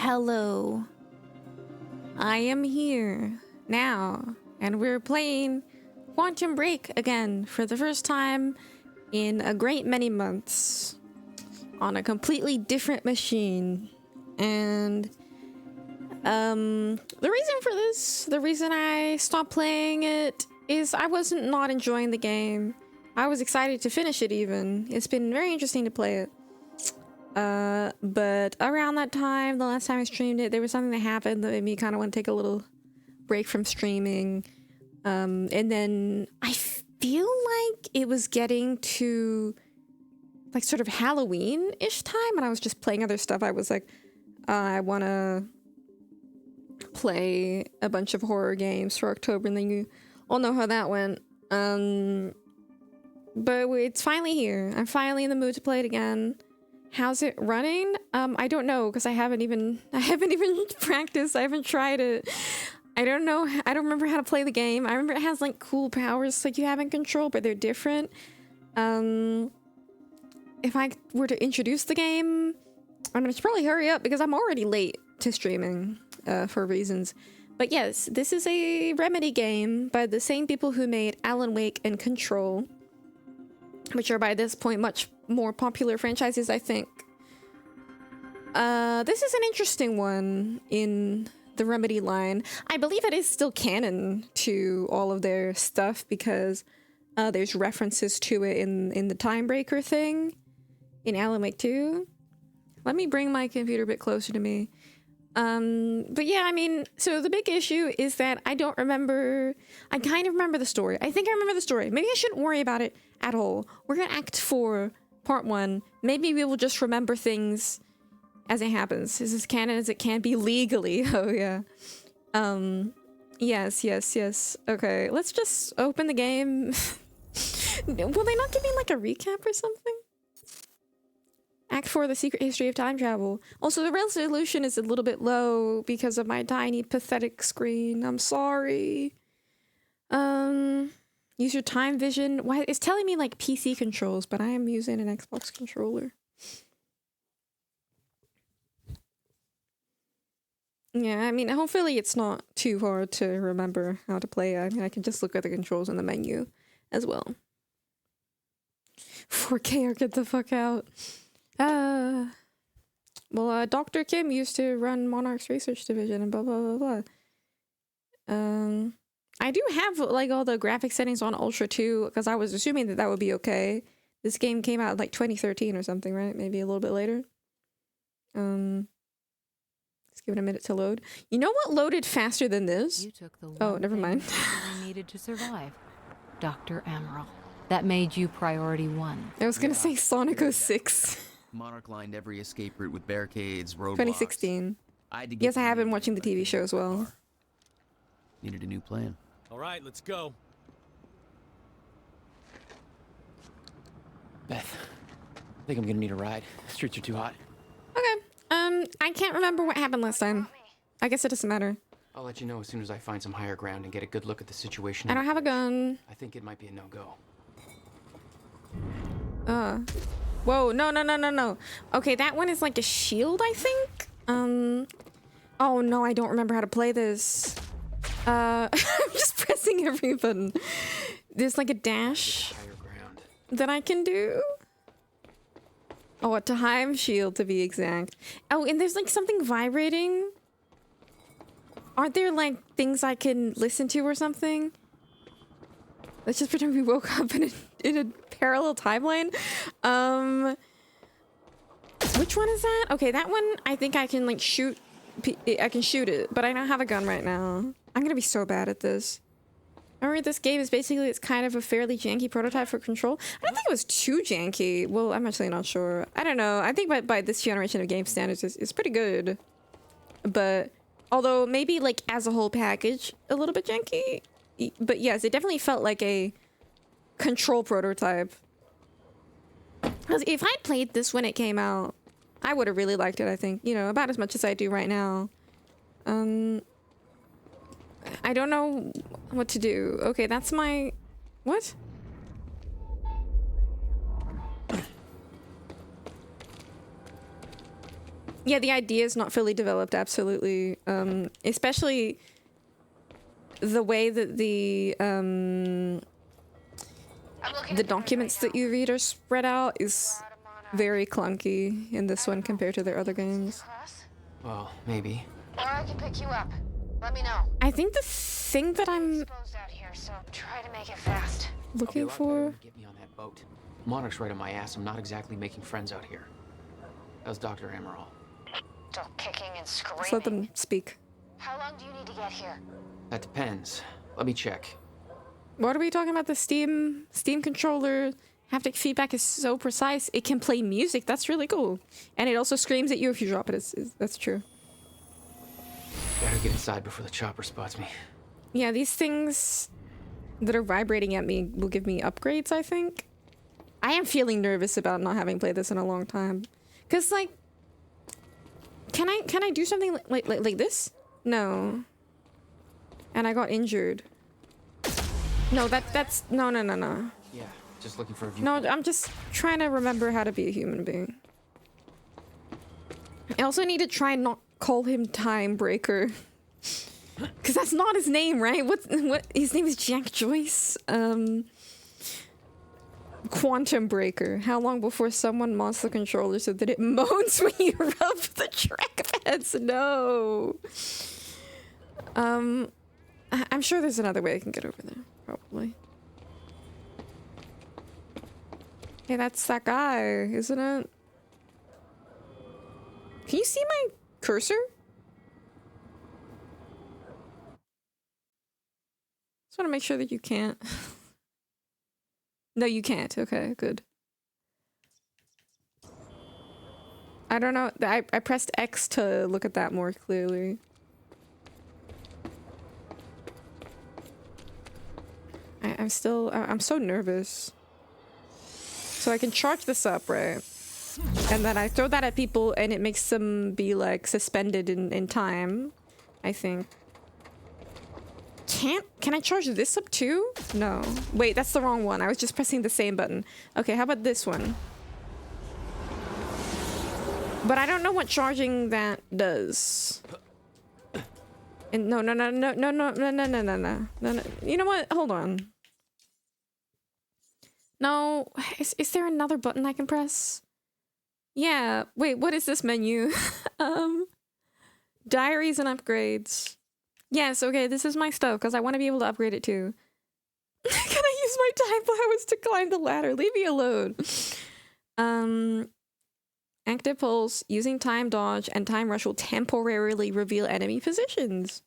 Hello. I am here now, and we're playing Quantum Break again for the first time in a great many months on a completely different machine. And the reason for this, the reason I stopped playing it is I wasn't not enjoying the game. I was excited to finish it even. It's been very interesting to play it. But around that time, the last time I streamed it, there was something that happened that made me kind of want to take a little break from streaming. And then I feel like it was getting to like sort of Halloween-ish time, and I was just playing other stuff. I was like, I want to play a bunch of horror games for October, and then you all know how that went. But it's finally here. I'm finally in the mood to play it again. How's it running? I don't know, because I haven't even practiced. I haven't tried it. I don't know. I don't remember how to play the game. I remember it has like cool powers like you have in Control, but they're different. If I were to introduce the game, I'm gonna probably hurry up because I'm already late to streaming for reasons. But yes, this is a Remedy game by the same people who made Alan Wake and Control, which are by this point much more popular franchises, I think. This is an interesting one in the Remedy line. I believe it is still canon to all of their stuff because there's references to it in the Timebreaker thing in Alan Wake 2. Let me bring my computer a bit closer to me. But yeah, I mean, so the big issue is that I don't remember. I kind of remember the story. I think I remember the story. Maybe I shouldn't worry about it at all. We're gonna Act 4, Part 1. Maybe we will just remember things as it happens. Is as canon as it can be legally. Oh yeah. Yes. Okay, let's just open the game. Will they not give me like a recap or something? Act 4, The Secret History of Time Travel. Also, the resolution is a little bit low because of my tiny, pathetic screen. I'm sorry. Use your time vision. Why? It's telling me like PC controls, but I am using an Xbox controller. Yeah, I mean, hopefully it's not too hard to remember how to play. I mean, I can just look at the controls in the menu as well. 4K or get the fuck out. Well, Dr. Kim used to run Monarch's research division and blah, blah, blah, blah. I do have, like, all the graphic settings on Ultra too, because I was assuming that would be okay. This game came out in, like, 2013 or something, right? Maybe a little bit later. Let's give it a minute to load. You know what loaded faster than this? You took the oh, never mind. you needed to survive. Dr. Amaral. That made you priority 1. I was gonna say Sonic 06. Monarch lined every escape route with barricades, roadblocks. 2016. Yes, I have been watching the TV show as well. Needed a new plan. All right, let's go. Beth, I think I'm gonna need a ride. The streets are too hot. Okay. I can't remember what happened last time. I guess it doesn't matter. I'll let you know as soon as I find some higher ground and get a good look at the situation. I don't have a gun. I think it might be a no-go. Whoa, no. Okay, that one is like a shield, I think? Oh no, I don't remember how to play this. I'm just pressing every button. There's like a dash that I can do. Oh, a time shield to be exact. Oh, and there's like something vibrating. Aren't there like things I can listen to or something? Let's just pretend we woke up in a parallel timeline. Which one is that? Okay, that one I think I can like shoot. I can shoot it, but I don't have a gun right now. I'm gonna be so bad at this. Remember, this game is basically, it's kind of a fairly janky prototype for Control. I don't think it was too janky. Well, I'm actually not sure. I don't know. I think by this generation of game standards, it's pretty good. But although maybe like as a whole package, a little bit janky. But yes, it definitely felt like a Control prototype. Because if I'd played this when it came out, I would have really liked it, I think. You know, about as much as I do right now. I don't know what to do. Okay, that's my... What? Yeah, the idea is not fully developed, absolutely. Especially the way that the documents that you read are spread out is very clunky in this one compared to their other games. Well, maybe. Or I can pick you up. Let me know. I think the thing that I'm Exposed out here, so try to make it fast. looking for... Get me on that boat. Monarch's right on my ass. I'm not exactly making friends out here. How's Dr. Amaral? Still kicking and screaming. Just let them speak. How long do you need to get here? That depends. Let me check. What are we talking about? The Steam controller haptic feedback is so precise. It can play music. That's really cool. And it also screams at you if you drop it. That's true. Better get inside before the chopper spots me. Yeah, these things that are vibrating at me will give me upgrades, I think. I am feeling nervous about not having played this in a long time. Cause like, can I do something like this? No. And I got injured. No, that's no. Yeah, just looking for a view. No, I'm just trying to remember how to be a human being. I also need to try and not call him Time Breaker. Cause that's not his name, right? What his name is Jack Joyce. Quantum Breaker. How long before someone mods the controller so that it moans when you rub the trackpads? No. I'm sure there's another way I can get over there. Probably. Hey, that's that guy, isn't it? Can you see my cursor? Just want to make sure that you can't. No, you can't. Okay, good. I don't know. I pressed X to look at that more clearly. I'm so nervous. So I can charge this up, right? And then I throw that at people and it makes them be like suspended in time, I think. Can I charge this up too? No. Wait, that's the wrong one. I was just pressing the same button. Okay, how about this one? But I don't know what charging that does. And no. You know what? Hold on. No, is there another button I can press? Yeah, wait, what is this menu? Diaries and upgrades. Yes, okay, this is my stuff, because I want to be able to upgrade it too. Can I use my time flowers to climb the ladder? Leave me alone. Active pulse, using time dodge and time rush will temporarily reveal enemy positions.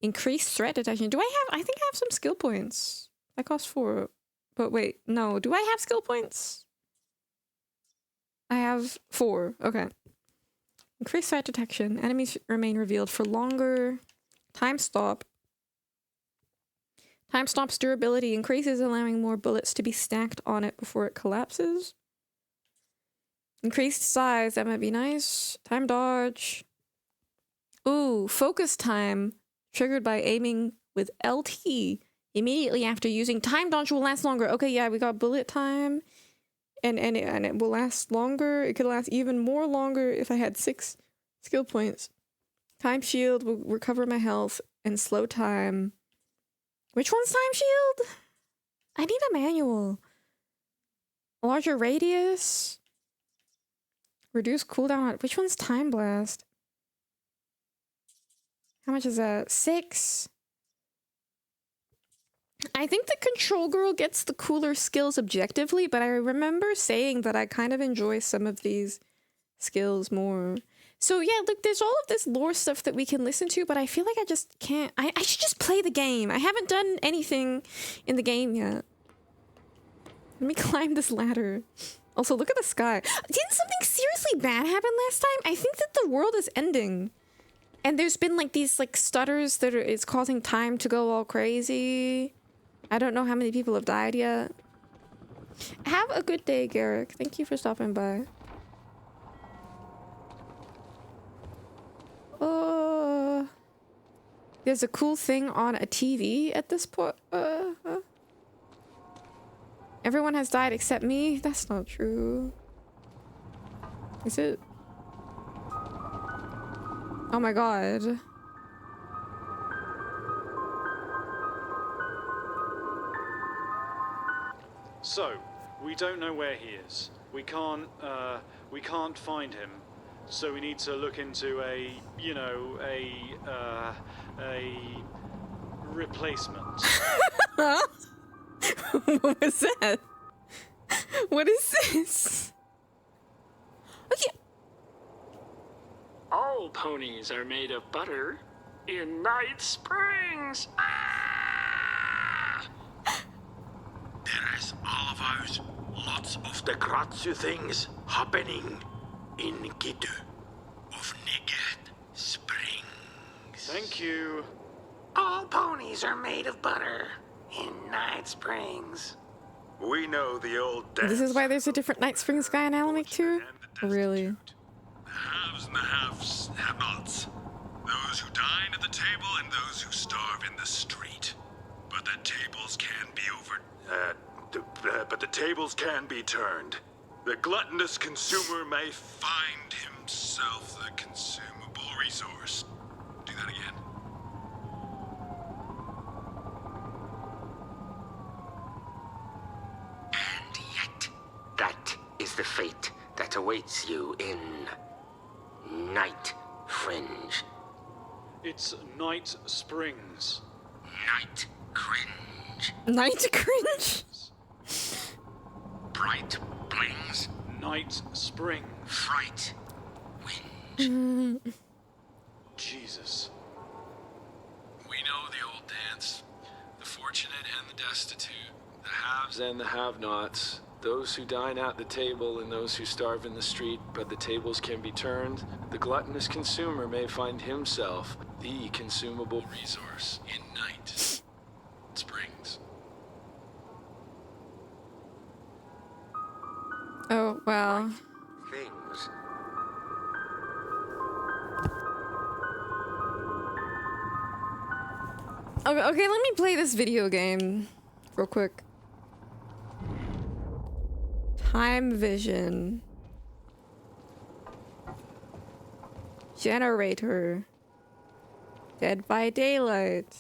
Increased threat detection. I think I have some skill points. That costs 4. But wait, no, do I have skill points? I have 4, okay. Increased threat detection. Enemies remain revealed for longer. Time stop. Time stop's durability increases, allowing more bullets to be stacked on it before it collapses. Increased size, that might be nice. Time dodge. Ooh, focus time. Triggered by aiming with LT. Immediately after using time dodge will last longer. Okay, yeah, we got bullet time. And it will last longer. It could last even more longer if I had 6 skill points. Time shield will recover my health and slow time. Which one's time shield? I need a manual. Larger radius. Reduce cooldown. Which one's time blast? How much is that? 6. I think the control girl gets the cooler skills objectively, but I remember saying that I kind of enjoy some of these skills more. So yeah, look, there's all of this lore stuff that we can listen to, but I feel like I just can't. I should just play the game. I haven't done anything in the game yet. Let me climb this ladder. Also, look at the sky. Didn't something seriously bad happen last time? I think that the world is ending. And there's been like these like stutters that it's causing time to go all crazy. I don't know how many people have died yet. Have a good day, Garrick. Thank you for stopping by. There's a cool thing on a TV at this point. Everyone has died except me? That's not true. Is it? Oh my god. So, we don't know where he is. We can't find him. So we need to look into a replacement. What was that? What is this? Okay. All ponies are made of butter in Night Springs. There is all of ours. Lots of the Kratzu things happening in Gitu of Nigat Springs. Thank you. All ponies are made of butter in Night Springs. We know the old dance. This is why there's a different Night Springs guy in Alamic too? Really? The haves and the have-nots. Those who dine at the table and those who starve in the street. But the tables can be but the tables can be turned. The gluttonous consumer may find himself the consumable resource. Do that again. And yet, that is the fate that awaits you in Night Fringe. It's Night Springs. Night Cringe. Night cringe? Bright blings. Night Spring. Fright. Wind. Jesus. We know the old dance. The fortunate and the destitute. The haves and the have-nots. Those who dine at the table and those who starve in the street, but the tables can be turned. The gluttonous consumer may find himself the consumable resource in Night Springs. Oh, wow. Things. Okay, let me play this video game real quick. Time vision. Generator. Dead by Daylight.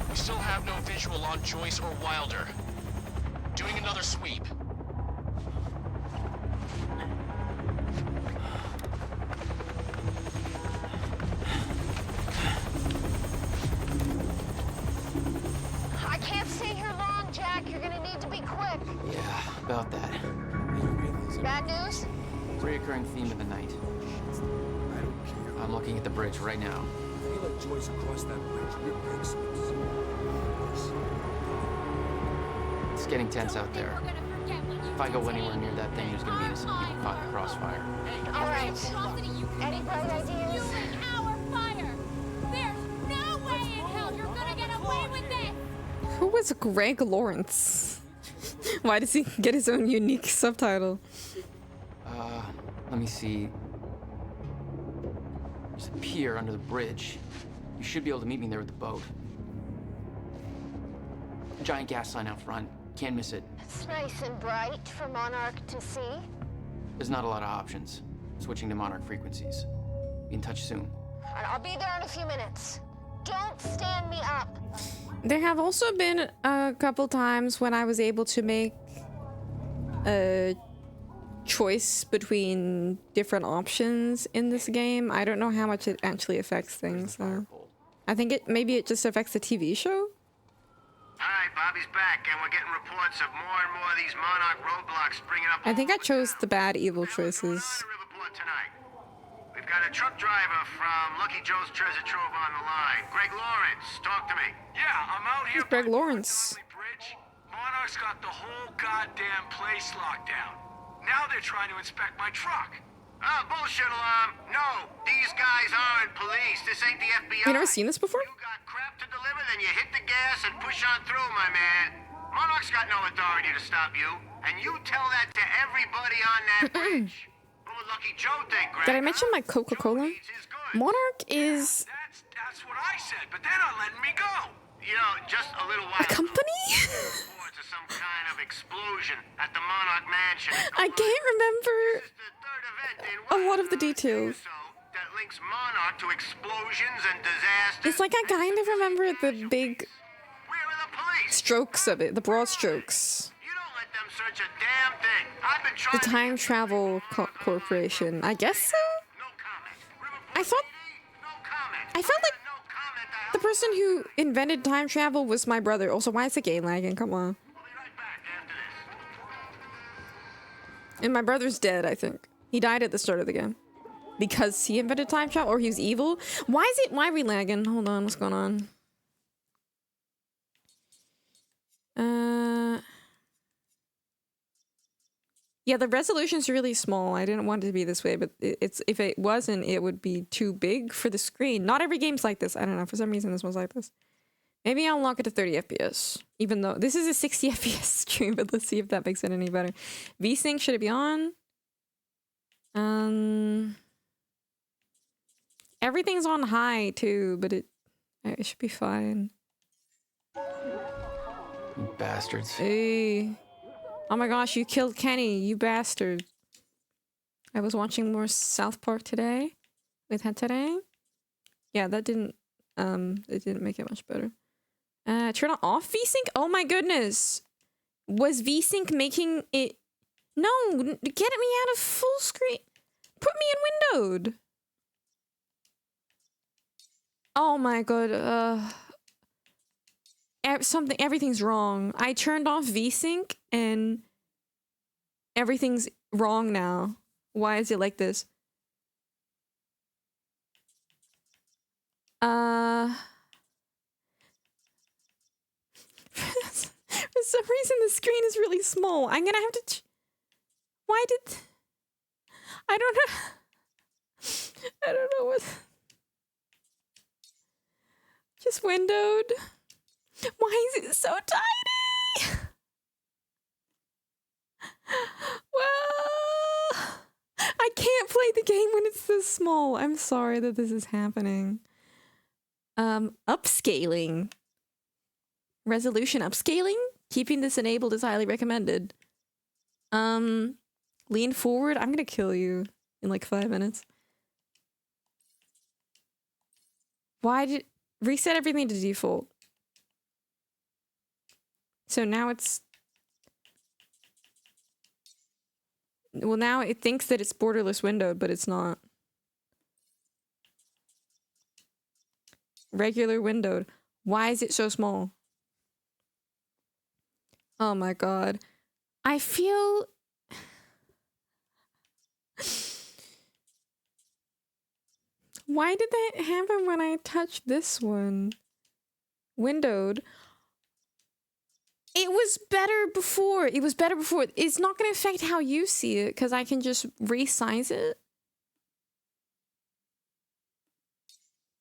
We still have no visual on Joyce or Wilder. Doing another sweep. I can't stay here long, Jack. You're gonna need to be quick. Yeah, about that. Bad news? Reoccurring theme of the night. I'm looking at the bridge right now. If you let Joyce cross that bridge, you're big space. It's getting tense out there. If I go anywhere near that thing, there's gonna be innocent people caught in the crossfire. All right. Any bright ideas? Who was Greg Lawrence? Why does he get his own unique subtitle? Let me see. There's a pier under the bridge. You should be able to meet me there with the boat. Giant gas sign out front. Can't miss it. It's nice and bright for Monarch to see. There's not a lot of options. Switching to Monarch frequencies. Be in touch soon. I'll be there in a few minutes. Don't stand me up. There have also been a couple times when I was able to make a choice between different options in this game. I don't know how much it actually affects things, though. I think maybe it just affects the TV show? Alright, Bobby's back, and we're getting reports of more and more of these Monarch roadblocks springing up. I think I chose the bad evil choices. We've got a truck driver from Lucky Joe's Treasure Trove on the line. Greg Lawrence, talk to me. Yeah, I'm out here. Who's Greg Lawrence? Bridge. Monarch's got the whole goddamn place locked down. Now they're trying to inspect my truck. Oh, bullshit alarm. No, these guys aren't police. This ain't the FBI. You never seen this before? You got crap to deliver, then you hit the gas and push on through, my man. Monarch's got no authority to stop you, and you tell that to everybody on that bridge. What would Lucky Joe think, Greg? Did I mention my Coca-Cola? Monarch is That's what I said, but they're not letting me go. You know, just a little while a company? reports of some kind of explosion at the Monarch Mansion. I can't remember a lot of the details. That links Monarch to explosions and disasters. It's like I kind of remember the big Where are the police? strokes of it, the broad strokes. You don't let them search a damn thing. I've been The trying Time Travel Corporation. I guess so? No comment. I thought... No comment. I felt like No comment. the person who invented time travel was my brother. Also, why is the game lagging? Come on. We'll be right back after this. And my brother's dead, I think. He died at the start of the game. Because he invented time travel, or he's evil? Why are we lagging? Hold on, what's going on? Yeah, the resolution's really small. I didn't want it to be this way, but it's if it wasn't, it would be too big for the screen. Not every game's like this. I don't know. For some reason, this one's like this. Maybe I'll unlock it to 30 FPS. Even though this is a 60 FPS stream, but let's see if that makes it any better. VSync, should it be on? Everything's on high too, but it should be fine. You bastards. Hey. Oh my gosh, you killed Kenny, you bastard. I was watching more South Park today with today. Yeah, that didn't it didn't make it much better. Turn on off VSync? Oh my goodness. Was VSync making it? No, get me out of full screen. Put me in windowed. Oh my god. Everything's wrong. I turned off VSync and everything's wrong now. Why is it like this? For some reason the screen is really small. I'm gonna have to why did I don't know. I don't know what. Just windowed. Why is it so tiny? Well, I can't play the game when it's this small. I'm sorry that this is happening. Upscaling. Resolution upscaling? Keeping this enabled is highly recommended. Lean forward. I'm gonna kill you in like 5 minutes. Why did reset everything to default? So now it's... Well, now it thinks that it's borderless windowed, but it's not. Regular windowed. Why is it so small? Oh my god. I feel... Why did that happen when I touched this one? Windowed. It was better before. It was better before. It's not going to affect how you see it because I can just resize it.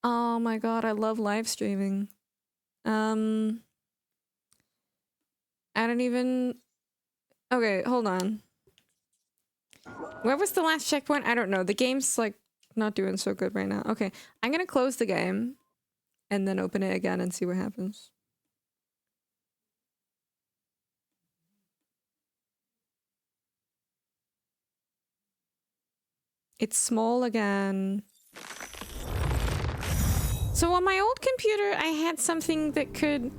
Oh my god, I love live streaming. I don't even... Okay, hold on. Where was the last checkpoint? I don't know. The game's like not doing so good right now. Okay, I'm going to close the game and then open it again and see what happens. It's small again. So on my old computer, I had something that could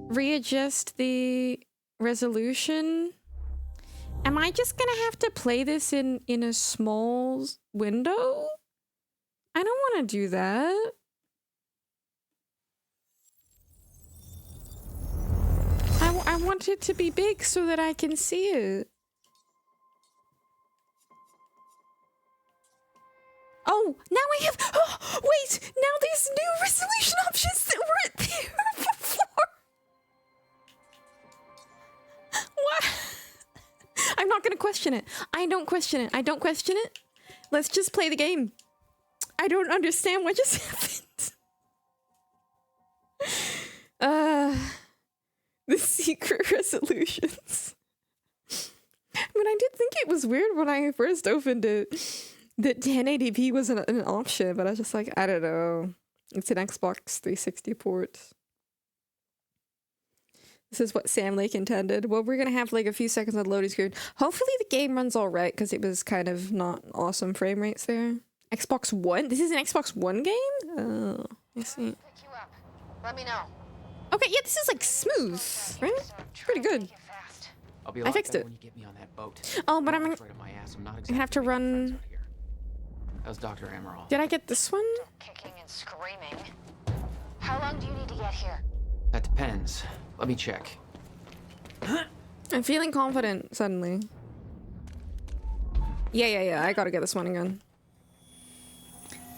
readjust the resolution. Am I just gonna have to play this in a small window? I don't want to do that. I want it to be big so that I can see it. Oh, now I have... Oh, wait! Now there's new resolution options that weren't there before! What? I'm not gonna question it. I don't question it. I don't question it. Let's just play the game. I don't understand what just happened. The secret resolutions. But I did think it was weird when I first opened it that 1080p was an option, but I was just like, I don't know. It's an Xbox 360 port. This is what Sam Lake intended. Well, we're gonna have like a few seconds of loading screen. Hopefully the game runs all right because it was kind of not awesome frame rates there. Xbox One? This is an Xbox One game? Oh, I see. Pick you up. Let me know. Okay, yeah, this is like smooth, right? Pretty good. I'll be I fixed it. when you get me on that boat. Oh, but I'm Right on my ass. I'm not gonna have to run. That was Dr. Emerald. Did I get this one? Kicking and screaming. How long do you need to get here? That depends. Let me check. I'm feeling confident suddenly. Yeah. I gotta get this one again.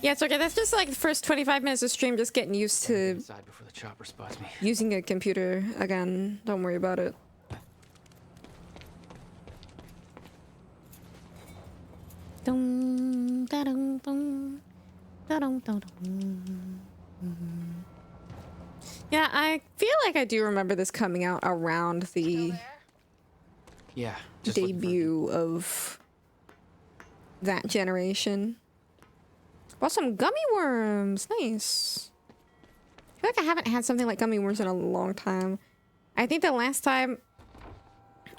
Yeah, it's okay. That's just like the first 25 minutes of stream, just getting used to Inside before the chopper spots me. using a computer again. Don't worry about it. Dum, da-dum, dum, da-dum, da-dum. Yeah, I feel like I do remember this coming out around the Yeah. debut of that generation. Well, some gummy worms. Nice. I feel like I haven't had something like gummy worms in a long time. I think the last time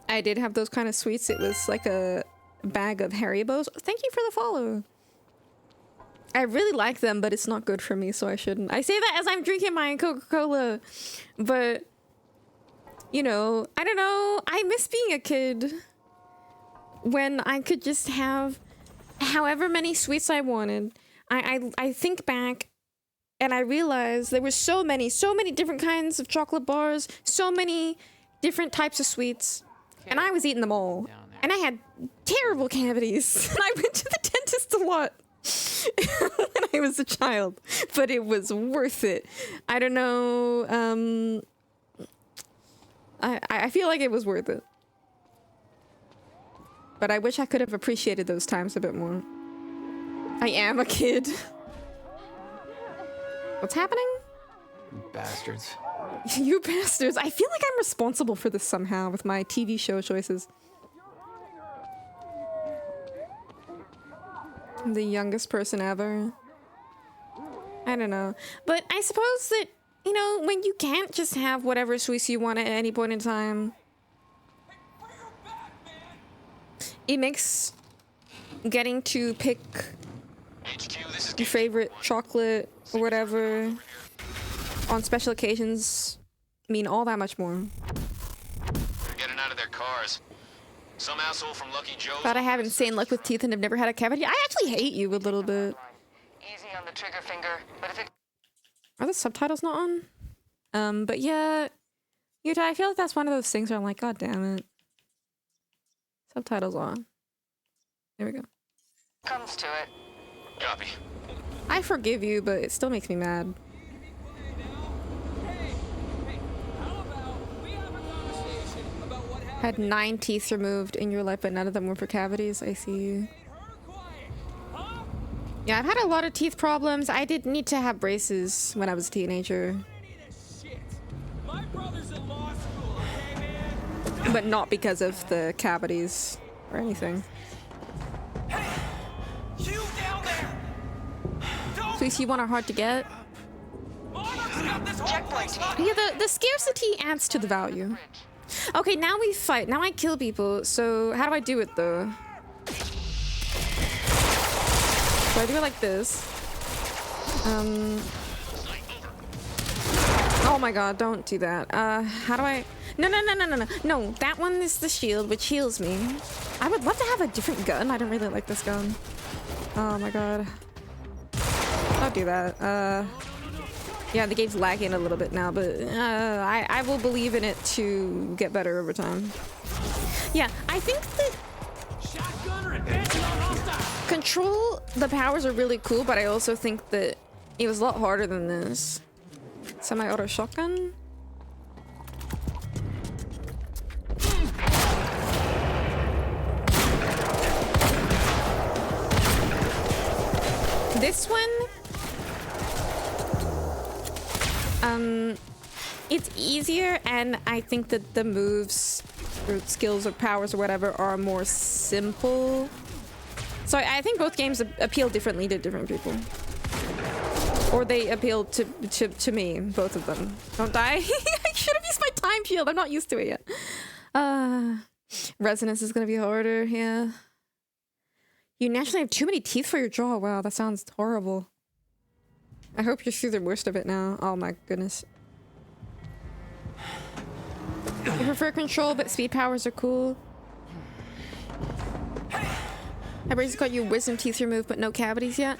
I did have those kind of sweets, it was like a bag of Haribos. Thank you for the follow. I really like them, but it's not good for me, so I shouldn't. I say that as I'm drinking my Coca-Cola, but you know, I don't know. I miss being a kid when I could just have however many sweets I wanted. I think back and I realized there were so many different kinds of chocolate bars, so many different types of sweets, and I was eating them all. And I had terrible cavities. And I went to the dentist a lot when I was a child, but it was worth it. I don't know. I feel like it was worth it. But I wish I could have appreciated those times a bit more. I am a kid. What's happening? Bastards. You bastards. I feel like I'm responsible for this somehow with my TV show choices. I'm the youngest person ever. I don't know. But I suppose that, you know, when you can't just have whatever sweets you want at any point in time, it makes getting to pick your favorite chocolate or whatever on special occasions mean all that much more. They're getting out of their cars. Some asshole from Lucky Joe's. Thought I have insane luck with teeth and have never had a cavity. I actually hate you a little bit. Easy on the trigger finger, but if it... Are the subtitles not on? But yeah, Utah, I feel like that's one of those things where I'm like, God damn it. Subtitles on. There we go. comes to it. Copy. I forgive you, but it still makes me mad. Had 9 teeth removed in your life, but none of them were for cavities. I see you. Yeah, I've had a lot of teeth problems. I did need to have braces when I was a teenager. But not because of the cavities or anything. Please, you want are hard to get? Yeah, the scarcity adds to the value. Okay, now we fight. Now I kill people. So how do I do it though? So I do it like this. Oh my god, don't do that. How do I... No. No, that one is the shield, which heals me. I would love to have a different gun. I don't really like this gun. Oh my god. Don't do that. Yeah, the game's lagging a little bit now, but I will believe in it to get better over time. Yeah, I think that Control, the powers are really cool, but I also think that it was a lot harder than this. Semi-auto shotgun? This one, it's easier, and I think that the moves or skills or powers or whatever are more simple. So I think both games appeal differently to different people. Or they appeal to me, both of them. Don't die. I should have used my time shield. I'm not used to it yet. Resonance is gonna be harder, yeah. You naturally have too many teeth for your jaw. Wow, that sounds horrible. I hope you're through the worst of it now. Oh my goodness. I prefer control, but speed powers are cool. Everybody's got your wisdom teeth removed, but no cavities yet.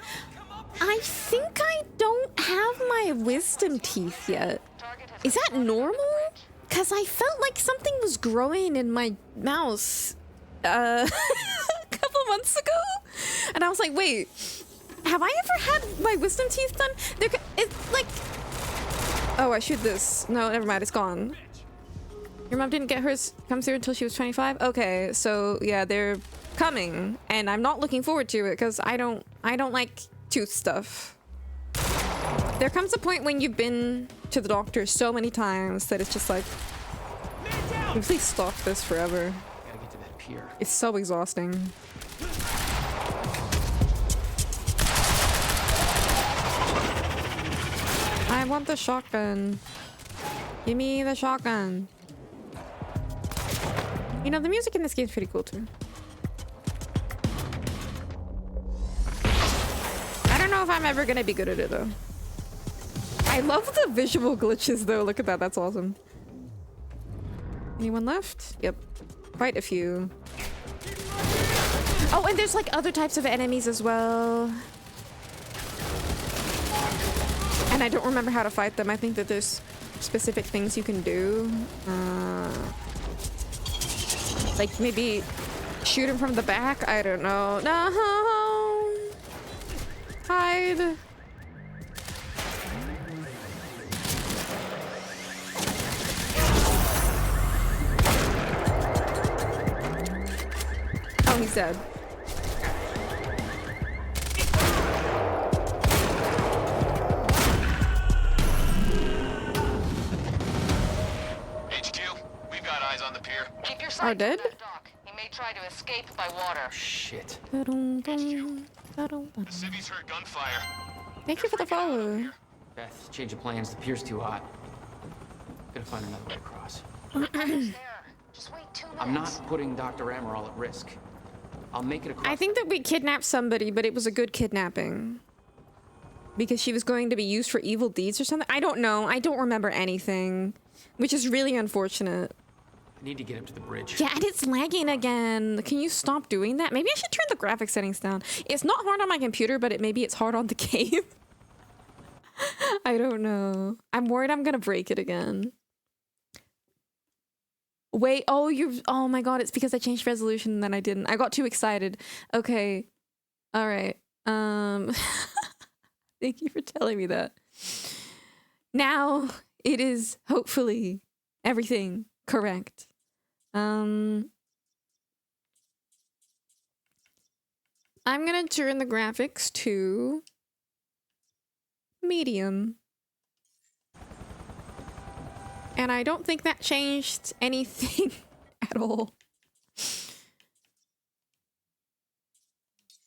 I think I don't have my wisdom teeth yet. Is that normal? Because I felt like something was growing in my mouth a couple months ago. And I was like, wait, have I ever had my wisdom teeth done? It's like... Oh, I shoot this. No, never mind, it's gone. Your mom didn't get hers come through until she was 25? Okay, so yeah, they're coming. And I'm not looking forward to it because I don't like tooth stuff. There comes a point when you've been to the doctor so many times that it's just like, please stop this forever. Gotta get to that pier. It's so exhausting. I want the shotgun. Give me the shotgun. You know, the music in this game is pretty cool too. I don't know if I'm ever gonna be good at it though. I love the visual glitches though. Look at that, that's awesome. Anyone left? Yep. Quite a few. Oh, and there's like other types of enemies as well. And I don't remember how to fight them. I think that there's specific things you can do. Like maybe shoot him from the back? I don't know. No! Hide. Oh, he's dead. Are dead? He may try to escape by water. Shit. The city's heard gunfire. Thank you for the follow. Beth, change of plans. The pier's too hot. Gotta find another way across. Just wait 2 minutes. I'm not putting Dr. Amaral at risk. I'll make it across. I think that we kidnapped somebody, but it was a good kidnapping. Because she was going to be used for evil deeds or something. I don't know. I don't remember anything. Which is really unfortunate. I need to get him to the bridge. Yeah, and it's lagging again. Can you stop doing that? Maybe I should turn the graphic settings down. It's not hard on my computer, but maybe it's hard on the game. I don't know. I'm worried I'm gonna break it again. Wait, oh my god, it's because I changed resolution and then I didn't. I got too excited. Okay. All right. Thank you for telling me that. Now it is hopefully everything correct. I'm gonna turn the graphics to medium. And I don't think that changed anything at all.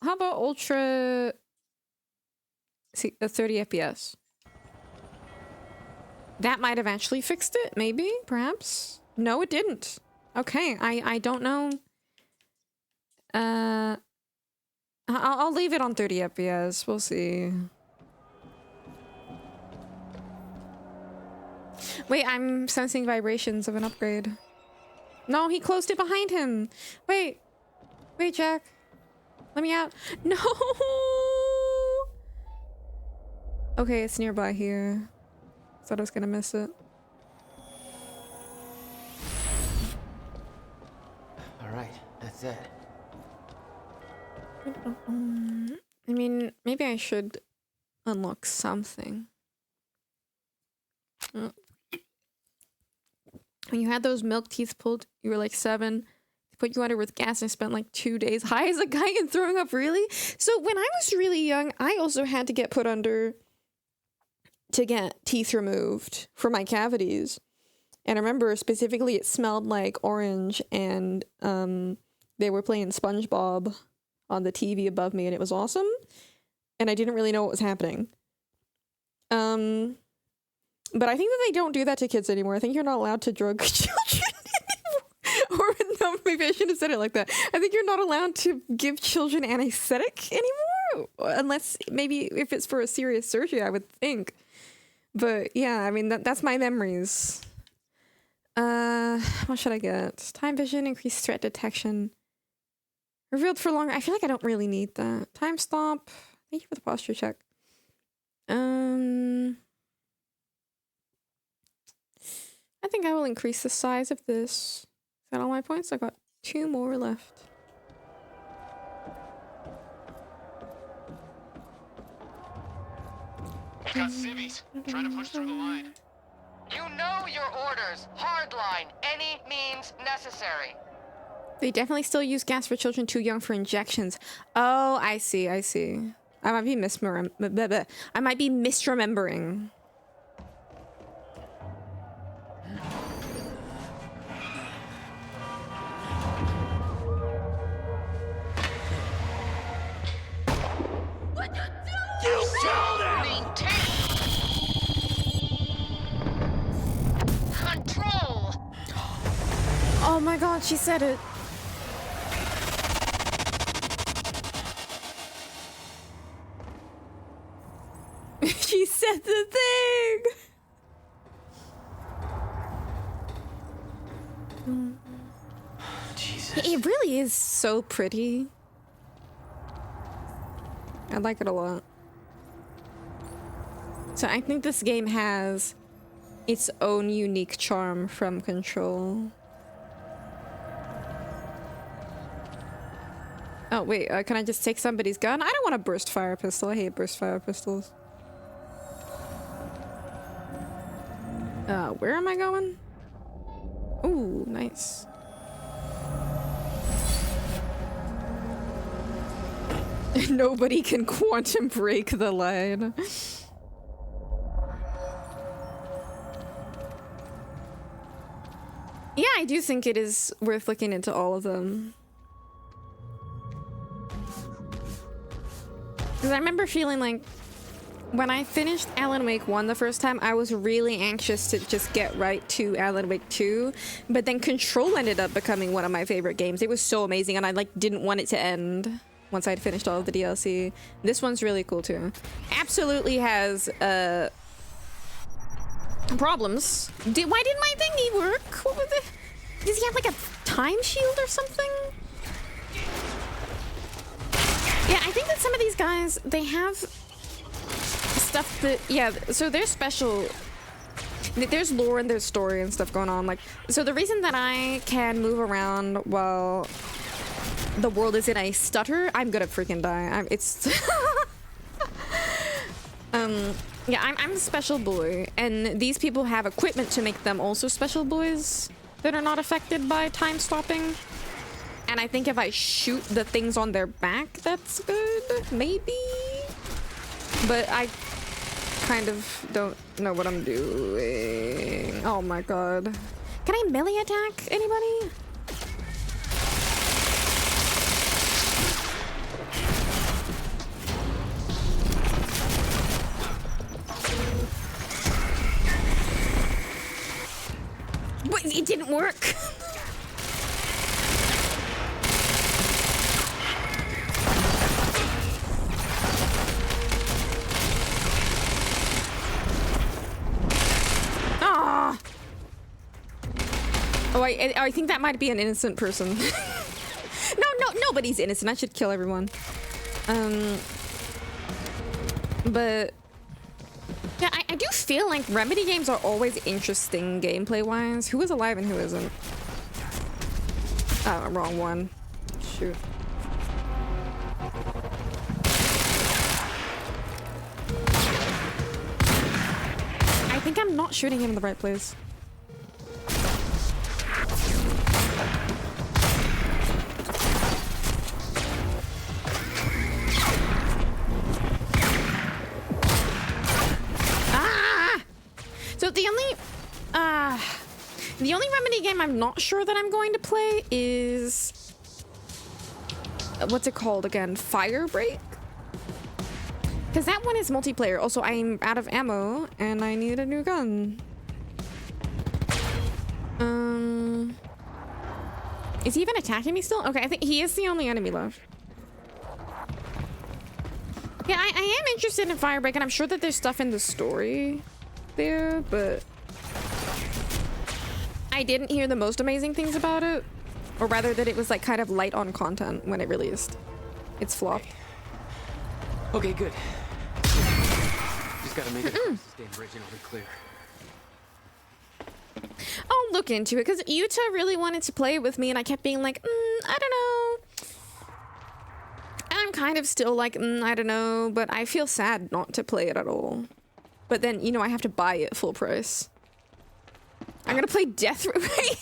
How about ultra? See, 30 FPS. That might have actually fixed it, maybe, perhaps. No, it didn't. Okay, I don't know. I'll leave it on 30 FPS. We'll see. Wait, I'm sensing vibrations of an upgrade. No, he closed it behind him. Wait, Jack. Let me out. No. Okay, it's nearby here. Thought I was gonna miss it. All right, that's it. I mean, maybe I should unlock something. When you had those milk teeth pulled, you were like 7. They put you under with gas and I spent like 2 days high as a guy and throwing up, really? So when I was really young, I also had to get put under to get teeth removed for my cavities. And I remember specifically it smelled like orange and they were playing SpongeBob on the TV above me and it was awesome. And I didn't really know what was happening. But I think that they don't do that to kids anymore. I think you're not allowed to drug children anymore. Or no, maybe I shouldn't have said it like that. I think you're not allowed to give children anesthetic anymore, unless maybe if it's for a serious surgery, I would think. But yeah, I mean that's my memories. What should I get? Time vision, increased threat detection. Revealed for longer. I feel like I don't really need that. Time stop. Thank you for the posture check. I think I will increase the size of this. Is that all my points? I got 2 more left. We got civvies trying to push through the line. You know your orders. Hardline. Any means necessary. They definitely still use gas for children too young for injections. Oh, I see. I might be misremembering. Control. Oh my god, she said it. She said the thing. Jesus. It really is so pretty. I like it a lot. So I think this game has its own unique charm from Control. Oh wait, can I just take somebody's gun? I don't want a burst fire pistol. I hate burst fire pistols. Where am I going? Ooh, nice. Nobody can quantum break the line. Yeah, I do think it is worth looking into all of them. Because I remember feeling like when I finished Alan Wake 1 the first time, I was really anxious to just get right to Alan Wake 2. But then Control ended up becoming one of my favorite games. It was so amazing and I like didn't want it to end once I'd finished all of the DLC. This one's really cool too. Absolutely has problems. Why didn't my thingy work? What was it? Does he have like a time shield or something? Yeah, I think that some of these guys, they have stuff that, yeah, so they're special. There's lore and there's story and stuff going on. Like, so the reason that I can move around while the world is in a stutter, I'm gonna freaking die. Yeah, I'm a special boy, and these people have equipment to make them also special boys that are not affected by time stopping. And I think if I shoot the things on their back, that's good, maybe? But I kind of don't know what I'm doing. Oh my god. Can I melee attack anybody? But it didn't work. Ah. Oh, I think that might be an innocent person. No, nobody's innocent. I should kill everyone. But yeah, I do feel like Remedy games are always interesting gameplay-wise. Who is alive and who isn't? Oh, wrong one. Shoot. I think I'm not shooting him in the right place. So the only Remedy game I'm not sure that I'm going to play is what's it called again? Firebreak? Because that one is multiplayer. Also, I'm out of ammo and I need a new gun. Is he even attacking me still? Okay, I think he is the only enemy left. Yeah, I am interested in Firebreak, and I'm sure that there's stuff in the story there, but I didn't hear the most amazing things about it. Or rather that it was like kind of light on content when it released. It's flopped. Okay, good. Just gotta make it stay originally clear. I'll look into it because Yuta really wanted to play it with me and I kept being like, I don't know. I'm kind of still like, I don't know, but I feel sad not to play it at all. But then, you know, I have to buy it full price. I'm gonna play Death Remedy.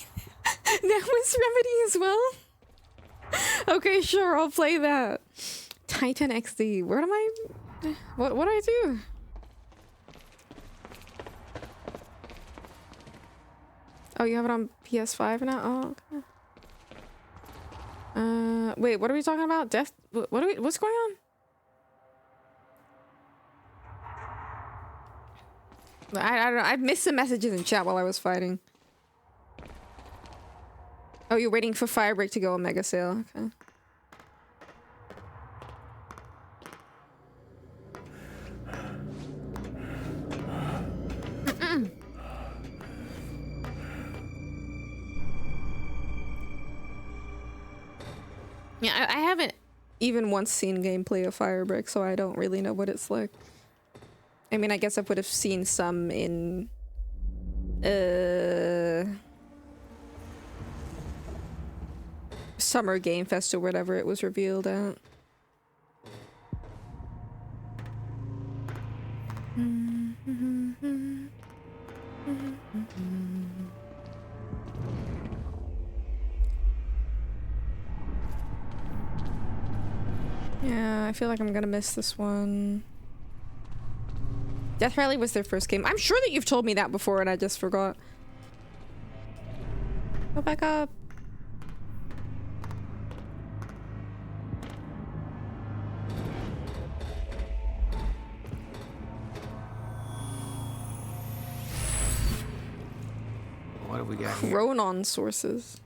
That was Remedy as well? Okay, sure, I'll play that. Titan XD. Where am I? What do I do? Oh, you have it on PS5 now? Oh, okay. Wait, what are we talking about? Death? What's going on? I don't know. I missed some messages in chat while I was fighting. Oh, you're waiting for Firebreak to go on Mega Sale. Okay. Yeah, I haven't even once seen gameplay of Firebreak, so I don't really know what it's like. I mean, I guess I would have seen some in Summer Game Fest or whatever it was revealed at. Yeah, I feel like I'm gonna miss this one. Death Rally was their first game. I'm sure that you've told me that before and I just forgot. Go back up. What have we got here? Chronon sources.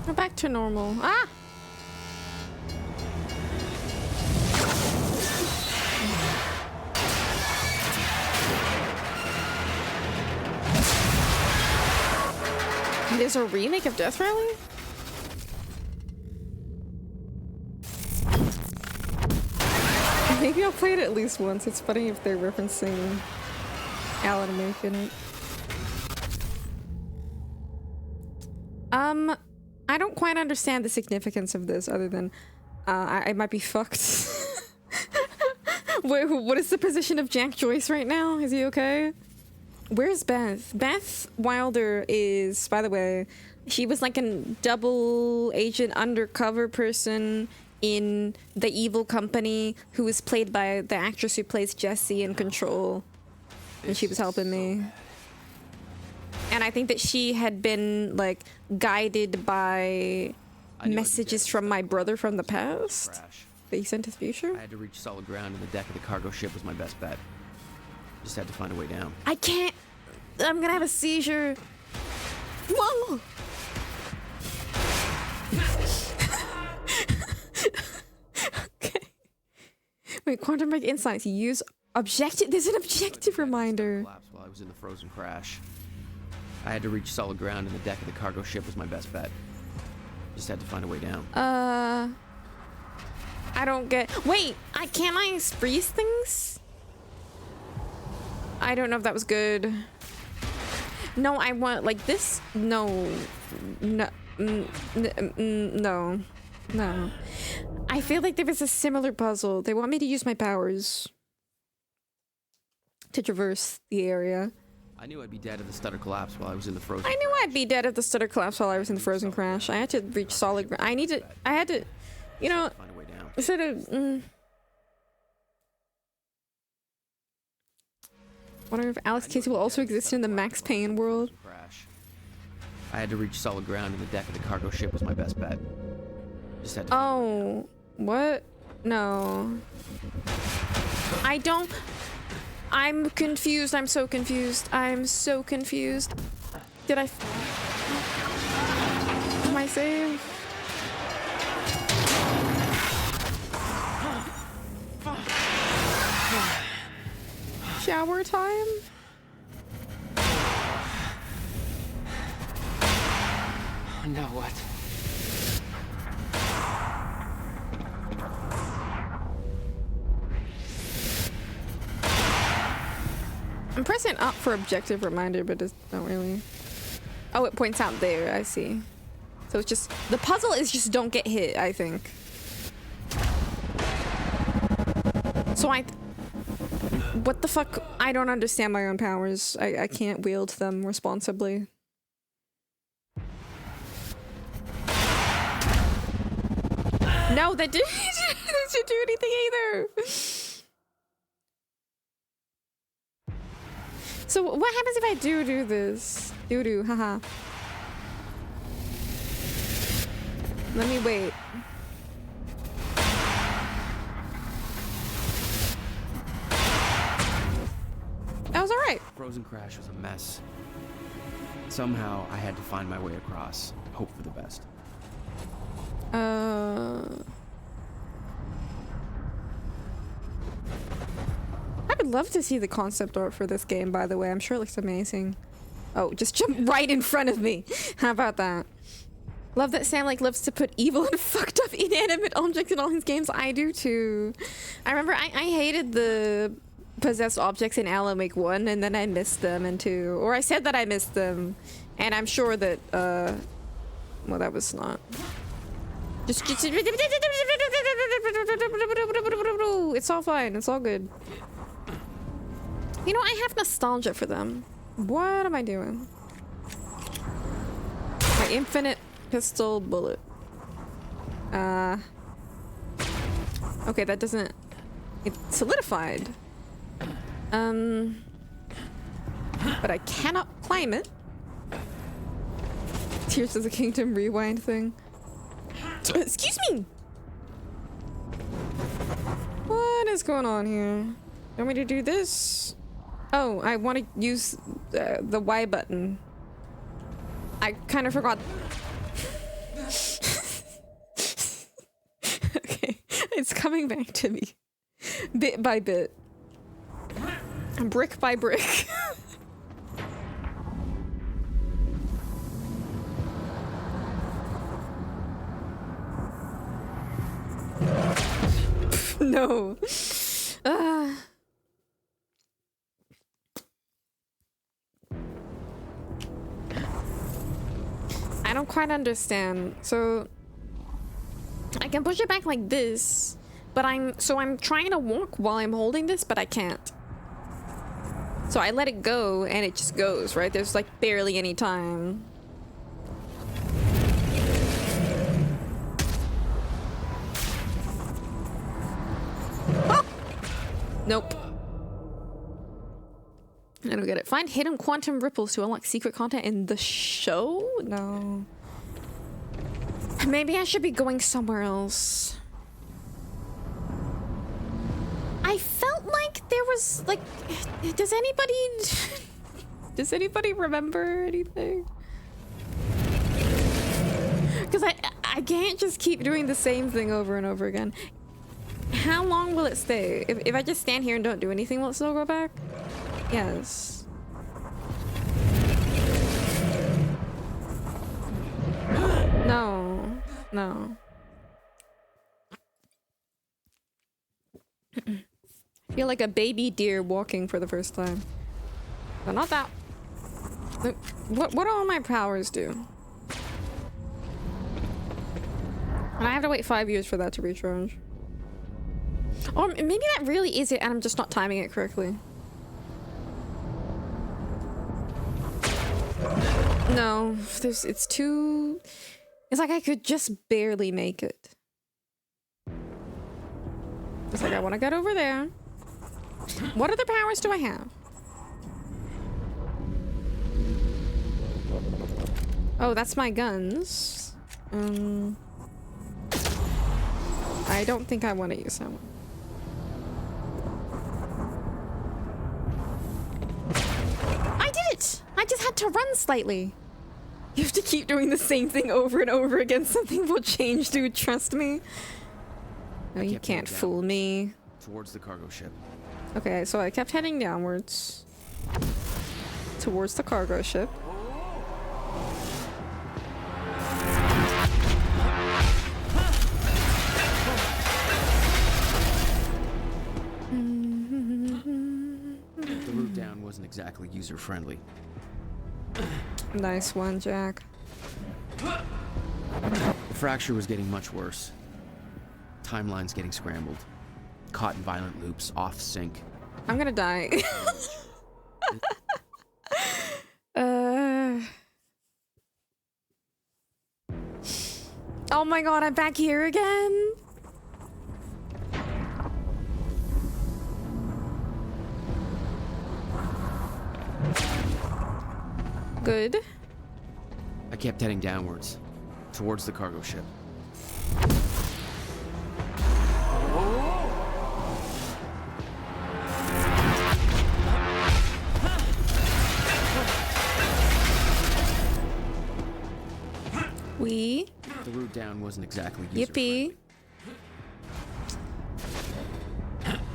Go back to normal. Ah! There's a remake of Death Rally? Maybe I'll play it at least once. It's funny if they're referencing Alan Wake in it. I don't quite understand the significance of this other than I might be fucked. What is the position of Jack Joyce right now? Is he okay? Where's Beth? Beth Wilder is, by the way, she was like a double agent undercover person in The Evil Company who was played by the actress who plays Jessie in Control. And she was helping me. And I think that she had been like guided by messages from my brother from the past that he sent his future. I had to reach solid ground and the deck of the cargo ship was my best bet. Just had to find a way down. I can't. I'm gonna have a seizure. Whoa! Okay. Wait, quantum break insights. Use objective. There's an objective reminder. Collapsed while I was in the frozen crash. I had to reach solid ground and the deck of the cargo ship was my best bet. Just had to find a way down. I don't get. Wait, can't I freeze things? I don't know if that was good. No, I want like this. No, no, no, no. I feel like there was a similar puzzle. They want me to use my powers to traverse the area. I knew I'd be dead at the stutter collapse while I was in the frozen. I knew I'd be dead at the stutter collapse while I was in the frozen crash. I had to reach solid ground. I had to, you know, instead of. Wondering if Alex Casey will also exist in the Max Payne world. Crash. I had to reach solid ground, and the deck of the cargo ship was my best bet. Just had to. Oh, what? No. I don't. I'm confused. I'm so confused. I'm so confused. Did I? Am I saved? Shower time? Now what? I'm pressing up for objective reminder, but it's not really. Oh, it points out there. I see. So it's just the puzzle is just don't get hit, I think. So what the fuck? I don't understand my own powers. I can't wield them responsibly. No, that didn't do anything either. So what happens if I do this? Do, haha. Let me wait. That was alright. Frozen Crash was a mess. Somehow I had to find my way across. Hope for the best. I would love to see the concept art for this game, by the way. I'm sure it looks amazing. Oh, just jump right in front of me. How about that? Love that Sam like loves to put evil and fucked up inanimate objects in all his games. I do too. I remember I hated the possessed objects in Alan Wake 1, and then I missed them in 2. Or I said that I missed them, and I'm sure that, well, that was not. It's all fine. It's all good. You know, I have nostalgia for them. What am I doing? My infinite pistol bullet. Okay, that doesn't... It's solidified. But I cannot climb it. Tears of the Kingdom rewind thing. Excuse me! What is going on here? You want me to do this? Oh, I want to use the Y button. I kind of forgot. Okay, it's coming back to me. Bit by bit. Brick by brick. No. I don't quite understand. So I can push it back like this, but I'm trying to walk while I'm holding this, but I can't. So I let it go and it just goes, right? There's like barely any time. Oh! Nope. I don't get it. Find hidden quantum ripples to unlock secret content in the show? No. Maybe I should be going somewhere else. I felt like there was like, does anybody remember anything? Because I can't just keep doing the same thing over and over again. How long will it stay? If I just stand here and don't do anything, will it still go back? Yes. No. No. I feel like a baby deer walking for the first time. But not that. What do all my powers do? And I have to wait 5 years for that to recharge. Or maybe that really is it and I'm just not timing it correctly. No, it's too... It's like I could just barely make it. It's like I want to get over there. What other powers do I have? Oh, that's my guns. I don't think I want to use that one. I did it! I just had to run slightly. You have to keep doing the same thing over and over again. Something will change, dude. Trust me. No, you can't fool me. Towards the cargo ship. Okay, so I kept heading downwards. Towards the cargo ship. The route down wasn't exactly user-friendly. Nice one, Jack. The fracture was getting much worse. Timelines getting scrambled. Caught in violent loops, off sync. I'm gonna die. Oh my god, I'm back here again? Good. I kept heading downwards. Towards the cargo ship. The route down wasn't exactly Yippee.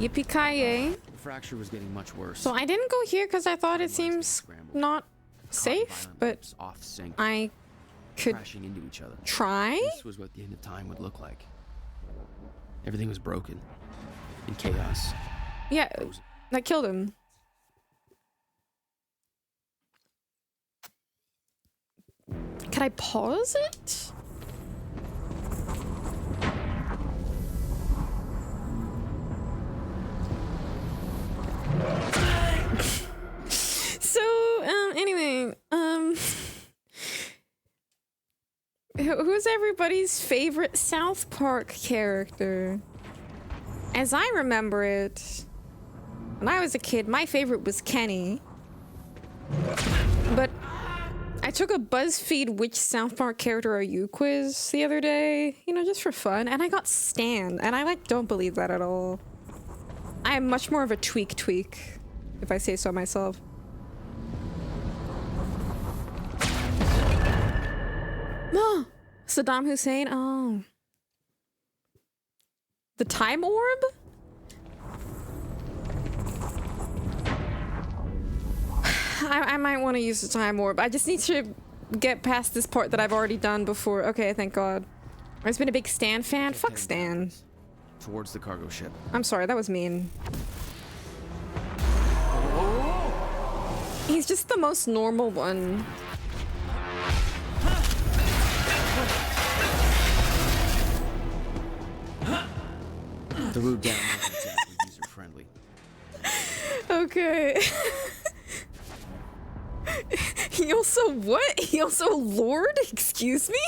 Yippee-ki-yay. The fracture was getting much worse. So I didn't go here because I thought it seems not safe, but off sync. I could crashing into each other. Try? This was what the end of time would look like. Everything was broken. In chaos. Yeah, that killed him. Can I pause it? So, anyway, who's everybody's favorite South Park character? As I remember it, when I was a kid, my favorite was Kenny. But I took a BuzzFeed Which South Park Character Are You quiz the other day, you know, just for fun, and I got Stan, and I, like, don't believe that at all. I am much more of a tweak, if I say so myself. No! Saddam Hussein? Oh. The time orb? I might want to use the time orb. I just need to get past this part that I've already done before. Okay, thank God. I've been a big Stan fan. Fuck Stan. Towards the cargo ship. I'm sorry, that was mean. He's just the most normal one. The route down wasn't exactly user-friendly. Okay. He also what? He also Lord? Excuse me?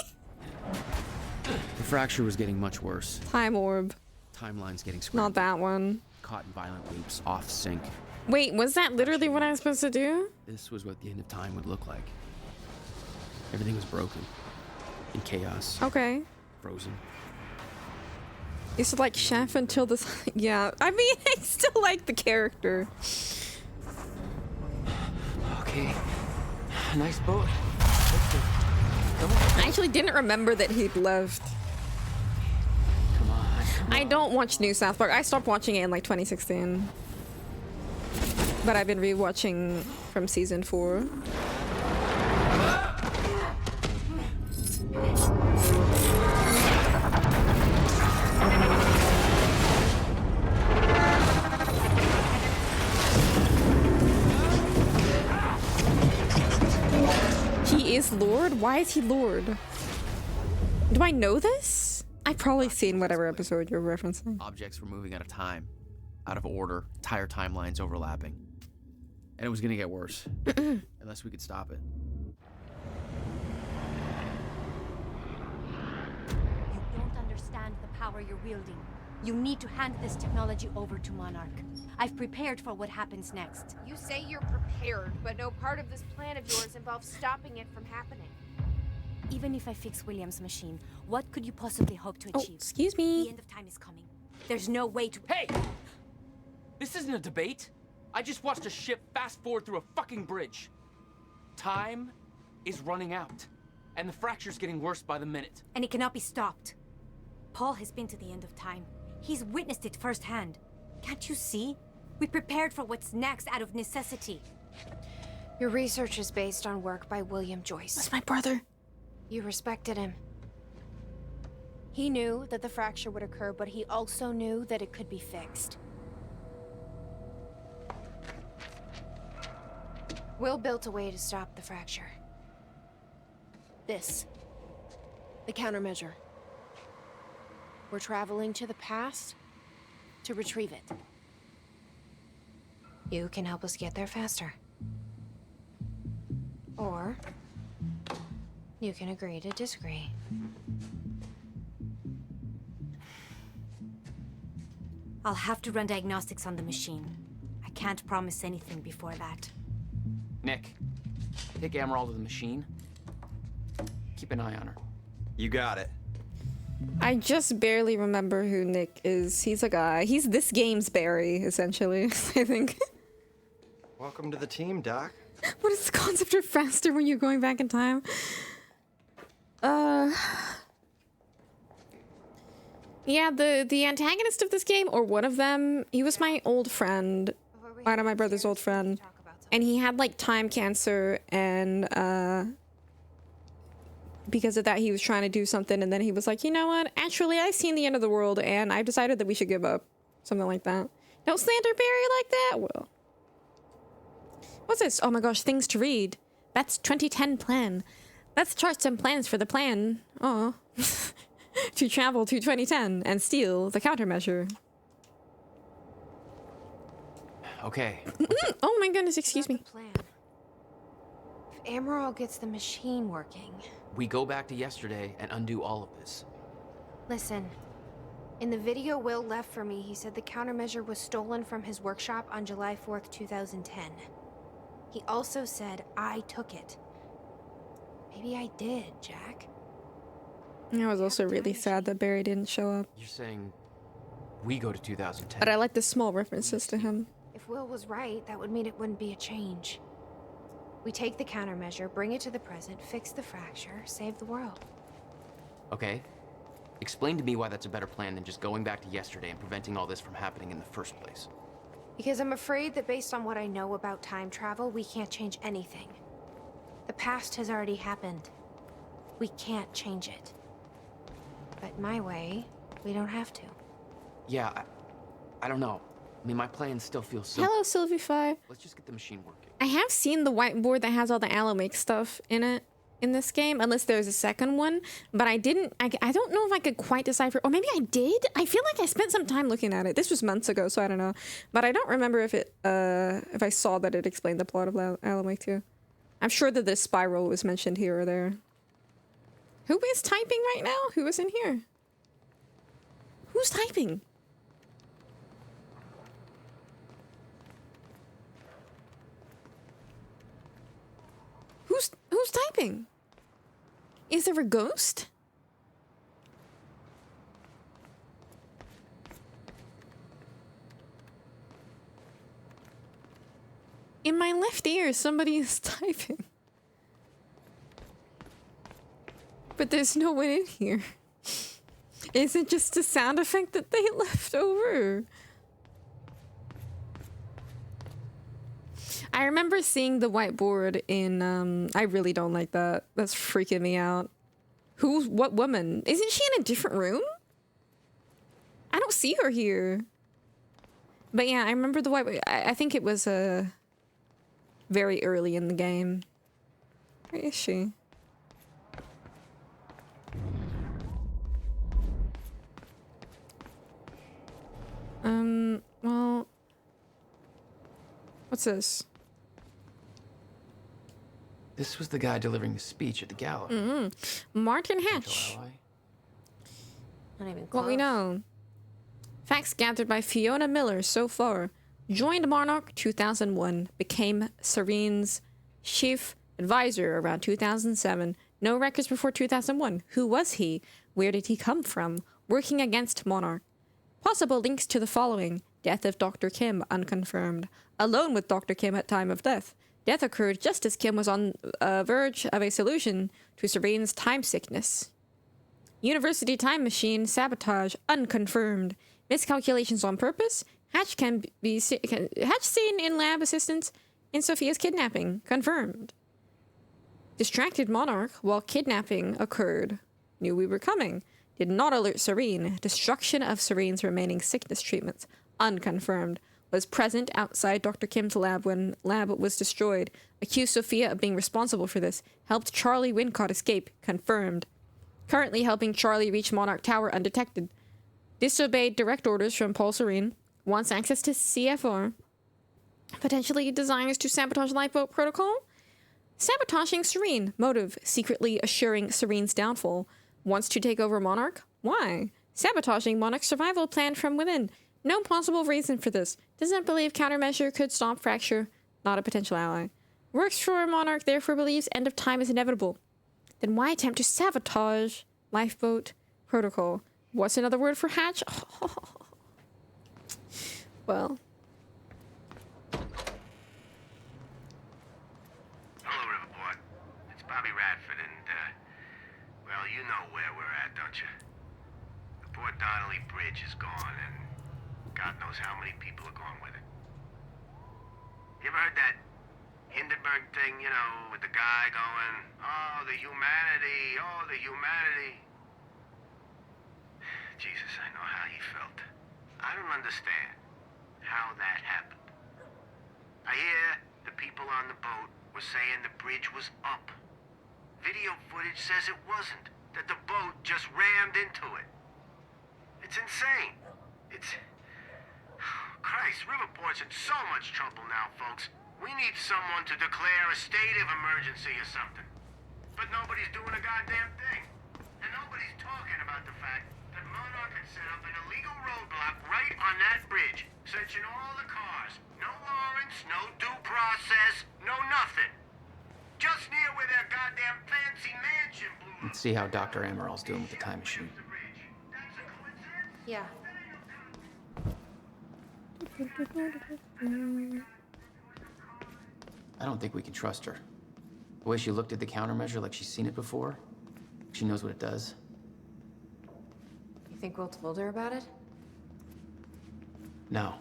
The fracture was getting much worse. Time orb. Timelines getting scrambled. Not that one. Caught in violent loops, off sync. Wait, was that literally what I was supposed to do? This was what the end of time would look like. Everything was broken. In chaos. Okay. Frozen. Used to like Chef until this. Yeah, I mean, I still like the character. Okay. Nice boat. I actually didn't remember that he'd left. Come on. I don't watch new South Park. I stopped watching it in like 2016. But I've been rewatching from season 4. He is Lord? Why is he Lord? Do I know this? I've probably seen whatever episode you're referencing. Objects were moving out of time, out of order, entire timelines overlapping. And it was gonna get worse. Unless we could stop it. You don't understand the power you're wielding. You need to hand this technology over to Monarch. I've prepared for what happens next. You say you're prepared, but no part of this plan of yours involves stopping it from happening. Even if I fix William's machine, what could you possibly hope to achieve? Excuse me. The end of time is coming. There's no way to... Hey! This isn't a debate. I just watched a ship fast forward through a fucking bridge. Time is running out, and the fracture's getting worse by the minute. And it cannot be stopped. Paul has been to the end of time. He's witnessed it firsthand. Can't you see? We prepared for what's next out of necessity. Your research is based on work by William Joyce. That's my brother. You respected him. He knew that the fracture would occur, but he also knew that it could be fixed. Will built a way to stop the fracture. This. The countermeasure. We're traveling to the past to retrieve it. You can help us get there faster. Or you can agree to disagree. I'll have to run diagnostics on the machine. I can't promise anything before that. Nick, take Emerald to the machine. Keep an eye on her. You got it. I just barely remember who Nick is. He's a guy. He's this game's Barry, essentially, I think. Welcome to the team, Doc. What is the concept of faster when you're going back in time? Yeah, the antagonist of this game, or one of them, he was my old friend, one of my brother's old friend, and he had like time cancer, and because of that he was trying to do something, and then he was like, you know what, actually I've seen the end of the world and I've decided that we should give up. Something like that. Don't slander Barry like that. Well, what's this? Oh my gosh, things to read. That's 2010 plan. Let's chart some plans for the plan. Oh. To travel to 2010 and steal the countermeasure. Okay. Oh my goodness, excuse me. Plan. If Emerald gets the machine working... We go back to yesterday and undo all of this. Listen. In the video Will left for me, he said the countermeasure was stolen from his workshop on July 4th, 2010. He also said I took it. Maybe I did, Jack. I was also really sad that Barry didn't show up. You're saying we go to 2010. But I like the small references to him. If Will was right, that would mean it wouldn't be a change. We take the countermeasure, bring it to the present, fix the fracture, save the world. Okay. Explain to me why that's a better plan than just going back to yesterday and preventing all this from happening in the first place. Because I'm afraid that based on what I know about time travel, we can't change anything. The past has already happened. We can't change it. But my way, we don't have to. Yeah, I don't know. I mean, my plan still feels so... Hello, Sylvie5. Let's just get the machine working. I have seen the whiteboard that has all the Alomake stuff in it in this game, unless there's a second one. But I didn't... I don't know if I could quite decipher... Or maybe I did? I feel like I spent some time looking at it. This was months ago, so I don't know. But I don't remember if it... if I saw that it explained the plot of Alomake too. I'm sure that this spiral was mentioned here or there. Who is typing right now? Who is in here? Who's typing? Who's typing? Is there a ghost? In my left ear, somebody is typing. But there's no one in here. Is it just a sound effect that they left over? I remember seeing the whiteboard in, I really don't like that. That's freaking me out. What woman? Isn't she in a different room? I don't see her here. But yeah, I remember the whiteboard. I think it was, very early in the game. Where is she? Well... What's this? This was the guy delivering the speech at the gala. Martin Hatch. Not even close. What we know. Facts gathered by Fiona Miller so far. Joined Monarch 2001. Became Serene's chief advisor around 2007. No records before 2001. Who was he? Where did he come from? Working against Monarch. Possible links to the following. Death of Dr. Kim, unconfirmed. Alone with Dr. Kim at time of death. Death occurred just as Kim was on the verge of a solution to Serene's time sickness. University time machine sabotage, unconfirmed. Miscalculations on purpose. Hatch Hatch seen in lab assistance in Sophia's kidnapping, confirmed. Distracted Monarch while kidnapping occurred. Knew we were coming. Did not alert Serene. Destruction of Serene's remaining sickness treatments, unconfirmed. Was present outside Dr. Kim's lab when lab was destroyed. Accused Sophia of being responsible for this. Helped Charlie Wincott escape, confirmed. Currently helping Charlie reach Monarch Tower undetected. Disobeyed direct orders from Paul Serene. Wants access to CFR. Potentially desires to sabotage Lifeboat Protocol. Sabotaging Serene. Motive. Secretly assuring Serene's downfall. Wants to take over Monarch. Why? Sabotaging Monarch's survival plan from within. No possible reason for this. Doesn't believe countermeasure could stop Fracture. Not a potential ally. Works for Monarch, therefore believes end of time is inevitable. Then why attempt to sabotage Lifeboat Protocol? What's another word for Hatch? Well. Hello, Riverport. It's Bobby Radford, and, well, you know where we're at, don't you? The Port Donnelly Bridge is gone, and God knows how many people are gone with it. You ever heard that Hindenburg thing, you know, with the guy going, oh, the humanity, oh, the humanity. Jesus, I know how he felt. I don't understand how that happened. I hear the people on the boat were saying the bridge was up. Video footage says it wasn't, that the boat just rammed into it. It's insane. It's... Christ, Riverport's in so much trouble now, folks. We need someone to declare a state of emergency or something. But nobody's doing a goddamn thing. And nobody's talking about the fact that Monarch had set up an illegal roadblock right on that bridge, searching all the cars. No warrants, no due process, no nothing. Just near where their goddamn fancy mansion blew up. Let's see how Dr. Amaral's doing with the time machine. Yeah. I don't think we can trust her. The way she looked at the countermeasure like she's seen it before. She knows what it does. You think Will told her about it? No.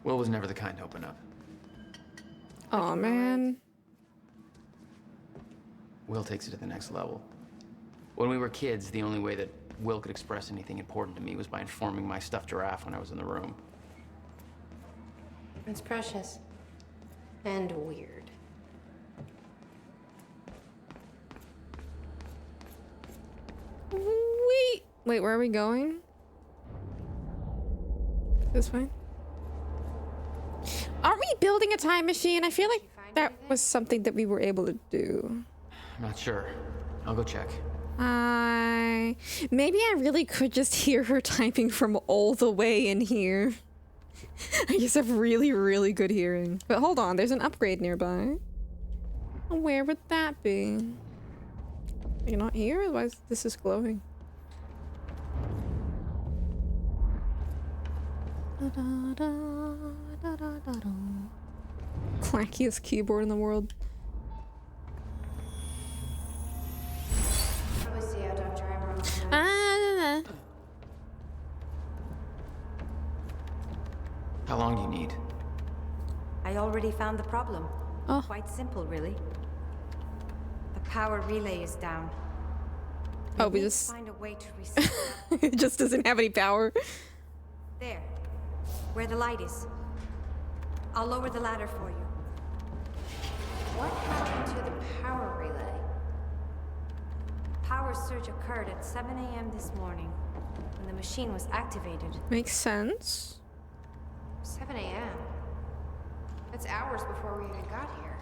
Will was never the kind to open up. Aw, man. Will takes it to the next level. When we were kids, the only way that Will could express anything important to me was by informing my stuffed giraffe when I was in the room. It's precious. And weird. Wait, where are we going? This way? Aren't we building a time machine? I feel like that was something that we were able to do. I'm not sure. I'll go check. Maybe I really could just hear her typing from all the way in here. I just have really, really good hearing. But hold on, there's an upgrade nearby. Where would that be? Are you not here? Otherwise, this is glowing. Clackiest keyboard in the world. Probably see how Dr. Emerald. How long do you need? I already found the problem. Oh. Quite simple, really. The power relay is down. Oh, we need to just find a way to reset it. it just doesn't have any power. There, where the light is. I'll lower the ladder for you. What happened to the power relay? Power surge occurred at 7 a.m. this morning, when the machine was activated. Makes sense. 7 a.m. That's hours before we even got here.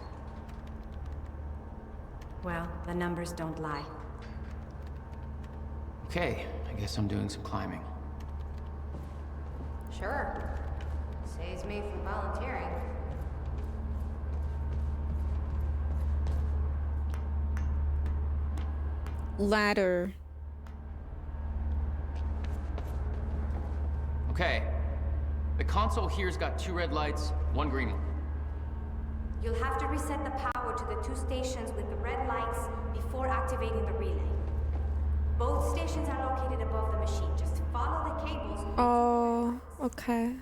Well, the numbers don't lie. Okay, I guess I'm doing some climbing. Sure. Saves me from volunteering. ladder. Okay. The console here's got 2 red lights, 1 green one. You'll have to reset the power to the 2 stations with the red lights before activating the relay. Both stations are located above the machine. Just follow the cables. Oh, okay.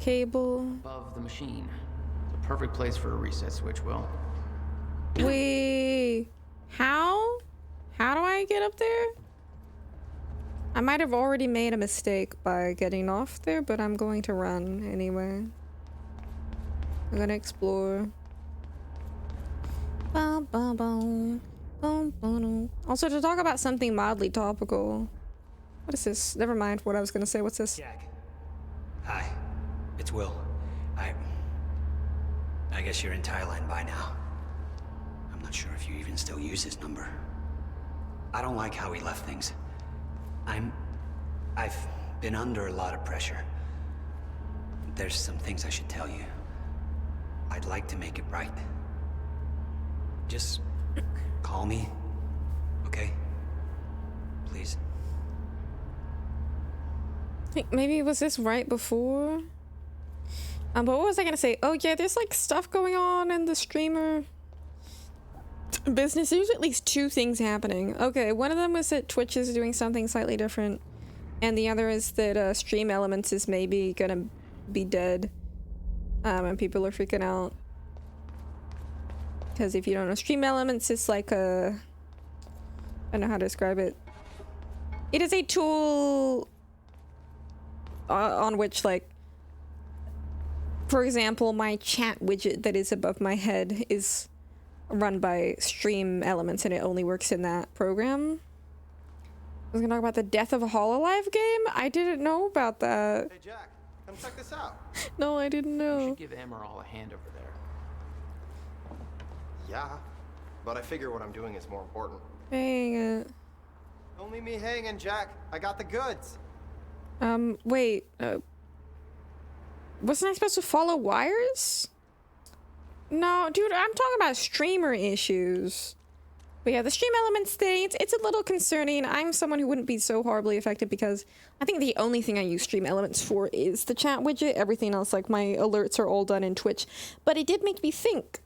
Cable. Above the machine. It's a perfect place for a reset switch, Will. Wait. How? How do I get up there? I might have already made a mistake by getting off there, but I'm going to run anyway. I'm gonna explore. Bum, bum, bum. Bum, bum. Also, to talk about something mildly topical. What is this? Never mind what I was gonna say. What's this? Jack. Hi. It's Will. I guess you're in Thailand by now. I'm not sure if you even still use his number. I don't like how he left things. I've been under a lot of pressure. There's some things I should tell you. I'd like to make it right. Just call me, okay? Please. I think maybe was this right before? But what was I gonna say? Oh yeah, there's like stuff going on in the streamer business. There's at least 2 things happening. Okay, one of them was that Twitch is doing something slightly different, and the other is that Stream Elements is maybe gonna be dead, and people are freaking out. Because if you don't know, Stream Elements is like a... I don't know how to describe it. It is a tool on which, like, for example, my chat widget that is above my head is run by Stream Elements, and it only works in that program. I was gonna talk about the death of a Hololive game? I didn't know about that. Hey Jack, come check this out. No, I didn't know. You should give Emerald a hand over there. Yeah, but I figure what I'm doing is more important. Dang it. Don't leave me hanging, Jack. I got the goods. Wait, wasn't I supposed to follow wires? No, dude, I'm talking about streamer issues. But yeah, the Stream Elements thing, it's a little concerning. I'm someone who wouldn't be so horribly affected because I think the only thing I use Stream Elements for is the chat widget. Everything else, like my alerts, are all done in Twitch. But it did make me think.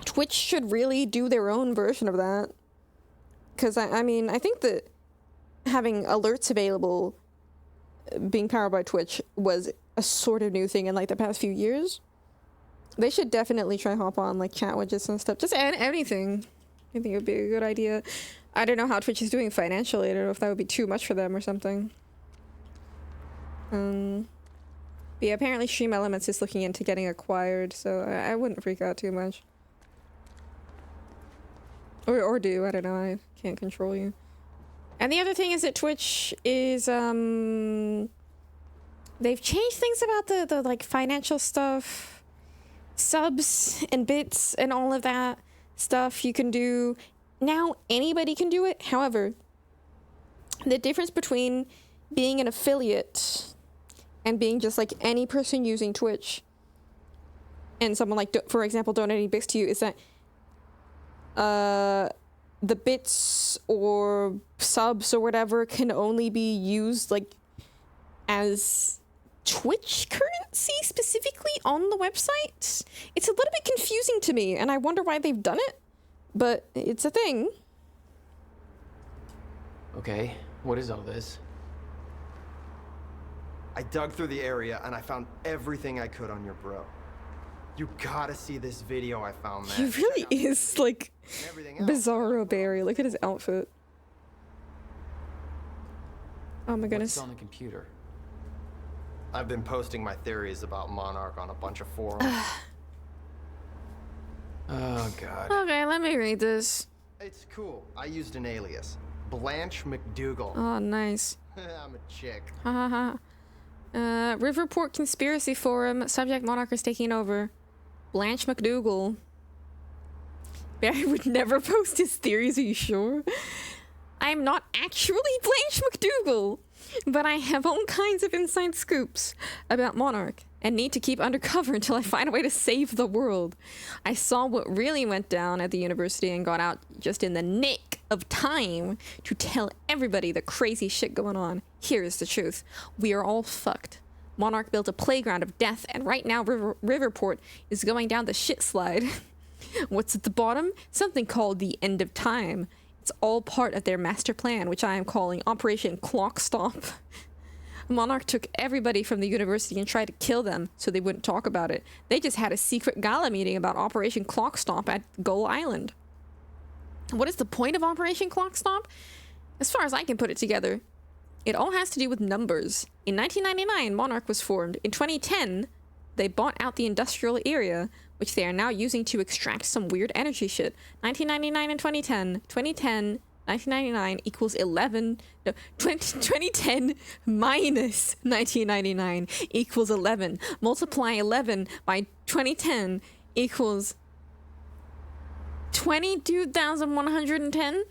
Twitch should really do their own version of that. Because, I mean, I think that having alerts available, being powered by Twitch, was a sort of new thing in, like, the past few years. They should definitely try hop on, like, chat widgets and stuff. Just anything. I think it would be a good idea. I don't know how Twitch is doing financially. I don't know if that would be too much for them or something. But yeah, apparently Stream Elements is looking into getting acquired, so I wouldn't freak out too much. Or do, I don't know, I can't control you. And the other thing is that Twitch is, they've changed things about the like, financial stuff. Subs and bits and all of that stuff you can do. Now anybody can do it. However, the difference between being an affiliate and being just like any person using Twitch and someone like, for example, donating bits to you is that the bits or subs or whatever can only be used like as Twitch currency specifically on the website. It's a little bit confusing to me, and I wonder why they've done it, but it's a thing. Okay, what is all this? I dug through the area and I found everything I could on your bro. You gotta see this video I found, man. He really is like Bizarro Barry. Look at his outfit. Oh my goodness. What's on the computer? I've been posting my theories about Monarch on a bunch of forums. Oh god. Okay, let me read this. It's cool. I used an alias. Blanche McDougal. Oh, nice. I'm a chick. Ha ha ha. Riverport Conspiracy Forum. Subject Monarch is taking over. Blanche McDougal. Barry would never post his theories, are you sure? I'm not actually Blanche McDougal, but I have all kinds of inside scoops about Monarch and need to keep undercover until I find a way to save the world. I saw what really went down at the university and got out just in the nick of time to tell everybody the crazy shit going on. Here's the truth. We are all fucked. Monarch built a playground of death, and right now Riverport is going down the shit slide. What's at the bottom? Something called the End of Time. It's all part of their master plan, which I am calling Operation Clock Stop. Monarch took everybody from the university and tried to kill them so they wouldn't talk about it. They just had a secret gala meeting about Operation Clock Stop at Gull Island. What is the point of Operation Clock Stop? As far as I can put it together, it all has to do with numbers. In 1999, Monarch was formed. In 2010, they bought out the industrial area, which they are now using to extract some weird energy shit. 1999 and 2010. 2010, 1999 equals 11. No, 2010 minus 1999 equals 11. Multiply 11 by 2010 equals 22,110.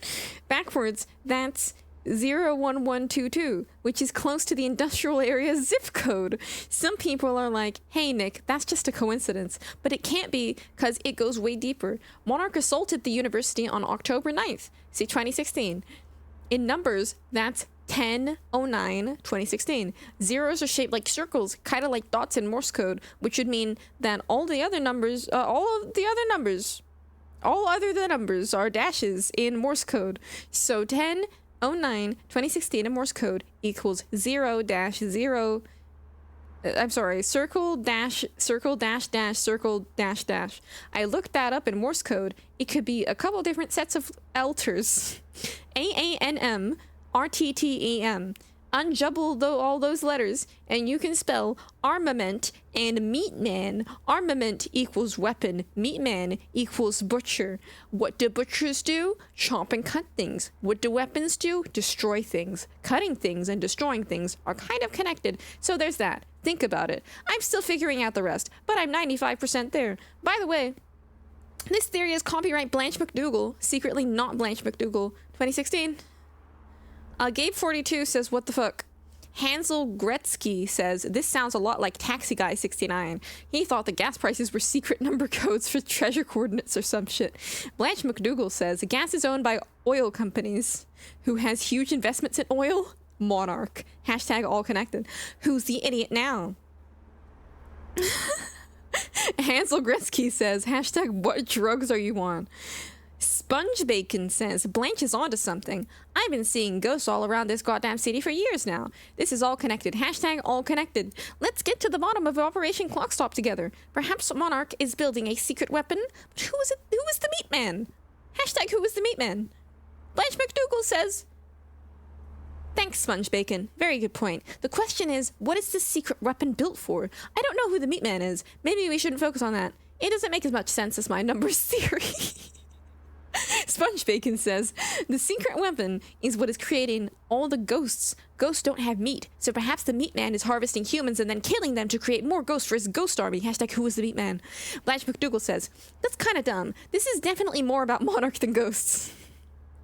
Backwards, that's 01122, which is close to the industrial area zip code. Some people are like, hey Nick, that's just a coincidence, but it can't be because it goes way deeper. Monarch assaulted the university on October 9th, see 2016. In numbers, that's 10/09/2016. Zeros are shaped like circles, kind of like dots in Morse code, which would mean that all other numbers are dashes in Morse code. So 10/09/2016 in Morse code equals 0-0. Circle dash circle dash dash circle dash dash. I looked that up in Morse code. It could be a couple different sets of letters. AANM RTTEM. Unjubble all those letters, and you can spell armament and meatman. Armament equals weapon. Meatman equals butcher. What do butchers do? Chop and cut things. What do weapons do? Destroy things. Cutting things and destroying things are kind of connected, so there's that. Think about it. I'm still figuring out the rest, but I'm 95% there. By the way, this theory is copyright Blanche McDougal, secretly not Blanche McDougal, 2016. Gabe42 says, what the fuck? Hansel Gretzky says, this sounds a lot like Taxi Guy 69. He thought the gas prices were secret number codes for treasure coordinates or some shit. Blanche McDougal says, gas is owned by oil companies. Who has huge investments in oil? Monarch. Hashtag all connected. Who's the idiot now? Hansel Gretzky says, hashtag what drugs are you on? Sponge Bacon says, Blanche is onto something. I've been seeing ghosts all around this goddamn city for years now. This is all connected. Hashtag all connected. Let's get to the bottom of Operation Clock Stop together. Perhaps Monarch is building a secret weapon. But who is it? Who is the meat man? Hashtag who is the meat man? Blanche McDougal says, thanks, Sponge Bacon. Very good point. The question is, what is this secret weapon built for? I don't know who the meat man is. Maybe we shouldn't focus on that. It doesn't make as much sense as my numbers theory. Sponge Bacon says, the secret weapon is what is creating all the ghosts. Ghosts don't have meat, so perhaps the meat man is harvesting humans and then killing them to create more ghosts for his ghost army. Hashtag who is the meat man? Blanche McDougal says, that's kind of dumb. This is definitely more about Monarch than ghosts.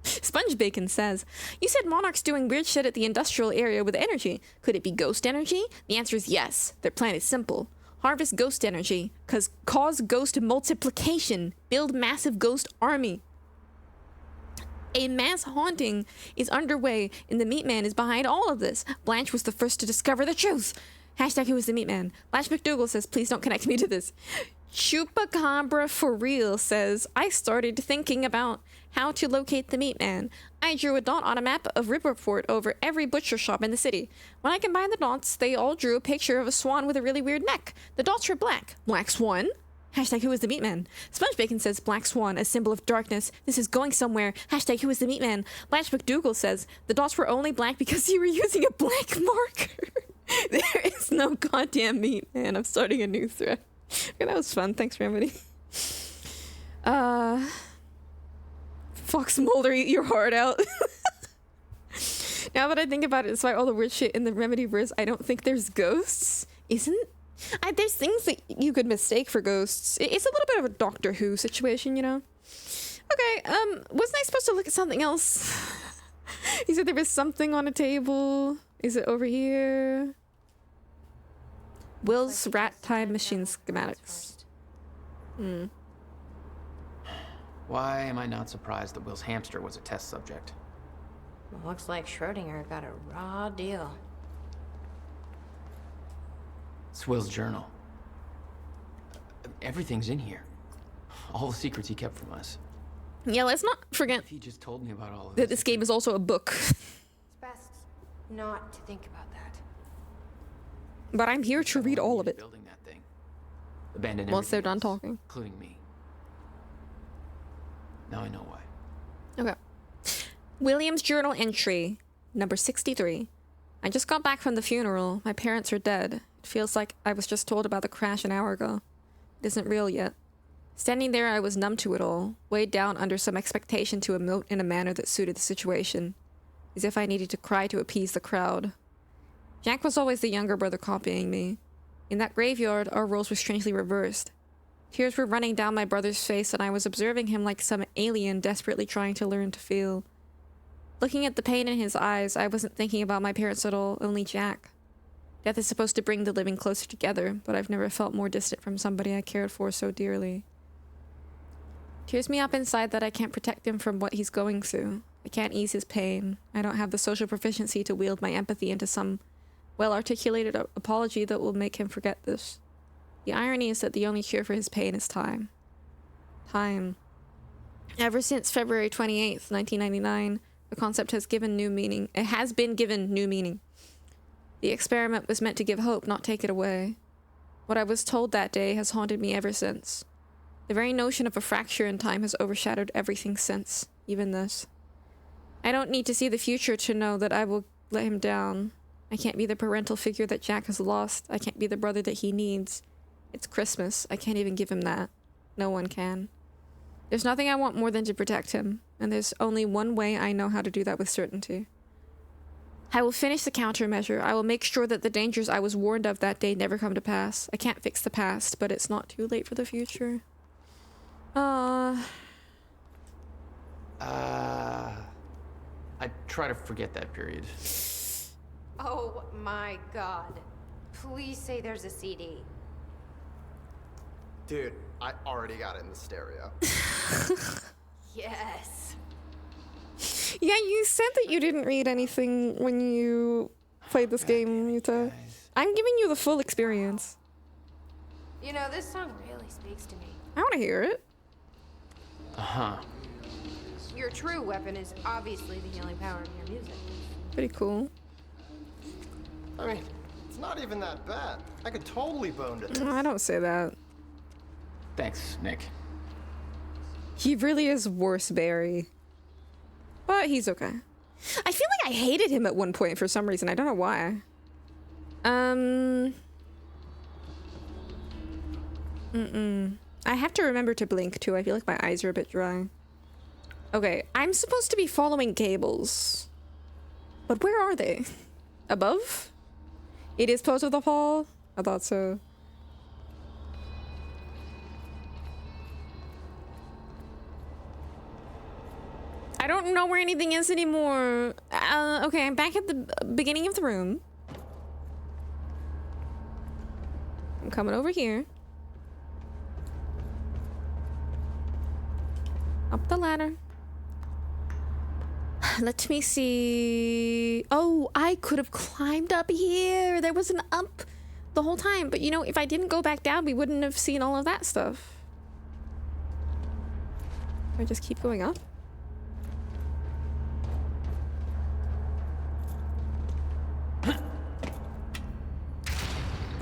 Sponge Bacon says, you said Monarch's doing weird shit at the industrial area with energy. Could it be ghost energy? The answer is yes. Their plan is simple. Harvest ghost energy, cause ghost multiplication, build massive ghost army. A mass haunting is underway, and the meat man is behind all of this. Blanche was the first to discover the truth. Hashtag who is the meat man? Blanche McDougal says, please don't connect me to this. Chupacabra for real says, I started thinking about how to locate the meat man. I drew a dot on a map of Riverport over every butcher shop in the city. When I combined the dots, they all drew a picture of a swan with a really weird neck. The dots were black. Black swan? Hashtag who is the meat man? Sponge Bacon says, black swan, a symbol of darkness. This is going somewhere. Hashtag who is the meat man? Blanche McDougal says, the dots were only black because you were using a black marker. There is no goddamn meat man. I'm starting a new thread. Okay, that was fun. Thanks, Remedy. Fox Mulder, eat your heart out. Now that I think about it, despite all the weird shit in the Remedy-verse, I don't think there's ghosts. Isn't? There's things that you could mistake for ghosts. It's a little bit of a Doctor Who situation, you know? Okay, wasn't I supposed to look at something else? He said there was something on a table. Is it over here? Will's Rat Time Machine schematics. Why am I not surprised that Will's hamster was a test subject? Well, looks like Schrodinger got a raw deal. It's Will's journal. Everything's in here. All the secrets he kept from us. Yeah, let's not forget If he just told me about all of that this game is also a book. It's best not to think about that. But I'm here to read all of it. Building that thing. Abandon Once they're everything done else, talking. including me. Now I know why. Okay. William's journal entry, number 63. I just got back from the funeral. My parents are dead. It feels like I was just told about the crash an hour ago. It isn't real yet. Standing there, I was numb to it all, weighed down under some expectation to emote in a manner that suited the situation, as if I needed to cry to appease the crowd. Jack was always the younger brother copying me. In that graveyard, our roles were strangely reversed. Tears were running down my brother's face, and I was observing him like some alien desperately trying to learn to feel. Looking at the pain in his eyes, I wasn't thinking about my parents at all, only Jack. Death is supposed to bring the living closer together, but I've never felt more distant from somebody I cared for so dearly. Tears me up inside that I can't protect him from what he's going through. I can't ease his pain. I don't have the social proficiency to wield my empathy into some well-articulated apology that will make him forget this. The irony is that the only cure for his pain is time. Time. Ever since February 28th, 1999, the concept has given new meaning. It has been given new meaning. The experiment was meant to give hope, not take it away. What I was told that day has haunted me ever since. The very notion of a fracture in time has overshadowed everything since, even this. I don't need to see the future to know that I will let him down. I can't be the parental figure that Jack has lost. I can't be the brother that he needs. It's Christmas. I can't even give him that. No one can. There's nothing I want more than to protect him, and there's only one way I know how to do that with certainty. I will finish the countermeasure. I will make sure that the dangers I was warned of that day never come to pass. I can't fix the past, but it's not too late for the future. I try to forget that period. Oh my god. Please say there's a CD. Dude, I already got it in the stereo. Yes. Yeah, you said that you didn't read anything when you played this game, Yuta. I'm giving you the full experience. You know, this song really speaks to me. I want to hear it. Uh-huh. Your true weapon is obviously the healing power of your music. Pretty cool. I mean, it's not even that bad. I could totally bone to this. I don't say that. Thanks, Nick. He really is worse Barry. But he's okay. I feel like I hated him at one point for some reason. I don't know why. I have to remember to blink too. I feel like my eyes are a bit dry. Okay, I'm supposed to be following cables. But where are they? Above? It is Pose of the Fall? I thought so. I don't know where anything is anymore. Okay, I'm back at the beginning of the room. I'm coming over here. Up the ladder. Let me see. Oh, I could have climbed up here. There was an up the whole time. But you know, if I didn't go back down, we wouldn't have seen all of that stuff. I just keep going up.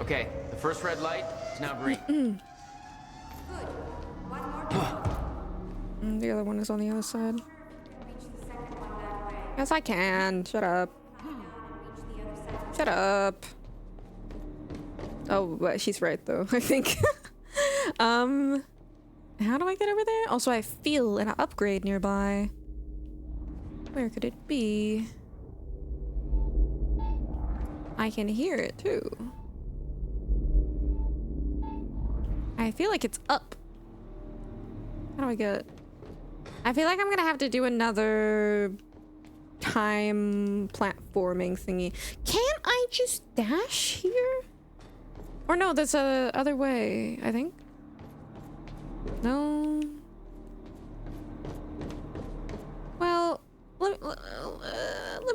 Okay, the first red light is now green. Good. One more. The other one is on the other side. Yes, I can. Shut up. Shut up. Oh, but she's right though, I think. How do I get over there? Also, I feel an upgrade nearby. Where could it be? I can hear it too. I feel like it's up. How do I get? I feel like I'm gonna have to do another time platforming thingy. Can't I just dash here? Or no, there's a other way, I think. No.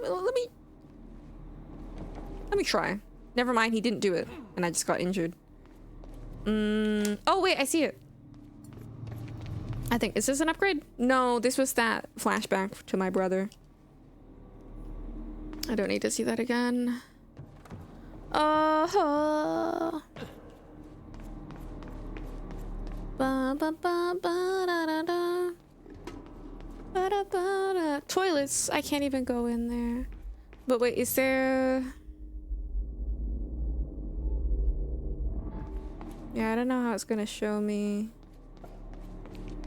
Let me try. Never mind, he didn't do it, and I just got injured. Oh wait, I see it. I think, is this an upgrade? No, this was that flashback to my brother. I don't need to see that again. Ba, ba, ba, ba, da, da, da. Ba, da, ba, da. Toilets, I can't even go in there. But wait, is there... Yeah, I don't know how it's gonna show me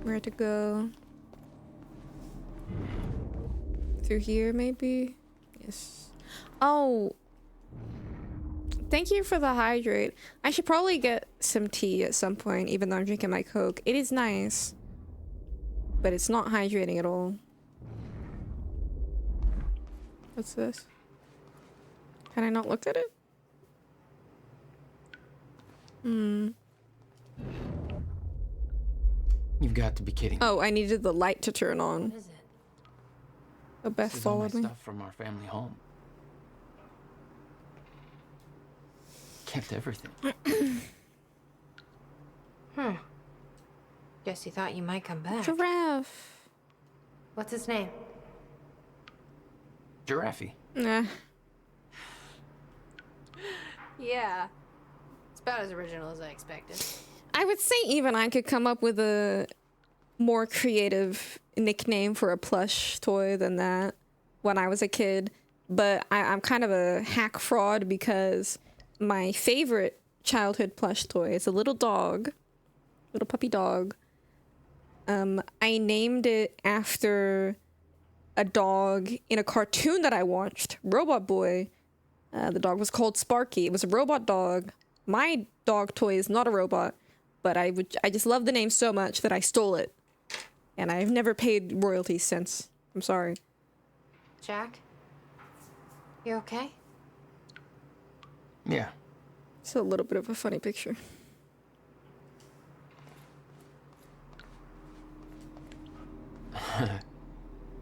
where to go. Through here, maybe? Yes. Oh! Thank you for the hydrate. I should probably get some tea at some point, even though I'm drinking my Coke. It is nice, but it's not hydrating at all. What's this? Can I not look at it? You've got to be kidding. Oh, I needed the light to turn on. What is it? Oh, Beth This is all my followed me. stuff from our family home. Kept everything. Guess you thought you might come back. Giraffe. What's his name? Giraffe. Nah. Yeah. It's about as original as I expected. I would say even I could come up with a more creative nickname for a plush toy than that when I was a kid. But I'm kind of a hack fraud because my favorite childhood plush toy is a little dog, little puppy dog. I named it after a dog in a cartoon that I watched, Robot Boy. The dog was called Sparky. It was a robot dog. My dog toy is not a robot, but I just love the name so much that I stole it. And I've never paid royalties since. I'm sorry. Jack? You okay? Yeah. It's a little bit of a funny picture.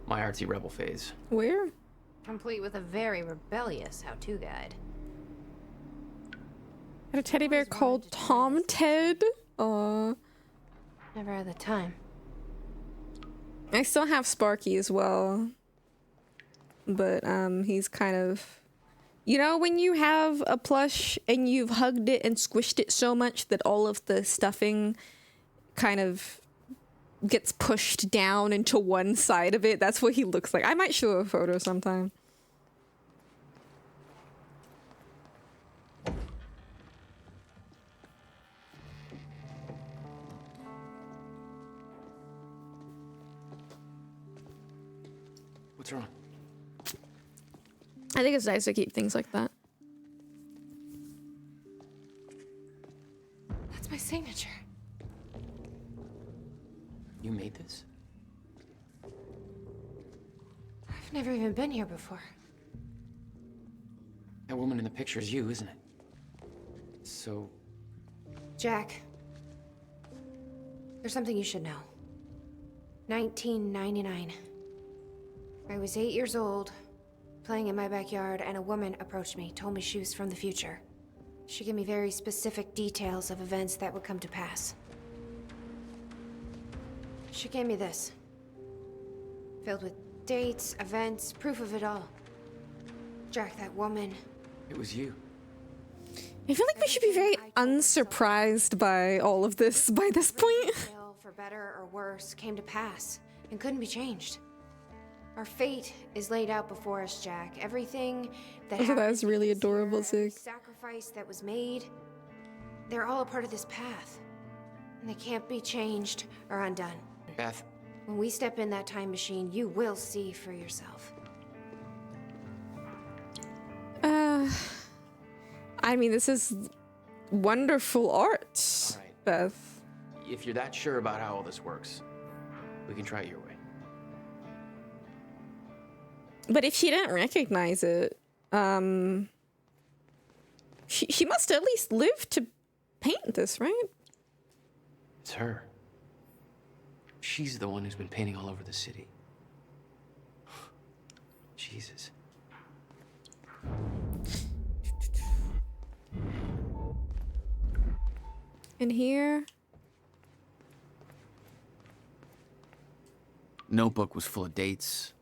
My artsy rebel phase. Where? Complete with a very rebellious how-to guide. I had a teddy bear called Tom Ted. Aww. Never had the time. I still have Sparky as well. But he's kind of... You know when you have a plush and you've hugged it and squished it so much that all of the stuffing kind of gets pushed down into one side of it? That's what he looks like. I might show a photo sometime. What's wrong? I think it's nice to keep things like that. That's my signature. You made this? I've never even been here before. That woman in the picture is you, isn't it? So... Jack. There's something you should know. 1999. I was 8 years old, playing in my backyard, and a woman approached me, told me she was from the future. She gave me very specific details of events that would come to pass. She gave me this. Filled with dates, events, proof of it all. Jack, that woman. It was you. I feel like we should be very unsurprised by all of this by this point. For better or worse, came to pass and couldn't be changed. Our fate is laid out before us, Jack. Everything that Oh, happened that's really this adorable, year, every Zig. sacrifice that was made, they're all a part of this path. And they can't be changed or undone. Beth. When we step in that time machine, you will see for yourself. I mean, this is wonderful art, All right. Beth. If you're that sure about how all this works, we can try it your way. But if she didn't recognize it, she must at least live to paint this, right? It's her. She's the one who's been painting all over the city. Jesus. In here. Notebook was full of dates,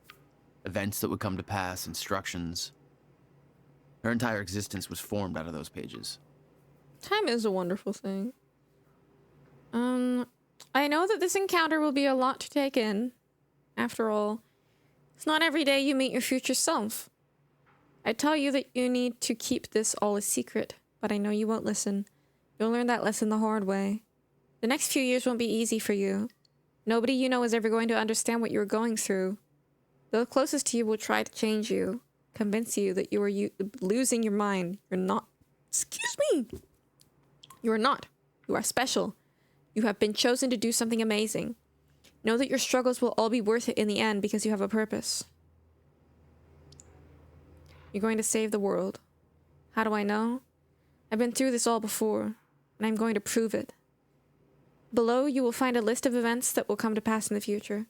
events that would come to pass, instructions. Her entire existence was formed out of those pages. Time is a wonderful thing. I know that this encounter will be a lot to take in. After all, it's not every day you meet your future self. I tell you that you need to keep this all a secret, but I know you won't listen. You'll learn that lesson the hard way. The next few years won't be easy for you. Nobody you know is ever going to understand what you're going through. Those closest to you will try to change you, convince you that you are losing your mind. You're not. Excuse me! You are not. You are special. You have been chosen to do something amazing. Know that your struggles will all be worth it in the end because you have a purpose. You're going to save the world. How do I know? I've been through this all before, and I'm going to prove it. Below, you will find a list of events that will come to pass in the future.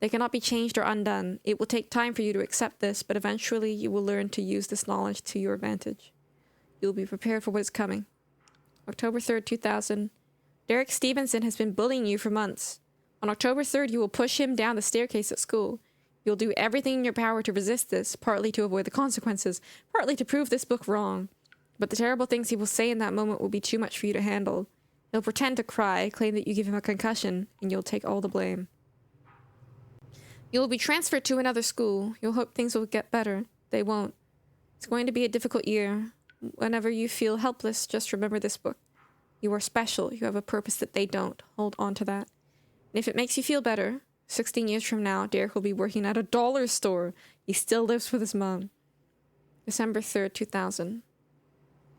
They cannot be changed or undone. It will take time for you to accept this, but eventually you will learn to use this knowledge to your advantage. You will be prepared for what is coming. October 3rd, 2000. Derek Stevenson has been bullying you for months. On October 3rd, you will push him down the staircase at school. You'll do everything in your power to resist this, partly to avoid the consequences, partly to prove this book wrong. But the terrible things he will say in that moment will be too much for you to handle. He'll pretend to cry, claim that you give him a concussion, and you'll take all the blame. You will be transferred to another school. You'll hope things will get better. They won't. It's going to be a difficult year. Whenever you feel helpless, just remember this book. You are special. You have a purpose that they don't. Hold on to that. And if it makes you feel better, 16 years from now, Derek will be working at a dollar store. He still lives with his mom. December 3rd, 2000.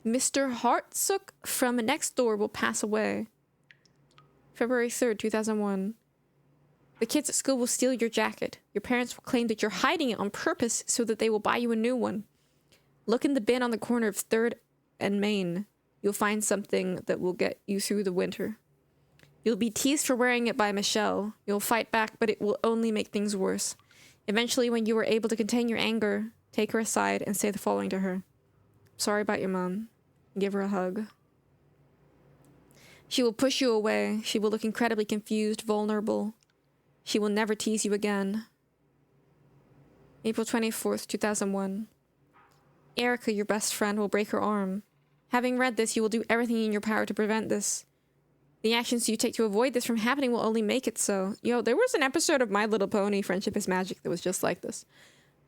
Mr. Hartsook from next door will pass away. February 3rd, 2001. The kids at school will steal your jacket. Your parents will claim that you're hiding it on purpose so that they will buy you a new one. Look in the bin on the corner of 3rd and Main. You'll find something that will get you through the winter. You'll be teased for wearing it by Michelle. You'll fight back, but it will only make things worse. Eventually, when you are able to contain your anger, take her aside and say the following to her. Sorry about your mom. Give her a hug. She will push you away. She will look incredibly confused, vulnerable. She will never tease you again. April 24th, 2001. Erica, your best friend, will break her arm. Having read this, you will do everything in your power to prevent this. The actions you take to avoid this from happening will only make it so. Yo, there was an episode of My Little Pony, Friendship is Magic, that was just like this.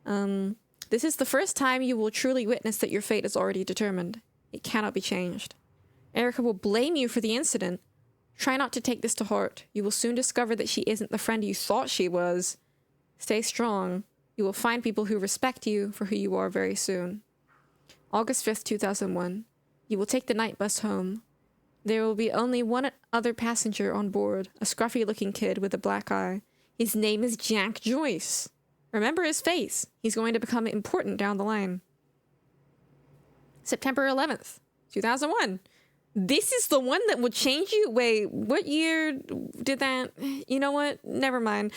This is the first time you will truly witness that your fate is already determined. It cannot be changed. Erica will blame you for the incident. Try not to take this to heart. You will soon discover that she isn't the friend you thought she was. Stay strong. You will find people who respect you for who you are very soon. August 5th, 2001. You will take the night bus home. There will be only one other passenger on board, a scruffy-looking kid with a black eye. His name is Jack Joyce. Remember his face. He's going to become important down the line. September 11th, 2001. This is the one that will change you? Wait, what year did that? You know what? Never mind.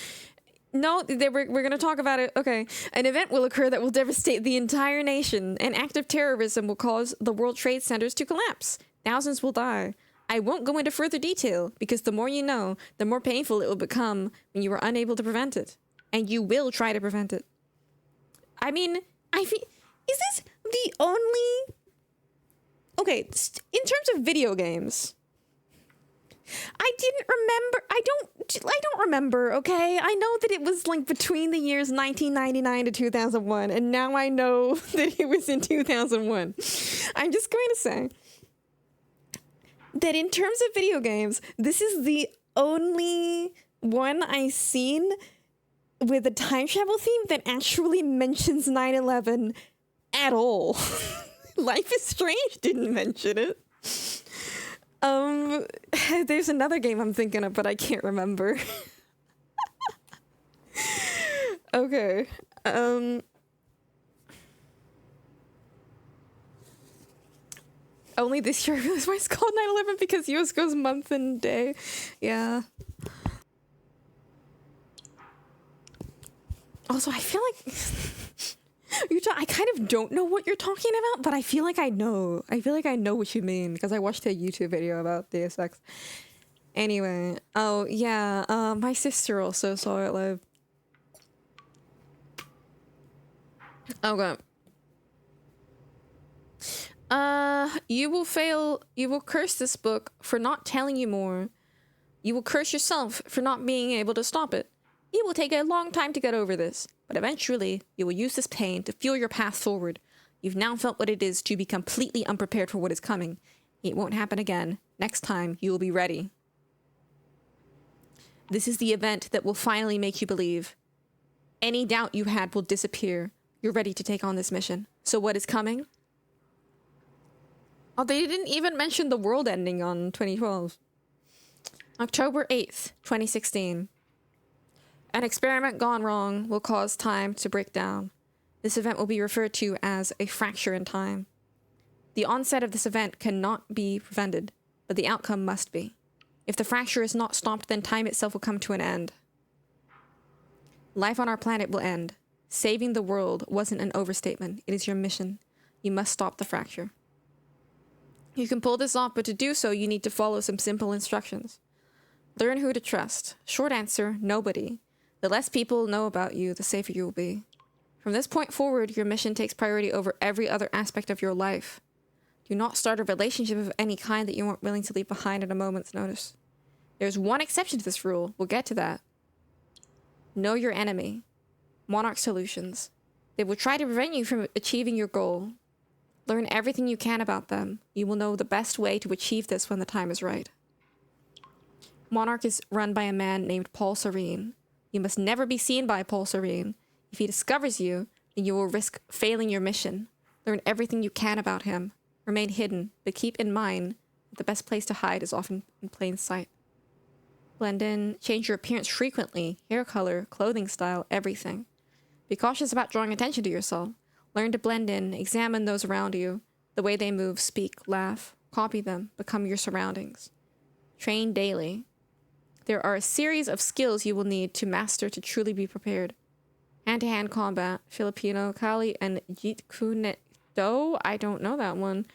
No, we're going to talk about it. Okay. An event will occur that will devastate the entire nation. An act of terrorism will cause the World Trade Centers to collapse. Thousands will die. I won't go into further detail because the more you know, the more painful it will become when you are unable to prevent it. And you will try to prevent it. I mean, is this the only... Okay, in terms of video games... I don't remember, okay? I know that it was like between the years 1999 to 2001, and now I know that it was in 2001. I'm just going to say that in terms of video games, this is the only one I've seen with a time travel theme that actually mentions 9/11 at all. Life is Strange didn't mention it. There's another game I'm thinking of, but I can't remember. Okay. Only this year I realized why it's called 9/11 because yours goes month and day. Yeah. Also, I feel like I kind of don't know what you're talking about, but I feel like I know. I feel like I know what you mean because I watched a YouTube video about Deus Ex. Anyway, oh yeah, my sister also saw it live. Okay. You will curse this book for not telling you more. You will curse yourself for not being able to stop it. It will take a long time to get over this, but eventually you will use this pain to fuel your path forward. You've now felt what it is to be completely unprepared for what is coming. It won't happen again. Next time, you will be ready. This is the event that will finally make you believe. Any doubt you had will disappear. You're ready to take on this mission. So what is coming? Oh, they didn't even mention the world ending on 2012. October 8th, 2016. An experiment gone wrong will cause time to break down. This event will be referred to as a fracture in time. The onset of this event cannot be prevented, but the outcome must be. If the fracture is not stopped, then time itself will come to an end. Life on our planet will end. Saving the world wasn't an overstatement. It is your mission. You must stop the fracture. You can pull this off, but to do so, you need to follow some simple instructions. Learn who to trust. Short answer, nobody. The less people know about you, the safer you will be. From this point forward, your mission takes priority over every other aspect of your life. Do not start a relationship of any kind that you aren't willing to leave behind at a moment's notice. There's one exception to this rule. We'll get to that. Know your enemy. Monarch Solutions. They will try to prevent you from achieving your goal. Learn everything you can about them. You will know the best way to achieve this when the time is right. Monarch is run by a man named Paul Serene. You must never be seen by Paul Serene. If he discovers you, then you will risk failing your mission. Learn everything you can about him. Remain hidden, but keep in mind that the best place to hide is often in plain sight. Blend in, change your appearance frequently, hair color, clothing style, everything. Be cautious about drawing attention to yourself. Learn to blend in, examine those around you, the way they move, speak, laugh, copy them, become your surroundings. Train daily. There are a series of skills you will need to master to truly be prepared. Hand-to-hand combat, Filipino, Kali, and Jeet Kune Do? I don't know that one.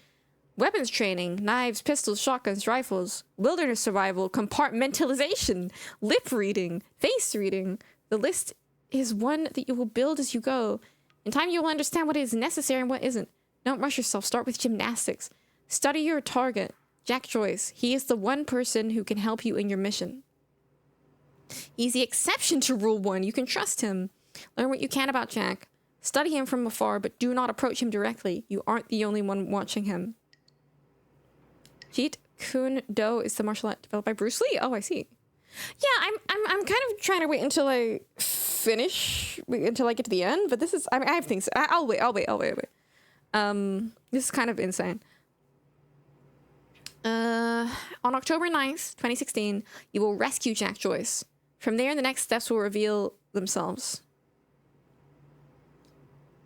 Weapons training, knives, pistols, shotguns, rifles. Wilderness survival, compartmentalization, lip reading, face reading. The list is one that you will build as you go. In time, you will understand what is necessary and what isn't. Don't rush yourself. Start with gymnastics. Study your target, Jack Joyce. He is the one person who can help you in your mission. He's the exception to Rule 1. You can trust him. Learn what you can about Jack. Study him from afar, but do not approach him directly. You aren't the only one watching him. Jeet Kune Do is the martial art developed by Bruce Lee. Oh, I see. Yeah, I'm kind of trying to wait until I finish, until I get to the end, but this is, I have things. I'll wait. This is kind of insane. On October 9th, 2016, you will rescue Jack Joyce. From there, the next steps will reveal themselves.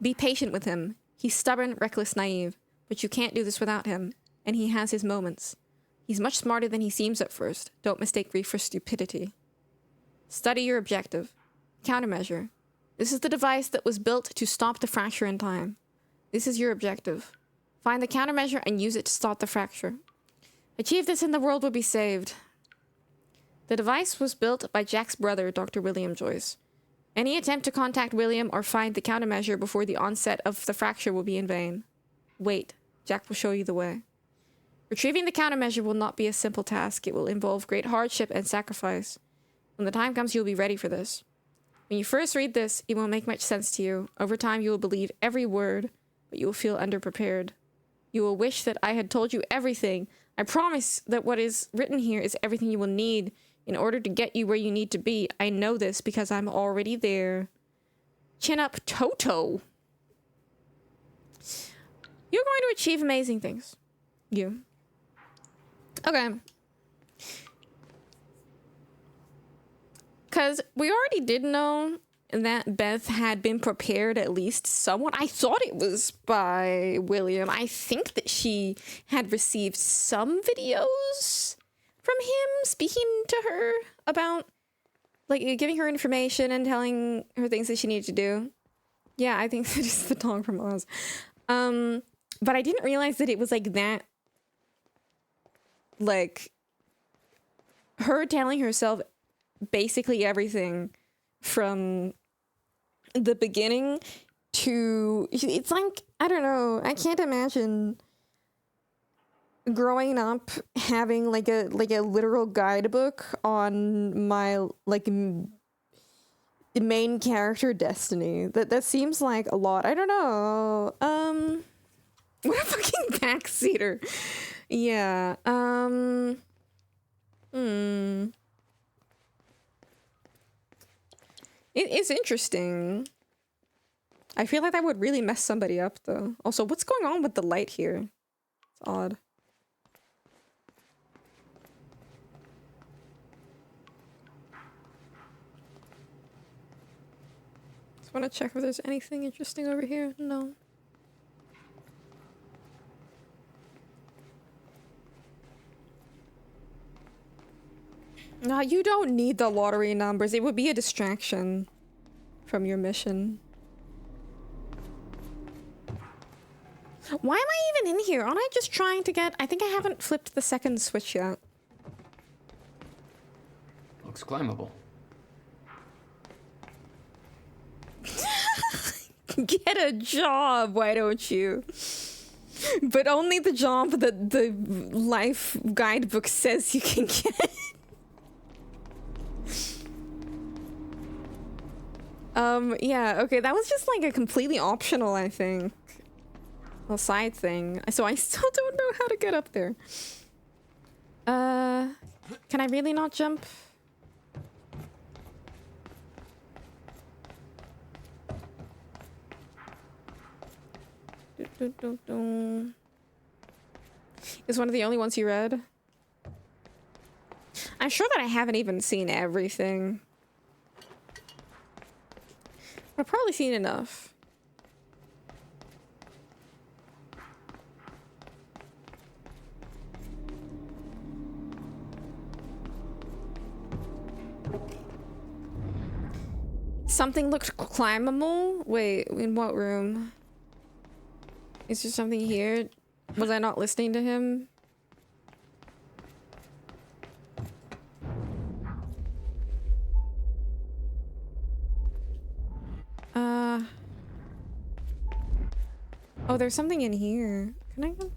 Be patient with him. He's stubborn, reckless, naive, but you can't do this without him, and he has his moments. He's much smarter than he seems at first. Don't mistake grief for stupidity. Study your objective. Countermeasure. This is the device that was built to stop the fracture in time. This is your objective. Find the countermeasure and use it to stop the fracture. Achieve this and the world will be saved. The device was built by Jack's brother, Dr. William Joyce. Any attempt to contact William or find the countermeasure before the onset of the fracture will be in vain. Wait. Jack will show you the way. Retrieving the countermeasure will not be a simple task. It will involve great hardship and sacrifice. When the time comes, you'll be ready for this. When you first read this, it won't make much sense to you. Over time, you will believe every word, but you will feel underprepared. You will wish that I had told you everything. I promise that what is written here is everything you will need in order to get you where you need to be. I know this because I'm already there. Chin up, Toto. You're going to achieve amazing things. You. Okay. Because we already did know that Beth had been prepared at least somewhat. I thought it was by William. I think that she had received some videos from him speaking to her about, like, giving her information and telling her things that she needed to do. Yeah, I think that is the dog from Oz. But I didn't realize that it was like that. Like, her telling herself basically everything from the beginning to... It's like, I don't know, I can't imagine growing up having like a literal guidebook on my like main character destiny. That seems like a lot. I don't know. What a fucking backseater. Yeah. It is interesting. I feel like that would really mess somebody up though. Also, what's going on with the light here? It's odd. Just want to check if there's anything interesting over here. No. No, you don't need the lottery numbers. It would be a distraction from your mission. Why am I even in here? Aren't I just trying to get... I think I haven't flipped the second switch yet. Looks climbable. Get a job, why don't you? But only the job that the life guidebook says you can get. Yeah, okay, that was just like a completely optional, I think. A side thing. So I still don't know how to get up there. Can I really not jump? Is one of the only ones you read? I'm sure that I haven't even seen everything. I've probably seen enough. Something looked climbable? Wait, in what room? Is there something here? Was I not listening to him? Oh, there's something in here. Can I go?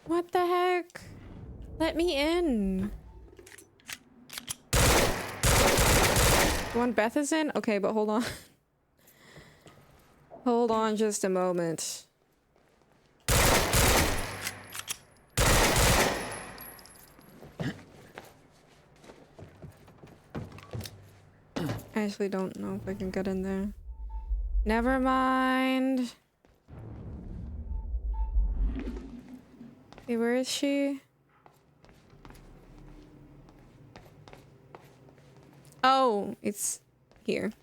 What the heck? Let me in. The one Beth is in? Okay, but hold on. Hold on just a moment. I actually don't know if I can get in there. Never mind. Okay, where is she? Oh, it's here.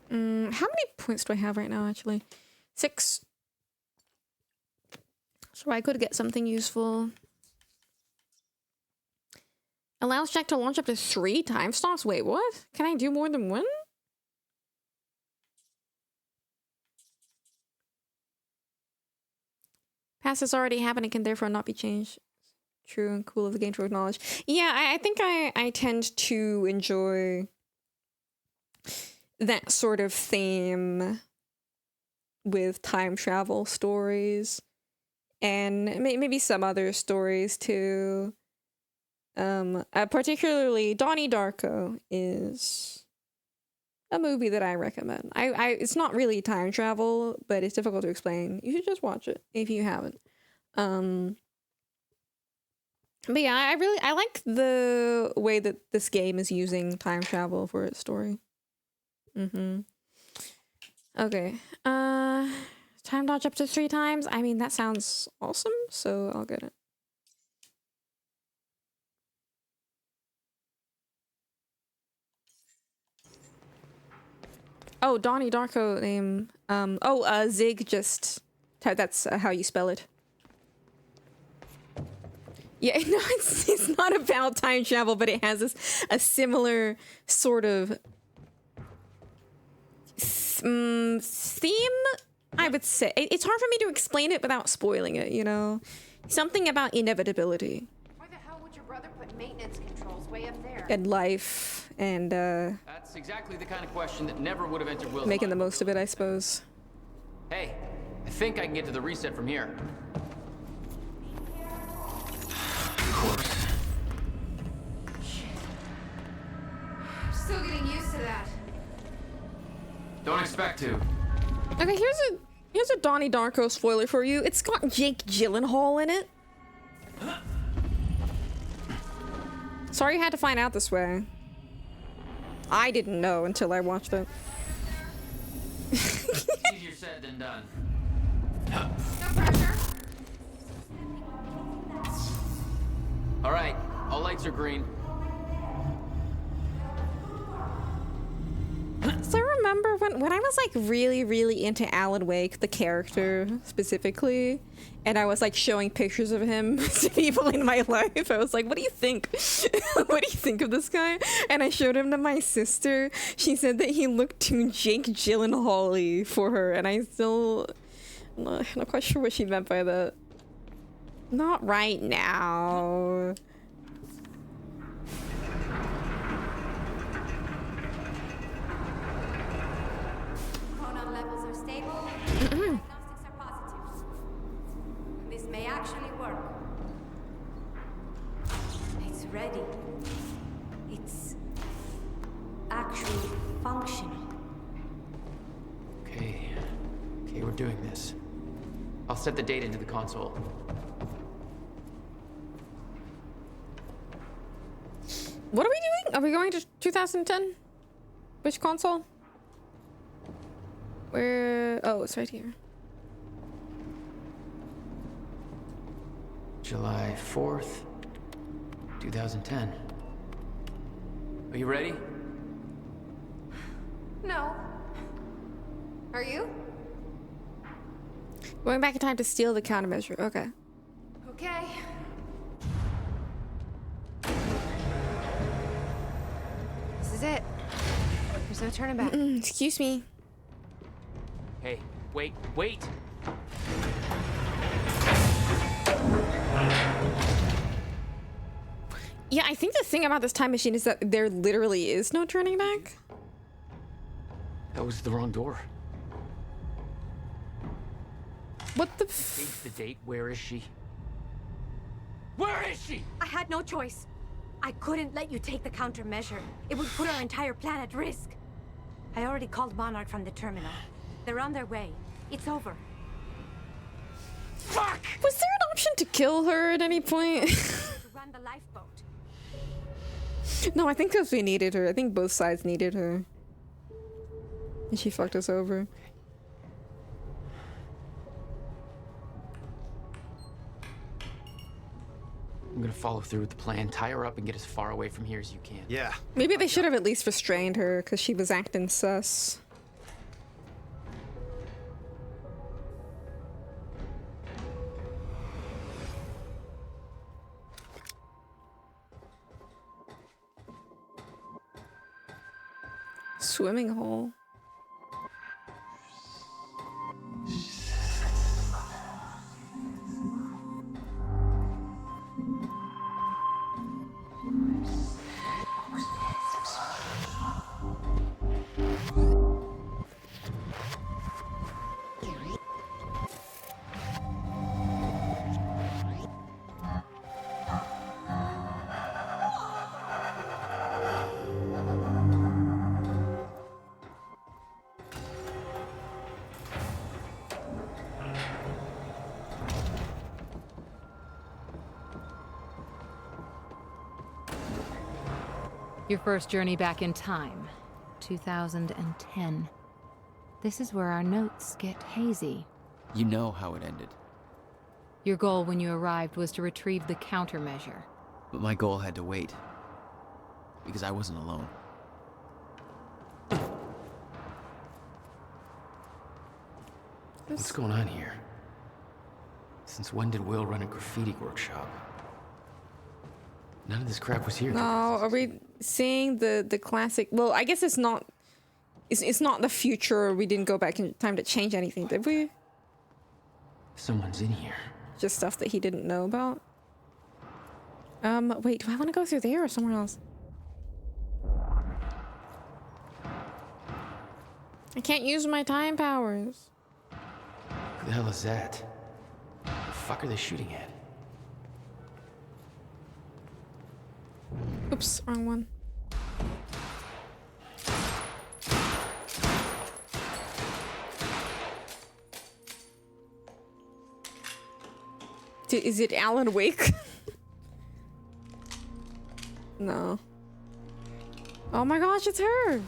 How many points do I have right now, actually? 6. So I could get something useful. Allows Jack to launch up to 3 time stops? Wait, what? Can I do more than one? Past has already happened and can therefore not be changed. True and cool of the game to acknowledge. Yeah, I think I tend to enjoy that sort of theme with time travel stories. And maybe some other stories too. Particularly Donnie Darko is a movie that I recommend. It's not really time travel, but it's difficult to explain. You should just watch it if you haven't. But yeah, I like the way that this game is using time travel for its story. Okay. Time dodge up to 3 times. I mean, that sounds awesome, so I'll get it. Oh, Donnie Darko name. Zig just... That's how you spell it. Yeah, no, it's not about time travel, but it has a similar sort of theme, I would say. It's hard for me to explain it without spoiling it, you know? Something about inevitability. Why the hell would your brother put maintenance controls way up there? And life, and That's exactly the kind of question that never would have entered Will's making the mind. most of it, I suppose. Hey, I think I can get to the reset from here. Of course. Still getting used to that. Don't expect to. Okay, here's a Donnie Darko spoiler for you. It's got Jake Gyllenhaal in it. Sorry you had to find out this way. I didn't know until I watched it. Easier said than done. No pressure. All right, all lights are green. So I remember when I was like really into Alan Wake, the character specifically, and I was like showing pictures of him to people in my life. I was like, what do you think? What do you think of this guy? And I showed him to my sister. She said that he looked too Jake Gyllenhaal-y for her, and I'm not quite sure what she meant by that. Not right now. Levels are stable. Diagnostics are positive. This may actually work. It's ready. It's actually functional. Okay, we're doing this. I'll set the date into the console. What are we doing? Are we going to 2010? Which console? Where? Oh, it's right here. July 4th, 2010. Are you ready? No. Are you? Going back in time to steal the countermeasure. Okay. Okay. This is it. There's no turning back. Excuse me. Hey, wait. Yeah, I think the thing about this time machine is that there literally is no turning back. That was the wrong door. What the Date's the date. Where is she? Where is she? I had no choice. I couldn't let you take the countermeasure. It would put our entire plan at risk. I already called Monarch from the terminal. They're on their way. It's over. Fuck! Was there an option to kill her at any point? To run the lifeboat. No, I think because we needed her. I think both sides needed her. And she fucked us over. I'm gonna follow through with the plan. Tie her up and get as far away from here as you can. Yeah. Maybe they should have at least restrained her because she was acting sus. Swimming hole. Your first journey back in time, 2010. This is where our notes get hazy. You know how it ended. Your goal when you arrived was to retrieve the countermeasure. But my goal had to wait. Because I wasn't alone. What's going on here? Since when did Will run a graffiti workshop? None of this crap was here. No, are we seeing the classic? Well, I guess it's not. It's not the future. We didn't go back in time to change anything, did we? Someone's in here. Just stuff that he didn't know about. Wait, do I want to go through there or somewhere else? I can't use my time powers. Who the hell is that? What the fuck are they shooting at? Oops, wrong one. Is it Alan Wake? No. Oh my gosh, it's her!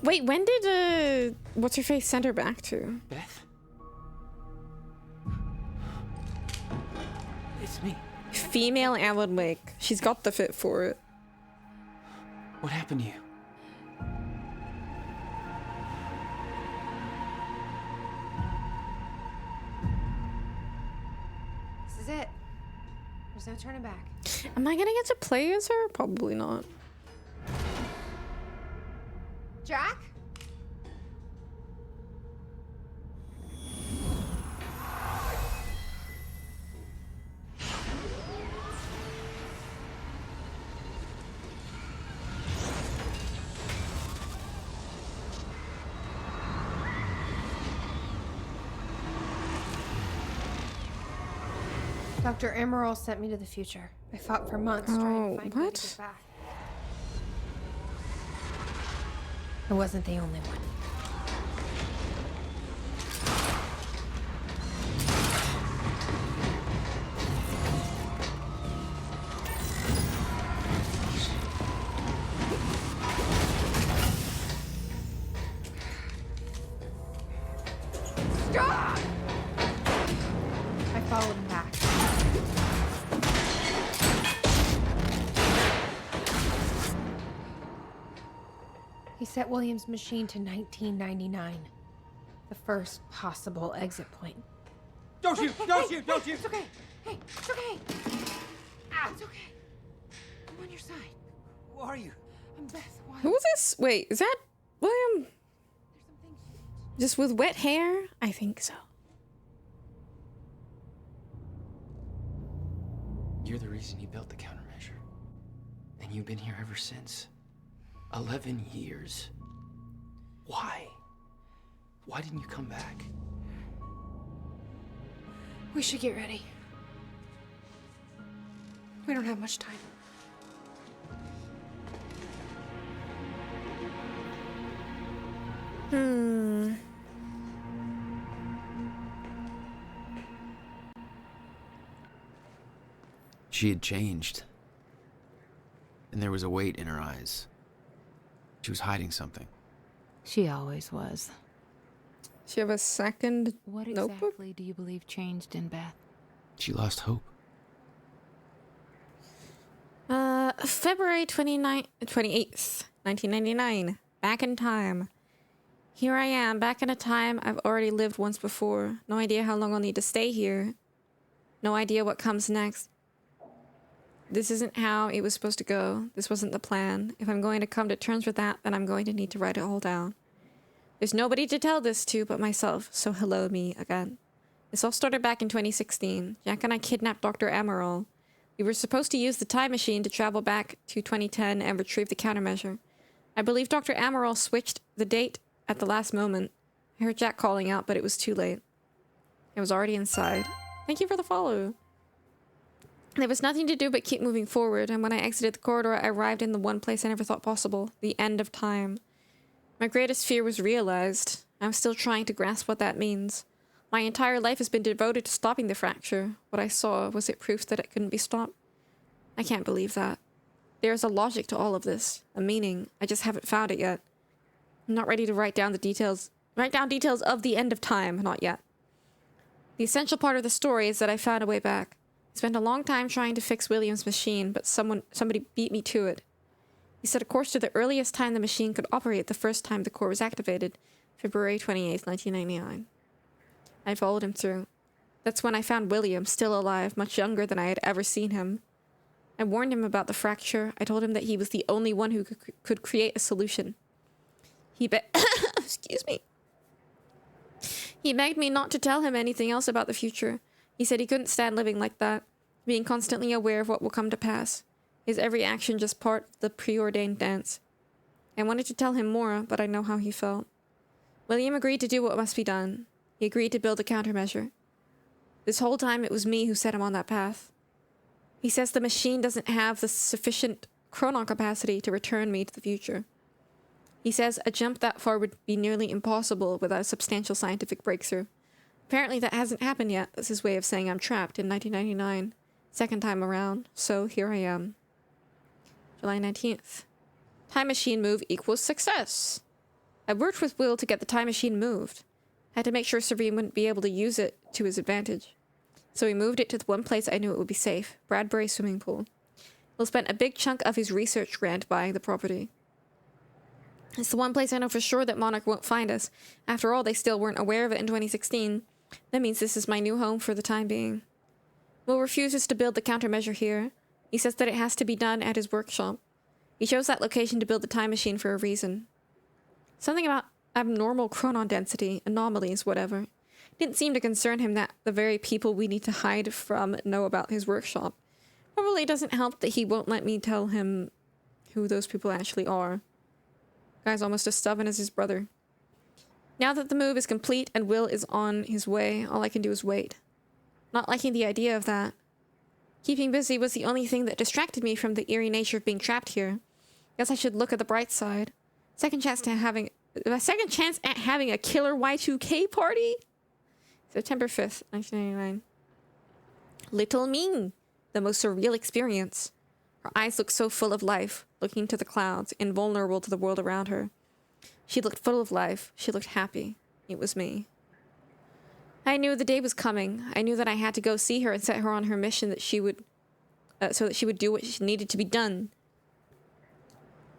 Wait, when did, what's her face send her back to? Beth? It's me. Female Alan Wake. She's got the fit for it. What happened to you? This is it. There's no turning back. Am I gonna get to play as her? Probably not. Jack? Dr. Emerald sent me to the future. I fought for months trying to find a way to get back. I wasn't the only one. Stop! I followed him back. He set William's machine to 1999. The first possible exit point. Don't shoot! Don't shoot! Don't shoot! It's okay. Hey, it's okay. It's okay. I'm on your side. Who are you? I'm Beth. Why? Who is this? Wait, is that William? Just with wet hair? I think so. You're the reason he built the countermeasure. And you've been here ever since. 11 years. Why? Why didn't you come back? We should get ready. We don't have much time. She had changed. And there was a weight in her eyes. She was hiding something. She always was. She have a second What notebook? exactly do you believe changed in Beth? She lost hope. February 28th, 1999. Back in time. Here I am, back in a time I've already lived once before. No idea how long I'll need to stay here. No idea what comes next. This isn't how it was supposed to go. This wasn't the plan. If I'm going to come to terms with that, then I'm going to need to write it all down. There's nobody to tell this to but myself, so hello me again. This all started back in 2016. Jack and I kidnapped Dr. Amaral. We were supposed to use the time machine to travel back to 2010 and retrieve the countermeasure. I believe Dr. Amaral switched the date at the last moment. I heard Jack calling out, but it was too late. I was already inside. Thank you for the follow. There was nothing to do but keep moving forward, and when I exited the corridor, I arrived in the one place I never thought possible, the end of time. My greatest fear was realized. I'm still trying to grasp what that means. My entire life has been devoted to stopping the fracture. What I saw, was it proof that it couldn't be stopped? I can't believe that. There is a logic to all of this, a meaning. I just haven't found it yet. I'm not ready to write down details of the end of time, not yet. The essential part of the story is that I found a way back. I spent a long time trying to fix William's machine, but somebody beat me to it. He set a course to the earliest time the machine could operate the first time the core was activated, February 28th, 1999. I followed him through. That's when I found William, still alive, much younger than I had ever seen him. I warned him about the fracture. I told him that he was the only one who could create a solution. He excuse me. He begged me not to tell him anything else about the future. He said he couldn't stand living like that, being constantly aware of what will come to pass. His every action just part of the preordained dance. I wanted to tell him more, but I know how he felt. William agreed to do what must be done. He agreed to build a countermeasure. This whole time it was me who set him on that path. He says the machine doesn't have the sufficient chronon capacity to return me to the future. He says a jump that far would be nearly impossible without a substantial scientific breakthrough. Apparently that hasn't happened yet. That's his way of saying I'm trapped in 1999. Second time around, so here I am. July 19th. Time machine move equals success. I worked with Will to get the time machine moved. I had to make sure Serene wouldn't be able to use it to his advantage. So we moved it to the one place I knew it would be safe, Bradbury swimming pool. Will spent a big chunk of his research grant buying the property. It's the one place I know for sure that Monarch won't find us. After all, they still weren't aware of it in 2016. That means this is my new home for the time being. Will refuses to build the countermeasure here. He says that it has to be done at his workshop. He chose that location to build the time machine for a reason. Something about abnormal chronon density, anomalies, whatever. Didn't seem to concern him that the very people we need to hide from know about his workshop. Probably doesn't help that he won't let me tell him who those people actually are. Guy's almost as stubborn as his brother. Now that the move is complete and Will is on his way, all I can do is wait. Not liking the idea of that. Keeping busy was the only thing that distracted me from the eerie nature of being trapped here. Guess I should look at the bright side. Second chance at having a killer Y2K party? September 5th, 1999. Little Ming, the most surreal experience. Her eyes looked so full of life, looking to the clouds, invulnerable to the world around her. She looked full of life. She looked happy. It was me. I knew the day was coming. I knew that I had to go see her and set her on her mission that she would, so that she would do what needed to be done.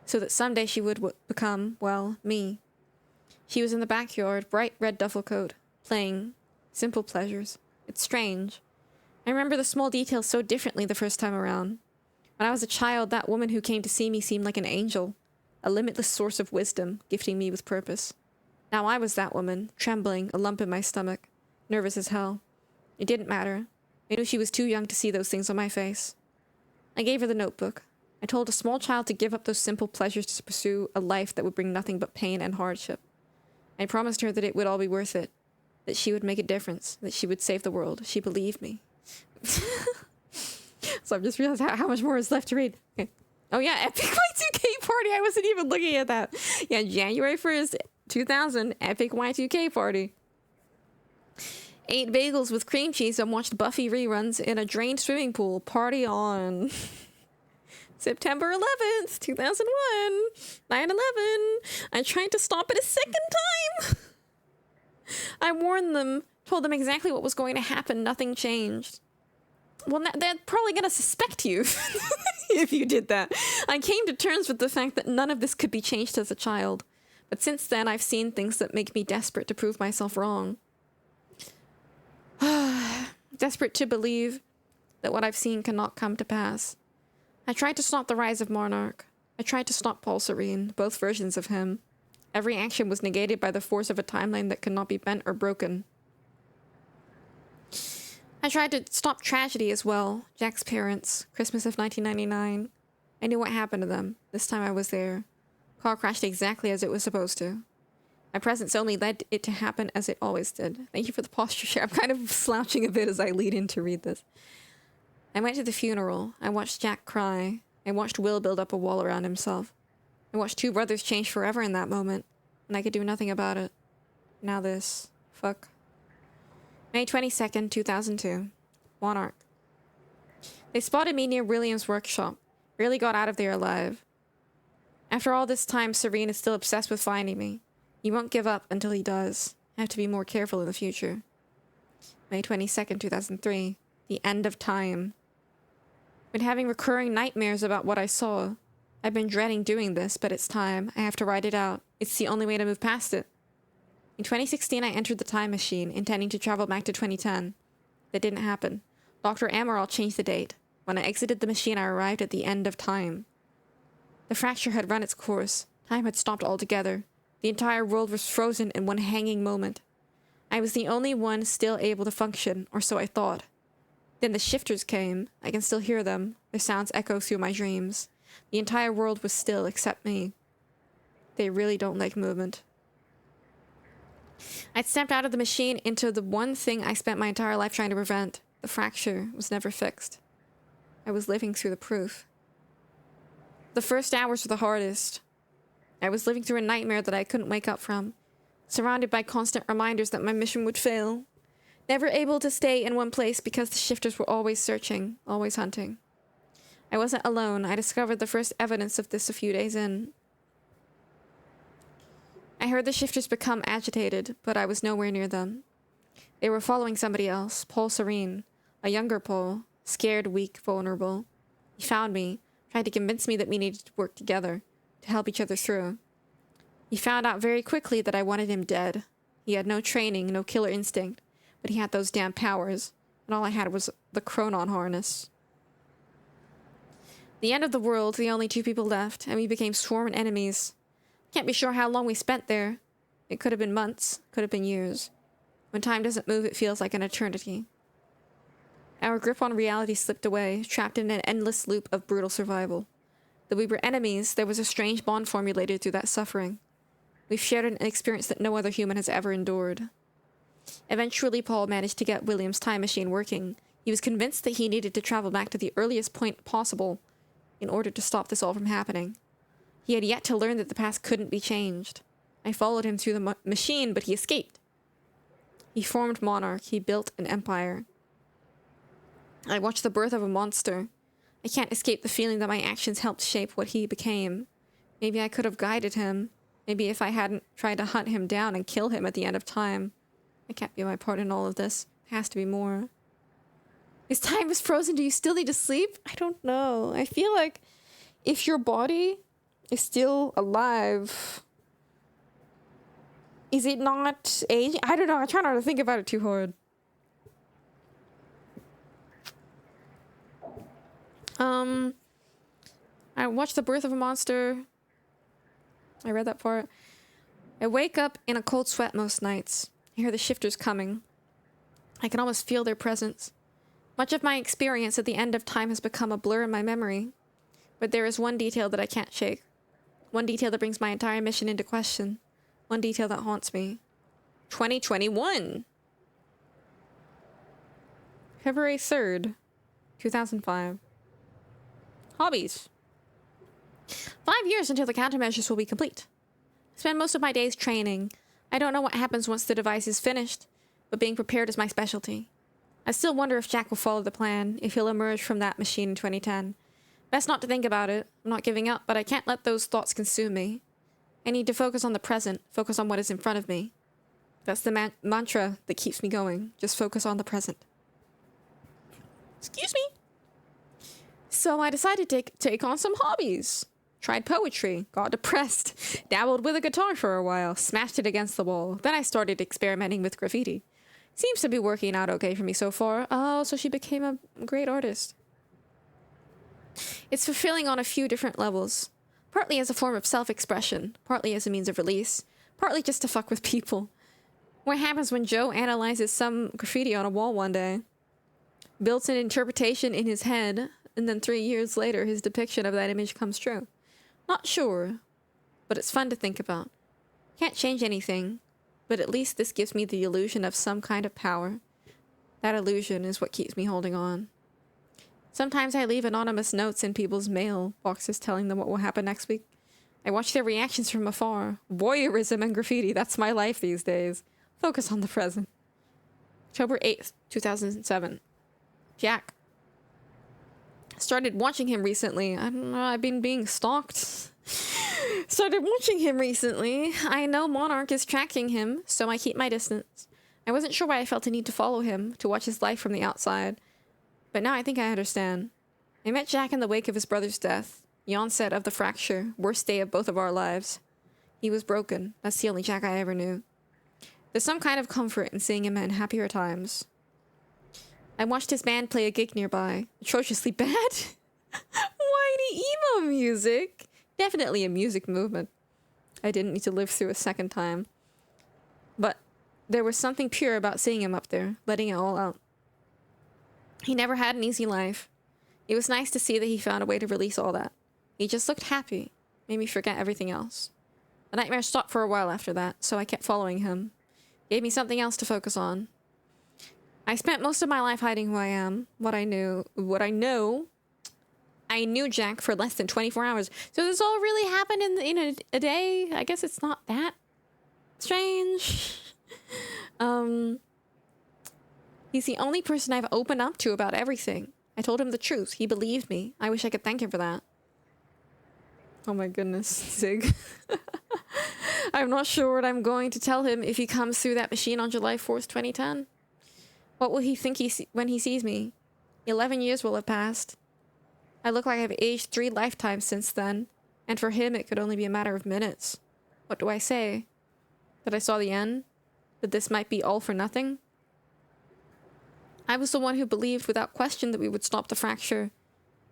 So that someday she would become, well, me. She was in the backyard, bright red duffel coat, playing simple pleasures. It's strange. I remember the small details so differently the first time around. When I was a child, that woman who came to see me seemed like an angel, a limitless source of wisdom, gifting me with purpose. Now I was that woman, trembling, a lump in my stomach, nervous as hell. It didn't matter. I knew she was too young to see those things on my face. I gave her the notebook. I told a small child to give up those simple pleasures to pursue a life that would bring nothing but pain and hardship. I promised her that it would all be worth it, that she would make a difference, that she would save the world. She believed me. So I've just realized how much more is left to read. Okay. Oh yeah, Epic Y2K party. I wasn't even looking at that. Yeah, January 1st, 2000, Epic Y2K party. Ate bagels with cream cheese and watched Buffy reruns in a drained swimming pool. Party on. September 11th, 2001, 9/11. I tried to stop it a second time. I warned them, told them exactly what was going to happen. Nothing changed. Well, they're probably going to suspect you if you did that. I came to terms with the fact that none of this could be changed as a child. But since then, I've seen things that make me desperate to prove myself wrong. Desperate to believe that what I've seen cannot come to pass. I tried to stop the rise of Monarch. I tried to stop Paul Serene, both versions of him. Every action was negated by the force of a timeline that could not be bent or broken. I tried to stop tragedy as well. Jack's parents, Christmas of 1999. I knew what happened to them. This time I was there. Car crashed exactly as it was supposed to. My presence only led it to happen as it always did. Thank you for the posture share. I'm kind of slouching a bit as I lead in to read this. I went to the funeral. I watched Jack cry. I watched Will build up a wall around himself. I watched two brothers change forever in that moment, and I could do nothing about it. Now this. Fuck. May 22nd, 2002. Monarch. They spotted me near William's workshop. Barely got out of there alive. After all this time, Serene is still obsessed with finding me. He won't give up until he does. I have to be more careful in the future. May 22nd, 2003. The end of time. Been having recurring nightmares about what I saw. I've been dreading doing this, but it's time. I have to write it out. It's the only way to move past it. In 2016, I entered the time machine, intending to travel back to 2010. That didn't happen. Dr. Amaral changed the date. When I exited the machine, I arrived at the end of time. The fracture had run its course. Time had stopped altogether. The entire world was frozen in one hanging moment. I was the only one still able to function, or so I thought. Then the shifters came. I can still hear them. Their sounds echo through my dreams. The entire world was still except me. They really don't like movement. I'd stepped out of the machine into the one thing I spent my entire life trying to prevent. The fracture was never fixed. I was living through the proof. The first hours were the hardest. I was living through a nightmare that I couldn't wake up from, surrounded by constant reminders that my mission would fail. Never able to stay in one place because the shifters were always searching, always hunting. I wasn't alone. I discovered the first evidence of this a few days in. I heard the shifters become agitated, but I was nowhere near them. They were following somebody else, Paul Serene, a younger Paul, scared, weak, vulnerable. He found me, tried to convince me that we needed to work together, to help each other through. He found out very quickly that I wanted him dead. He had no training, no killer instinct, but he had those damn powers, and all I had was the Chronon harness. The end of the world, the only two people left, and we became sworn enemies. Can't be sure how long we spent there. It could have been months, could have been years. When time doesn't move, it feels like an eternity. Our grip on reality slipped away, trapped in an endless loop of brutal survival. Though we were enemies, there was a strange bond formulated through that suffering. We've shared an experience that no other human has ever endured. Eventually, Paul managed to get William's time machine working. He was convinced that he needed to travel back to the earliest point possible in order to stop this all from happening. He had yet to learn that the past couldn't be changed. I followed him through the machine, but he escaped. He formed Monarch. He built an empire. I watched the birth of a monster. I can't escape the feeling that my actions helped shape what he became. Maybe I could have guided him. Maybe if I hadn't tried to hunt him down and kill him at the end of time. I can't be my part in all of this. There has to be more. Is time is frozen? Do you still need to sleep? I don't know. I feel like if your body is still alive, is it not aging? I don't know. I try not to think about it too hard. I watched the birth of a monster. I read that part. I wake up in a cold sweat most nights. I hear the shifters coming. I can almost feel their presence. Much of my experience at the end of time has become a blur in my memory. But there is one detail that I can't shake. One detail that brings my entire mission into question. One detail that haunts me. 2021! February 3rd, 2005. Hobbies. 5 years until the countermeasures will be complete. I spend most of my days training. I don't know what happens once the device is finished, but being prepared is my specialty. I still wonder if Jack will follow the plan, if he'll emerge from that machine in 2010. Best not to think about it. I'm not giving up, but I can't let those thoughts consume me. I need to focus on the present, focus on what is in front of me. That's the mantra that keeps me going. Just focus on the present. Excuse me. So I decided to take on some hobbies. Tried poetry, got depressed, dabbled with a guitar for a while, smashed it against the wall. Then I started experimenting with graffiti. Seems to be working out okay for me so far. Oh, so she became a great artist. It's fulfilling on a few different levels. Partly as a form of self-expression, partly as a means of release, partly just to fuck with people. What happens when Joe analyzes some graffiti on a wall one day? Builds an interpretation in his head, and then 3 years later his depiction of that image comes true. Not sure, but it's fun to think about. Can't change anything, but at least this gives me the illusion of some kind of power. That illusion is what keeps me holding on. Sometimes I leave anonymous notes in people's mail boxes telling them what will happen next week. I watch their reactions from afar. Voyeurism and graffiti, that's my life these days. Focus on the present. October 8th, 2007. Jack. Started watching him recently. I don't know, I've been being stalked. Started watching him recently. I know Monarch is tracking him, so I keep my distance. I wasn't sure why I felt a need to follow him, to watch his life from the outside. But now I think I understand. I met Jack in the wake of his brother's death. The onset of the fracture, worst day of both of our lives. He was broken. That's the only Jack I ever knew. There's some kind of comfort in seeing him in happier times. I watched his band play a gig nearby. Atrociously bad. Whiny emo music. Definitely a music movement. I didn't need to live through a second time. But there was something pure about seeing him up there, letting it all out. He never had an easy life. It was nice to see that he found a way to release all that. He just looked happy. Made me forget everything else. The nightmare stopped for a while after that, so I kept following him. Gave me something else to focus on. I spent most of my life hiding who I am, what I know. I knew Jack for less than 24 hours. So this all really happened in a day? I guess it's not that strange. He's the only person I've opened up to about everything. I told him the truth. He believed me. I wish I could thank him for that. Oh my goodness, Zig. I'm not sure what I'm going to tell him if he comes through that machine on July 4th, 2010. What will he think when he sees me? 11 years will have passed. I look like I've aged 3 lifetimes since then, and for him it could only be a matter of minutes. What do I say? That I saw the end? That this might be all for nothing? I was the one who believed without question that we would stop the fracture.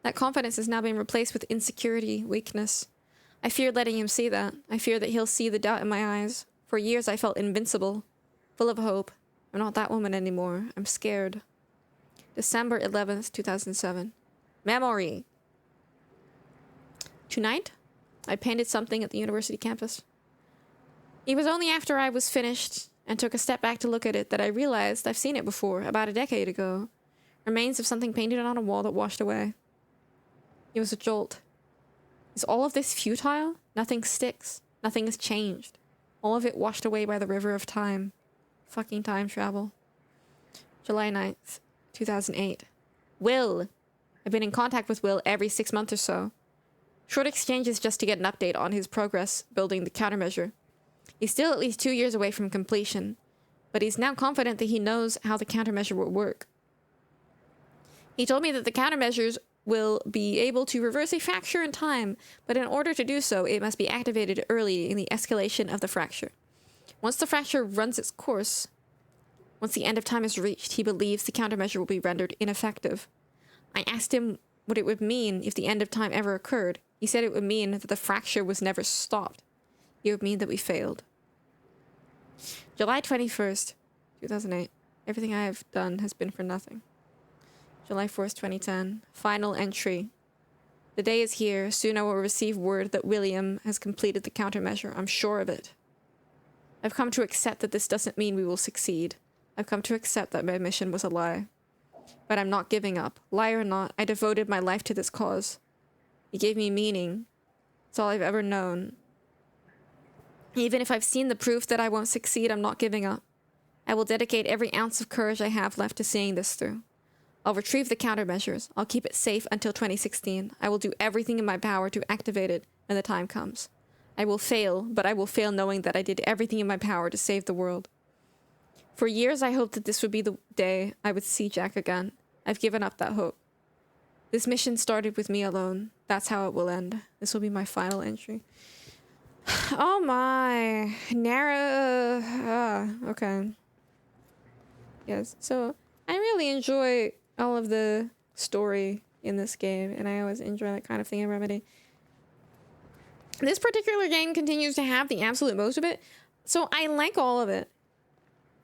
That confidence has now been replaced with insecurity, weakness. I feared letting him see that. I fear that he'll see the doubt in my eyes. For years I felt invincible, full of hope. I'm not that woman anymore. I'm scared. December 11th, 2007. Memory. Tonight, I painted something at the university campus. It was only after I was finished and took a step back to look at it that I realized I've seen it before, about a decade ago. Remains of something painted on a wall that washed away. It was a jolt. Is all of this futile? Nothing sticks. Nothing has changed. All of it washed away by the river of time. Fucking time travel. July 9th, 2008. Will. I've been in contact with Will every 6 months or so. Short exchanges just to get an update on his progress building the countermeasure. He's still at least 2 years away from completion, but he's now confident that he knows how the countermeasure will work. He told me that the countermeasures will be able to reverse a fracture in time, but in order to do so, it must be activated early in the escalation of the fracture. Once the fracture runs its course, once the end of time is reached, he believes the countermeasure will be rendered ineffective. I asked him what it would mean if the end of time ever occurred. He said it would mean that the fracture was never stopped. It would mean that we failed. July 21st, 2008. Everything I have done has been for nothing. July 4th, 2010. Final entry. The day is here. Soon I will receive word that William has completed the countermeasure. I'm sure of it. I've come to accept that this doesn't mean we will succeed. I've come to accept that my mission was a lie. But I'm not giving up. Lie or not, I devoted my life to this cause. It gave me meaning. It's all I've ever known. Even if I've seen the proof that I won't succeed, I'm not giving up. I will dedicate every ounce of courage I have left to seeing this through. I'll retrieve the countermeasures. I'll keep it safe until 2016. I will do everything in my power to activate it when the time comes. I will fail, but I will fail knowing that I did everything in my power to save the world. For years, I hoped that this would be the day I would see Jack again. I've given up that hope. This mission started with me alone. That's how it will end. This will be my final entry. Oh my. Okay. Yes, so I really enjoy all of the story in this game, and I always enjoy that kind of thing in Remedy. This particular game continues to have the absolute most of it, so I like all of it.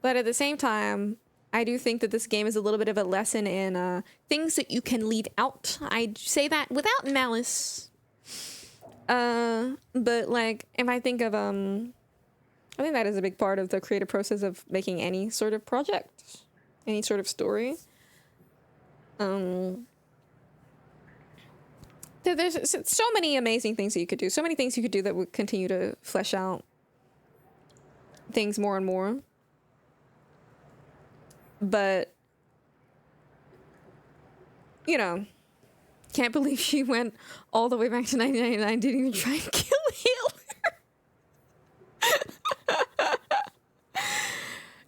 But at the same time, I do think that this game is a little bit of a lesson in things that you can leave out. I say that without malice. But like, if I think of, I think that is a big part of the creative process of making any sort of project, any sort of story. There's so many amazing things that you could do. So many things you could do that would continue to flesh out things more and more. But, you know, can't believe she went all the way back to 1999, didn't even try and kill Hitler.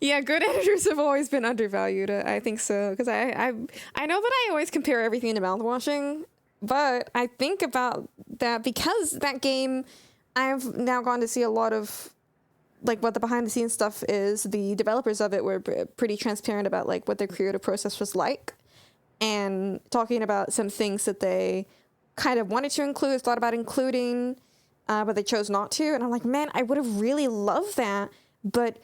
Yeah, good editors have always been undervalued. I think so, because I know that I always compare everything to mouthwashing, but I think about that because that game, I've now gone to see a lot of like what the behind the scenes stuff is, the developers of it were pretty transparent about like what their creative process was like, and talking about some things that they kind of wanted to include, thought about including, but they chose not to. And I'm like, man, I would have really loved that, but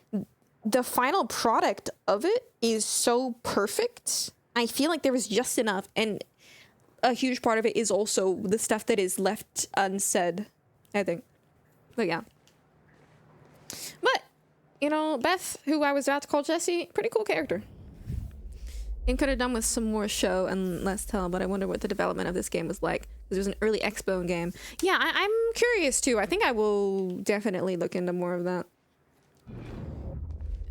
the final product of it is so perfect. I feel like there was just enough, and a huge part of it is also the stuff that is left unsaid, I think. But yeah. But, you know, Beth, who I was about to call Jessie, pretty cool character. And could have done with some more show and less tell, but I wonder what the development of this game was like. Because it was an early Expo game. Yeah, I'm curious too. I think I will definitely look into more of that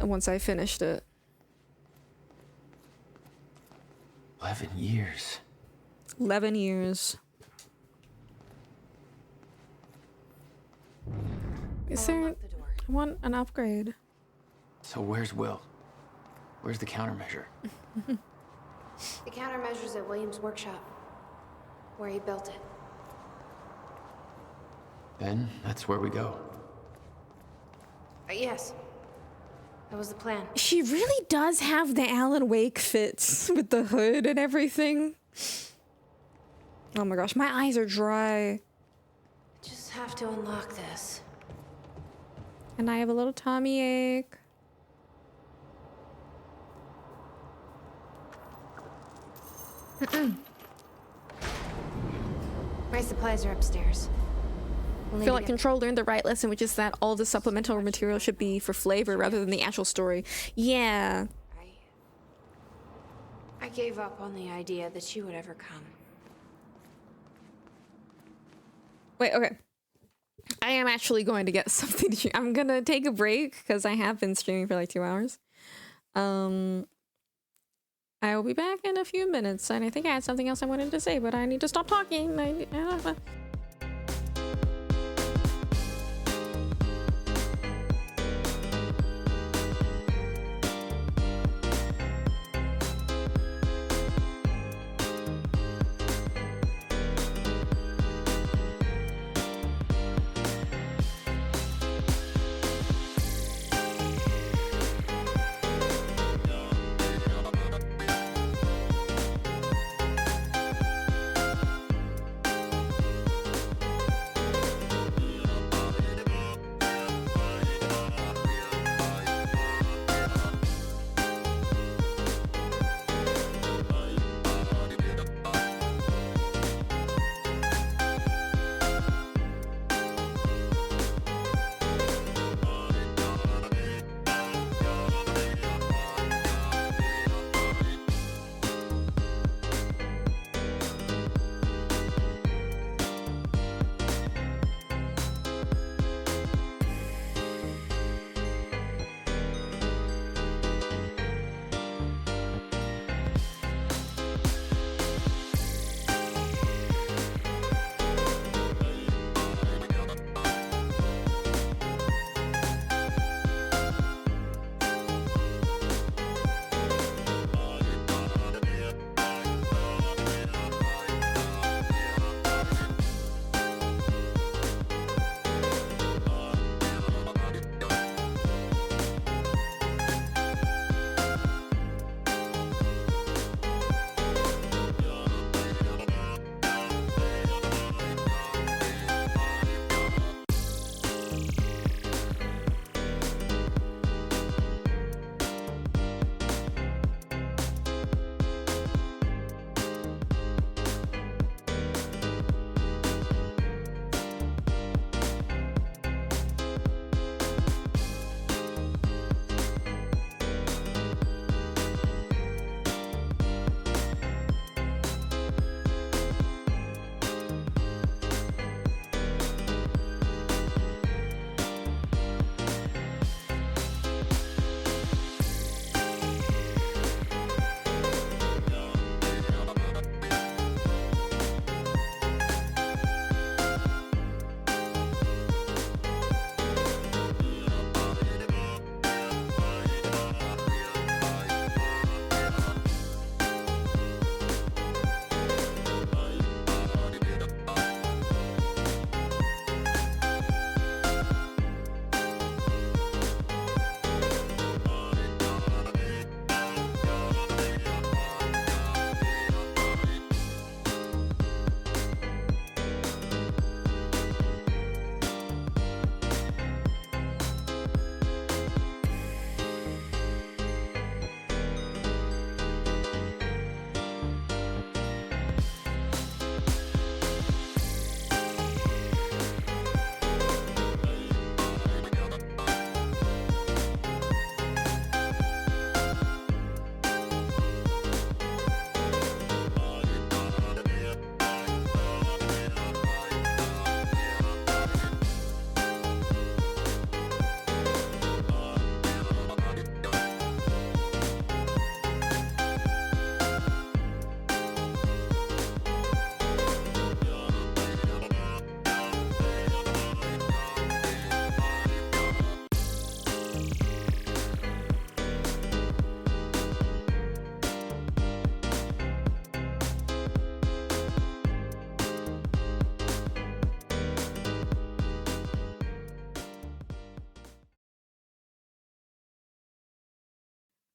once I finished it. 11 years. 11 years. Is there... I want an upgrade. So where's Will? Where's the countermeasure? The countermeasure's at William's workshop, where he built it. Then that's where we go. Yes. That was the plan. She really does have the Alan Wake fits with the hood and everything. Oh my gosh, my eyes are dry. Just have to unlock this. And I have a little tummy ache. My supplies are upstairs. I feel like Control learned the right lesson, which is that all the supplemental material should be for flavor rather than the actual story. Yeah. I gave up on the idea that she would ever come. Wait, okay. I am actually going to get something to stream. I'm gonna take a break because I have been streaming for like 2 hours. I will be back in a few minutes, and I think I had something else I wanted to say, but I need to stop talking. I don't know.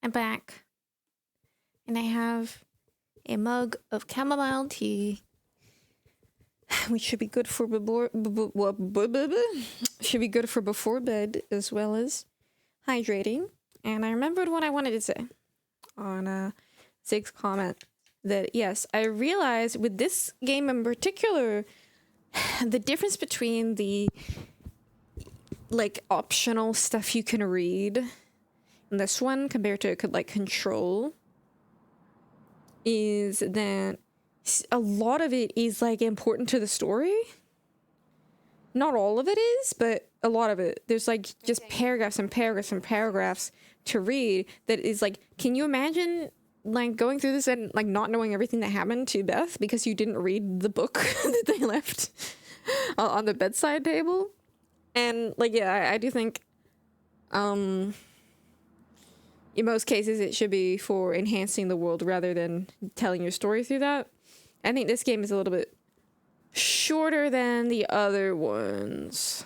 I'm back. And I have a mug of chamomile tea, which should be good for should be good for before bed as well as hydrating. And I remembered what I wanted to say on Zig's comment that yes, I realized with this game in particular, the difference between the like optional stuff you can read in this one compared to like Control is that a lot of it is like important to the story. Not all of it is, but a lot of it. There's like just paragraphs and paragraphs and paragraphs to read that is like, can you imagine like going through this and like not knowing everything that happened to Beth because you didn't read the book that they left on the bedside table? And like, yeah, I do think in most cases it should be for enhancing the world rather than telling your story through that. I think this game is a little bit shorter than the other ones.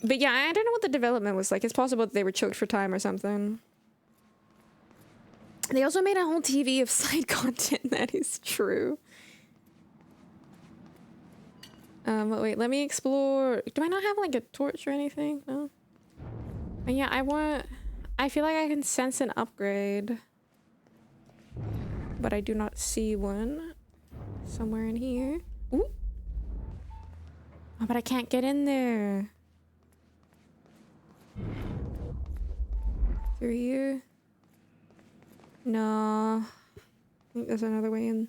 But yeah, I don't know what the development was like. It's possible that they were choked for time or something. They also made a whole TV of side content. That is true. Wait, let me explore. Do I not have like a torch or anything? No. But yeah, I feel like I can sense an upgrade. But I do not see one. Somewhere in here. Ooh. Oh, but I can't get in there. Through here? No. I think there's another way in.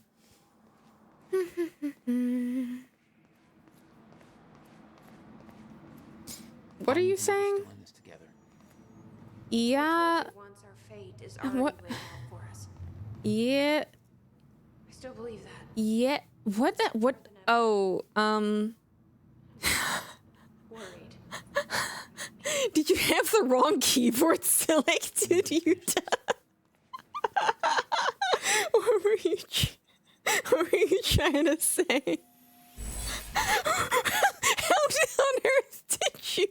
What are you saying? Yeah. What? Yeah. I still believe that. Yeah. What that? What? Oh, Worried. Did you have the wrong keyboard selected, Utah? What were you trying to say? How on earth did you?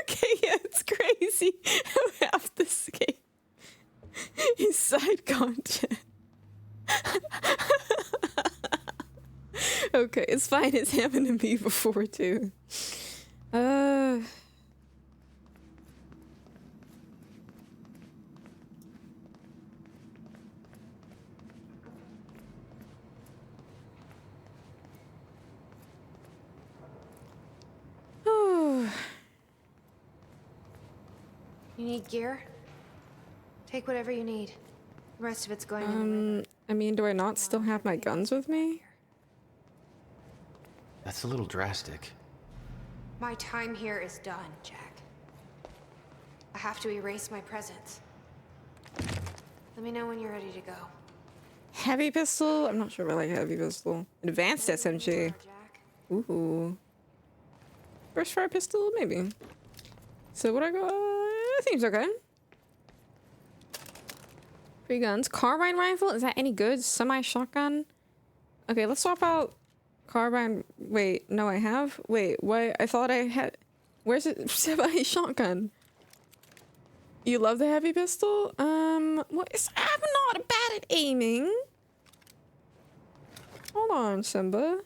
Okay, yeah, it's crazy how half this game is side content. Okay, it's fine. It's happened to me before too. You need gear? Take whatever you need. The rest of it's going in the river. I mean, do I not still have my guns with me? That's a little drastic. My time here is done, Jack. I have to erase my presence. Let me know when you're ready to go. Heavy pistol? I'm not sure if I like heavy pistol. Advanced SMG. Ooh. Burst fire pistol? Maybe. So what I got? Seems okay. 3 guns. Carbine rifle? Is that any good? Semi-shotgun? Okay, let's swap out carbine. Wait, no, I have? Wait, what? I thought I had... Where's it? Semi-shotgun. You love the heavy pistol? What is... I'm not bad at aiming. Hold on, Simba.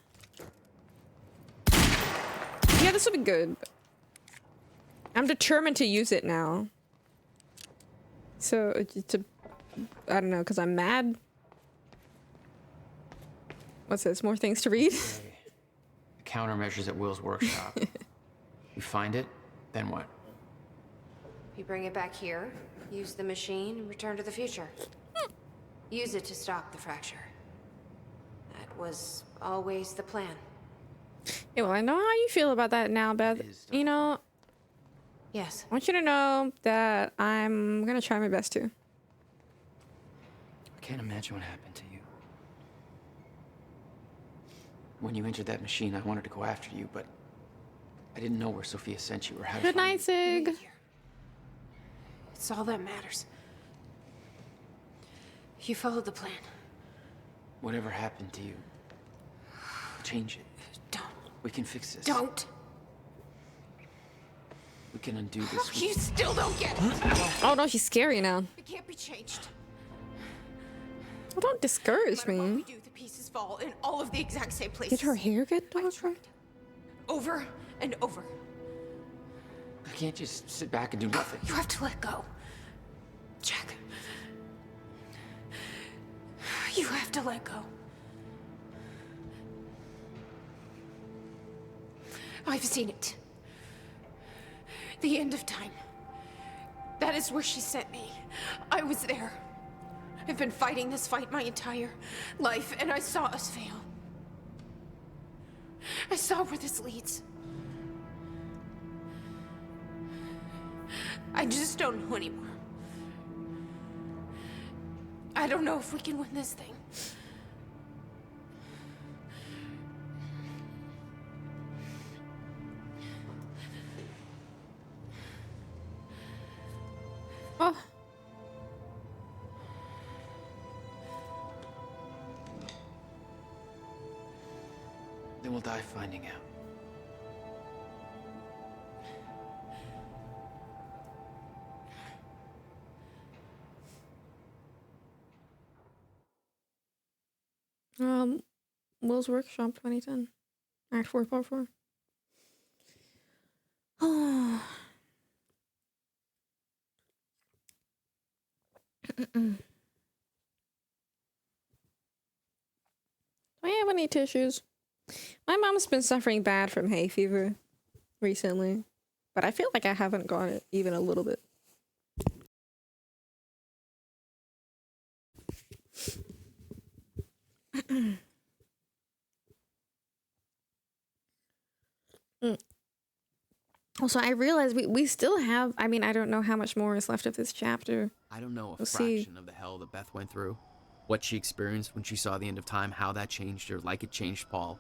Yeah, this will be good. I'm determined to use it now. So, I don't know, because I'm mad. What's this? More things to read? The countermeasures at Will's workshop. You find it, then what? You bring it back here, use the machine, and return to the future. Use it to stop the fracture. That was always the plan. Yeah, well, I know how you feel about that now, Beth. You know... Yes. I want you to know that I'm gonna try my best to. I can't imagine what happened to you. When you entered that machine, I wanted to go after you, but I didn't know where Sophia sent you or how to Good find night, Sig. It's all that matters. You followed the plan. Whatever happened to you, change it. Don't. We can fix this. Don't. We can undo this. You still don't get it. Oh no, she's scary now. It can't be changed. Well, don't discourage No matter what me. we do, the pieces fall in all of the exact same places. Did her hair get darker? Over and over. I can't just sit back and do nothing. You have to let go. Jack. You have to let go. I've seen it. The end of time. That is where she sent me. I was there. I've been fighting this fight my entire life, and I saw us fail. I saw where this leads. I just don't know anymore. I don't know if we can win this thing. Oh. Then we'll die finding out. Will's Workshop 2010. Act 4, Part 4. Oh. Do I have any tissues? My mom's been suffering bad from hay fever recently, but I feel like I haven't got it even a little bit. Also, I realize we still have, I mean, I don't know how much more is left of this chapter. I don't know a We'll see. fraction of the hell that Beth went through. What she experienced when she saw the end of time, how that changed her, like it changed Paul.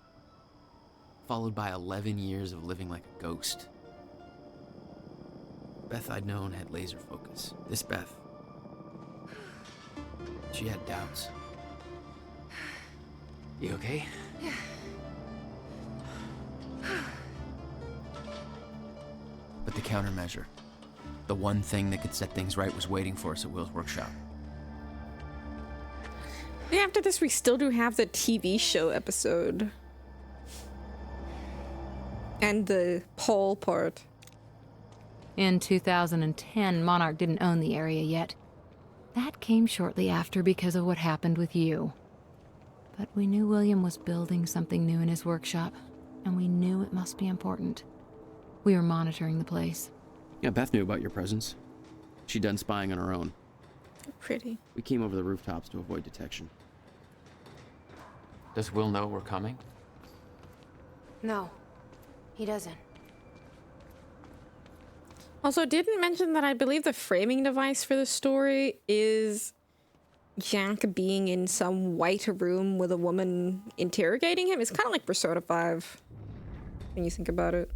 Followed by 11 years of living like a ghost. Beth I'd known had laser focus. This Beth, she had doubts. You okay? Yeah. But the countermeasure, the one thing that could set things right, was waiting for us at Will's workshop. Yeah, after this, we still do have the TV show episode. And the Paul part. In 2010, Monarch didn't own the area yet. That came shortly after because of what happened with you. But we knew William was building something new in his workshop, and we knew it must be important. We were monitoring the place. Yeah, Beth knew about your presence. She'd done spying on her own. Pretty. We came over the rooftops to avoid detection. Does Will know we're coming? No, he doesn't. Also, didn't mention that I believe the framing device for the story is Jack being in some white room with a woman interrogating him. It's kind of like Persona 5 when you think about it.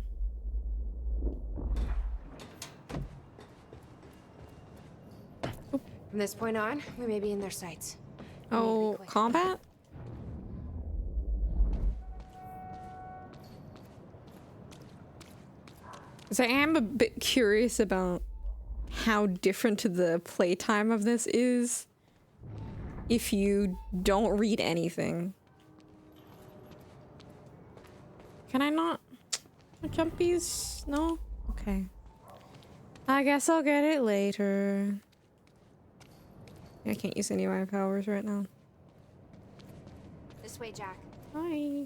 From this point on, we may be in their sights. Oh, combat? So I am a bit curious about how different the playtime of this is if you don't read anything. Can I not? Jumpies? No? Okay. I guess I'll get it later. I can't use any of my powers right now. This way, Jack. Hi.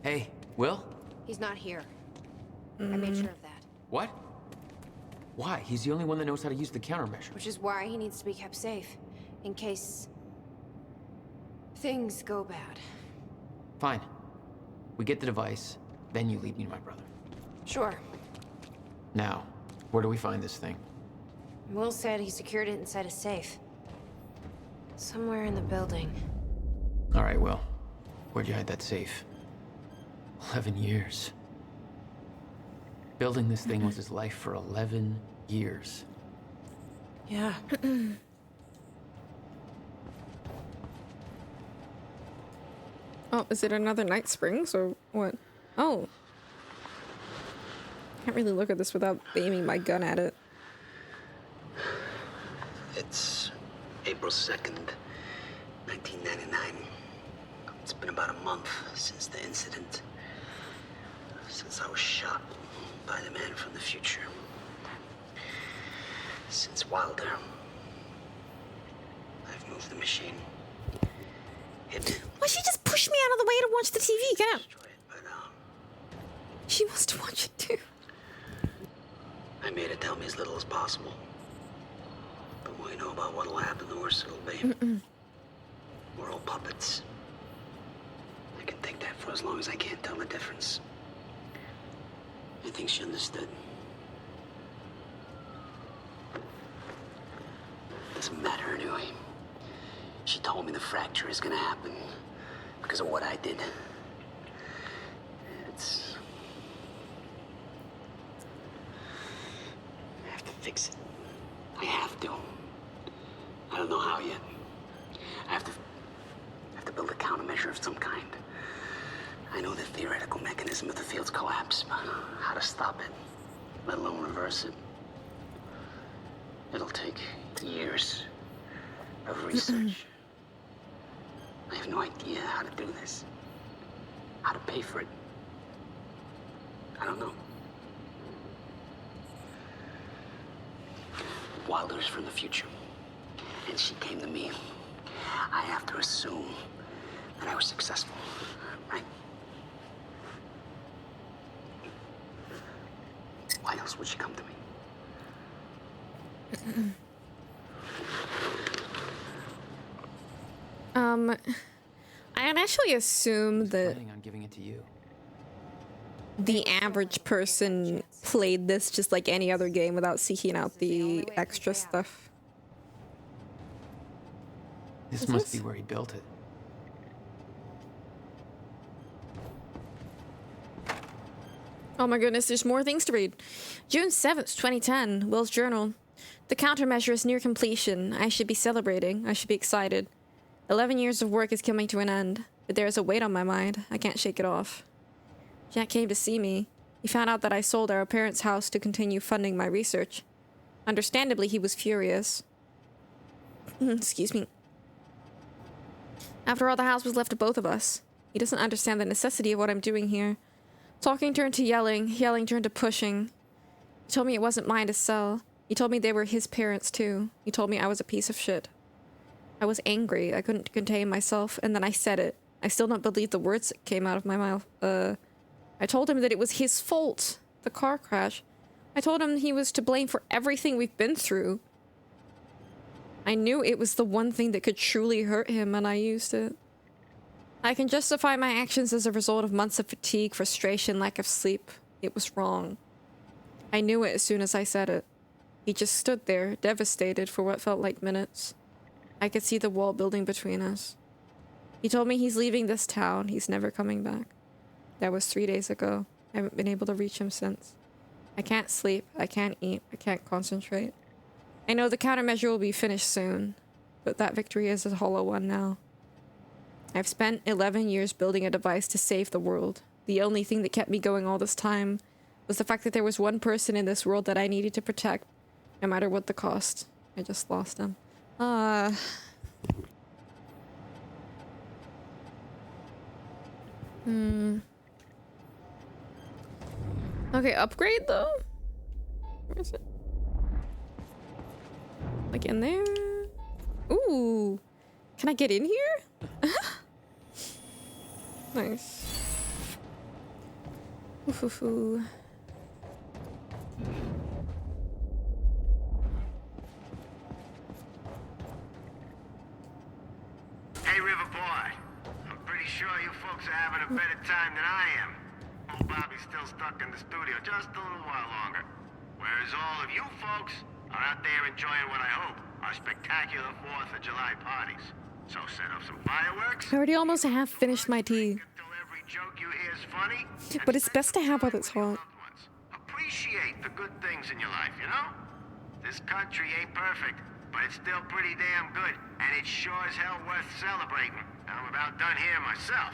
Hey, Will? He's not here. I made sure of that. What? Why? He's the only one that knows how to use the countermeasure. Which is why he needs to be kept safe. In case... things go bad. Fine. We get the device, then you lead me to my brother. Sure. Now, where do we find this thing? Will said he secured it inside a safe. Somewhere in the building. All right, Will. Where'd you hide that safe? 11 years. Building this thing was his life for 11 years. Yeah. Oh, is it another Night Springs or what? Oh. Can't really look at this without aiming my gun at it. It's April 2nd, 1999. It's been about a month since the incident. Since I was shot by the man from the future. Since Wilder. I've moved the machine. Why she just pushed me out of the way to watch the TV? Get out. She wants to watch it too. I made it tell me as little as possible. The more you know about what'll happen, the worse it'll be. We're all puppets. I can take that for as long as I can't tell the difference. I think she understood. Doesn't matter anyway. She told me the fracture is gonna happen because of what I did. I have to fix it. I have to. I don't know how yet. I have to build a countermeasure of some kind. I know the theoretical mechanism of the field's collapse, but how to stop it, let alone reverse it. It'll take years of research. I have no idea how to do this. How to pay for it. I don't know. Wilder's from the future. And she came to me. I have to assume that I was successful, right? Why else would she come to me? I'd actually assume that Planning on giving it to you. the average person played this just like any other game without seeking out the extra stuff. This must be where he built it. Oh my goodness, there's more things to read. June 7th, 2010, Will's journal. The countermeasure is near completion. I should be celebrating. I should be excited. 11 years of work is coming to an end, but there is a weight on my mind. I can't shake it off. Jack came to see me. He found out that I sold our parents' house to continue funding my research. Understandably, he was furious. Excuse me. After all, the house was left to both of us. He doesn't understand the necessity of what I'm doing here. Talking turned to yelling, yelling turned to pushing. He told me it wasn't mine to sell. He told me they were his parents too. He told me I was a piece of shit. I was angry. I couldn't contain myself, and then I said it. I still don't believe the words that came out of my mouth. I told him that it was his fault. The car crash. I told him he was to blame for everything we've been through. I knew it was the one thing that could truly hurt him, and I used it. I can justify my actions as a result of months of fatigue, frustration, lack of sleep. It was wrong. I knew it as soon as I said it. He just stood there, devastated for what felt like minutes. I could see the wall building between us. He told me he's leaving this town. He's never coming back. That was 3 days ago. I haven't been able to reach him since. I can't sleep. I can't eat. I can't concentrate. I know the countermeasure will be finished soon, but that victory is a hollow one now. I've spent 11 years building a device to save the world. The only thing that kept me going all this time was the fact that there was one person in this world that I needed to protect, no matter what the cost. I just lost him. Okay, upgrade though? Where is it? Like in there? Ooh! Can I get in here? Nice. Ooh. Hey, River Boy. I'm pretty sure you folks are having a better time than I am. Old Bobby's still stuck in the studio just a little while longer. Whereas all of you folks are out there enjoying what I hope are spectacular 4th of July parties. So set up some fireworks. I already almost half finished my tea. Every joke you hear is funny. But it's best to have while it's hot. Appreciate the good things in your life, you know? This country ain't perfect, but it's still pretty damn good, and it's sure as hell worth celebrating. I'm about done here myself.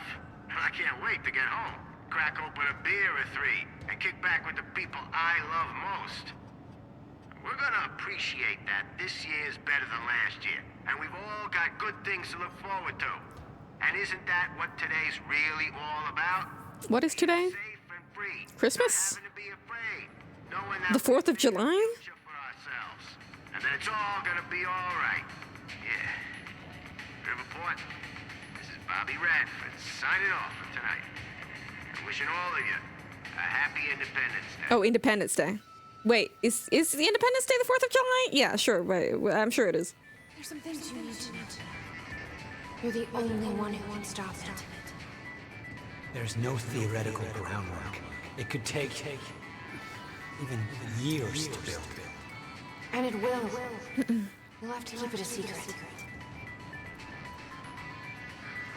I can't wait to get home, crack open a beer or three, and kick back with the people I love most. We're gonna appreciate that this year is better than last year, and we've all got good things to look forward to. And isn't that what today's really all about? What is today? Christmas? The 4th of July? And then it's all gonna be all right. Yeah. Riverport, this is Bobby Radford signing off for tonight. And wishing all of you a happy Independence Day. Oh, Independence Day. Wait, is the Independence Day the 4th of July? Yeah, sure. Wait, I'm sure it is. There's some things you need to know. You're the only one who can stop it. There's no theoretical groundwork. It could take even years to build. And it will. You'll have to keep it a secret.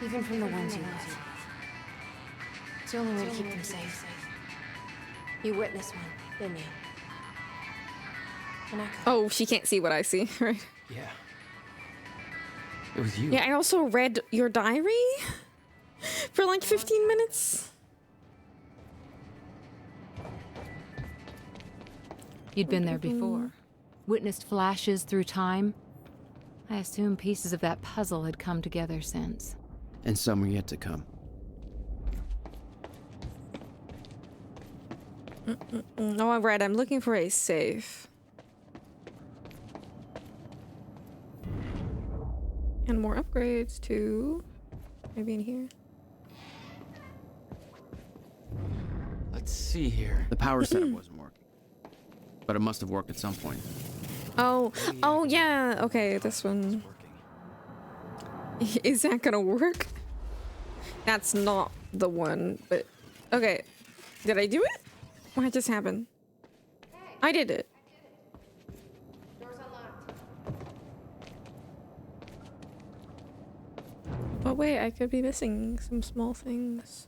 Even from the ones you love. It's the only way to keep them safe. You witnessed one, didn't you? Oh, she can't see what I see, right? Yeah. It was you. Yeah, I also read your diary for like 15 minutes. You'd been there before. Witnessed flashes through time. I assume pieces of that puzzle had come together since. And some are yet to come. Oh, I read. I'm looking for a safe. And more upgrades too. Maybe in here. Let's see here. The power setup wasn't working. But it must have worked at some point. Oh yeah. Okay, this one. Is that gonna work? That's not the one, but okay. Did I do it? What just happened? I did it. But wait, I could be missing some small things.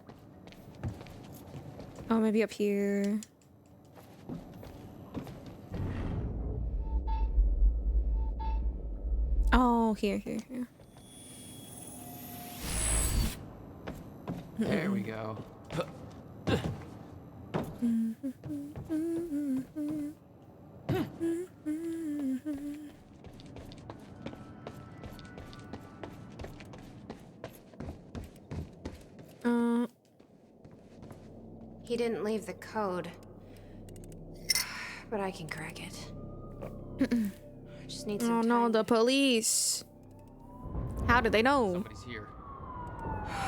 Oh, maybe up here. Oh, here. There we go. He didn't leave the code. But I can crack it. I just need some Oh time. no, the police. How did they know? Somebody's here.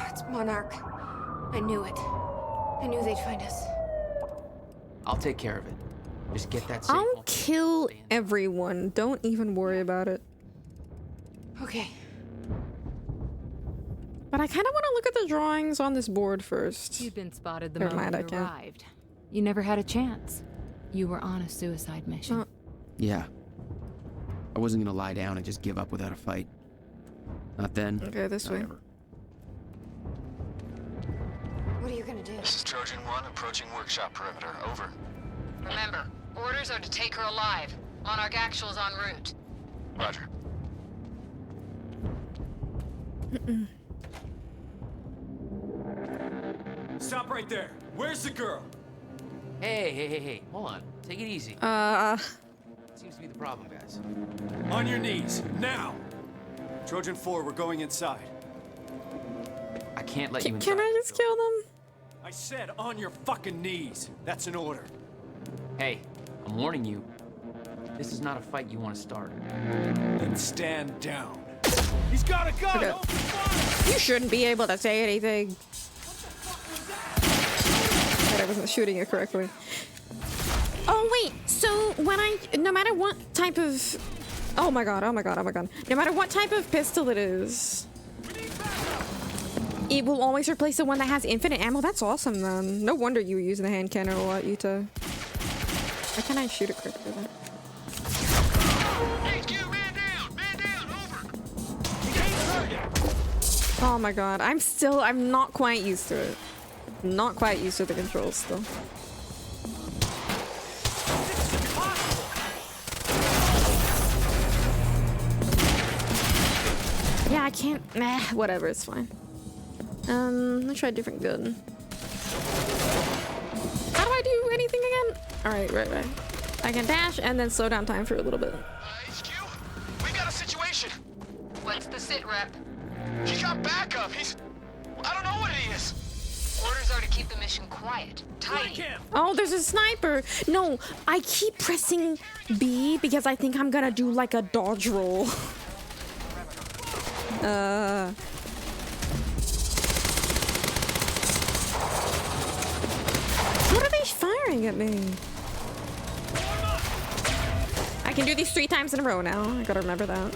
It's Monarch. I knew it. I knew they'd find us. I'll take care of it. Just get that safe. I'll kill everyone. Don't even worry about it. Okay. But I kind of want to look at the drawings on this board first. You'd been spotted the Never moment mind, you I can't. arrived. You never had a chance. You were on a suicide mission. Yeah. I wasn't gonna lie down and just give up without a fight. Not then. Okay, this not way. ever. What are you gonna do? This is Trojan 1 approaching workshop perimeter. Over. Remember, orders are to take her alive. Monarch Actual's en route. Roger. Stop right there. Where's the girl? Hey. Hold on. Take it easy. Seems to be the problem, guys. On your knees, now! Trojan 4, we're going inside. I can't let you inside. Can I just kill them? I said on your fucking knees. That's an order. Hey, I'm warning you. This is not a fight you want to start. Then stand down. He's got a gun! Okay. Open fire! You shouldn't be able to say anything. But I wasn't shooting it correctly. Oh wait, so when no matter what type of, oh my god, no matter what type of pistol it is, it will always replace the one that has infinite ammo. That's awesome then. No wonder you were using the hand cannon a lot, Yuta. Why can't I shoot it correctly then? Oh my god, I'm not quite used to it. Not quite used to the controls still. Yeah, can't. Nah, whatever. It's fine. Let's try a different gun. How do I do anything again? All right, right. I can dash and then slow down time for a little bit. HQ, we got a situation. What's the sit rep? He's got backup. I don't know what it is. Orders are to keep the mission quiet. Tidy. Oh, there's a sniper. No, I keep pressing B because I think I'm gonna do like a dodge roll. What are they firing at me? I can do these 3 times in a row now. I gotta remember that.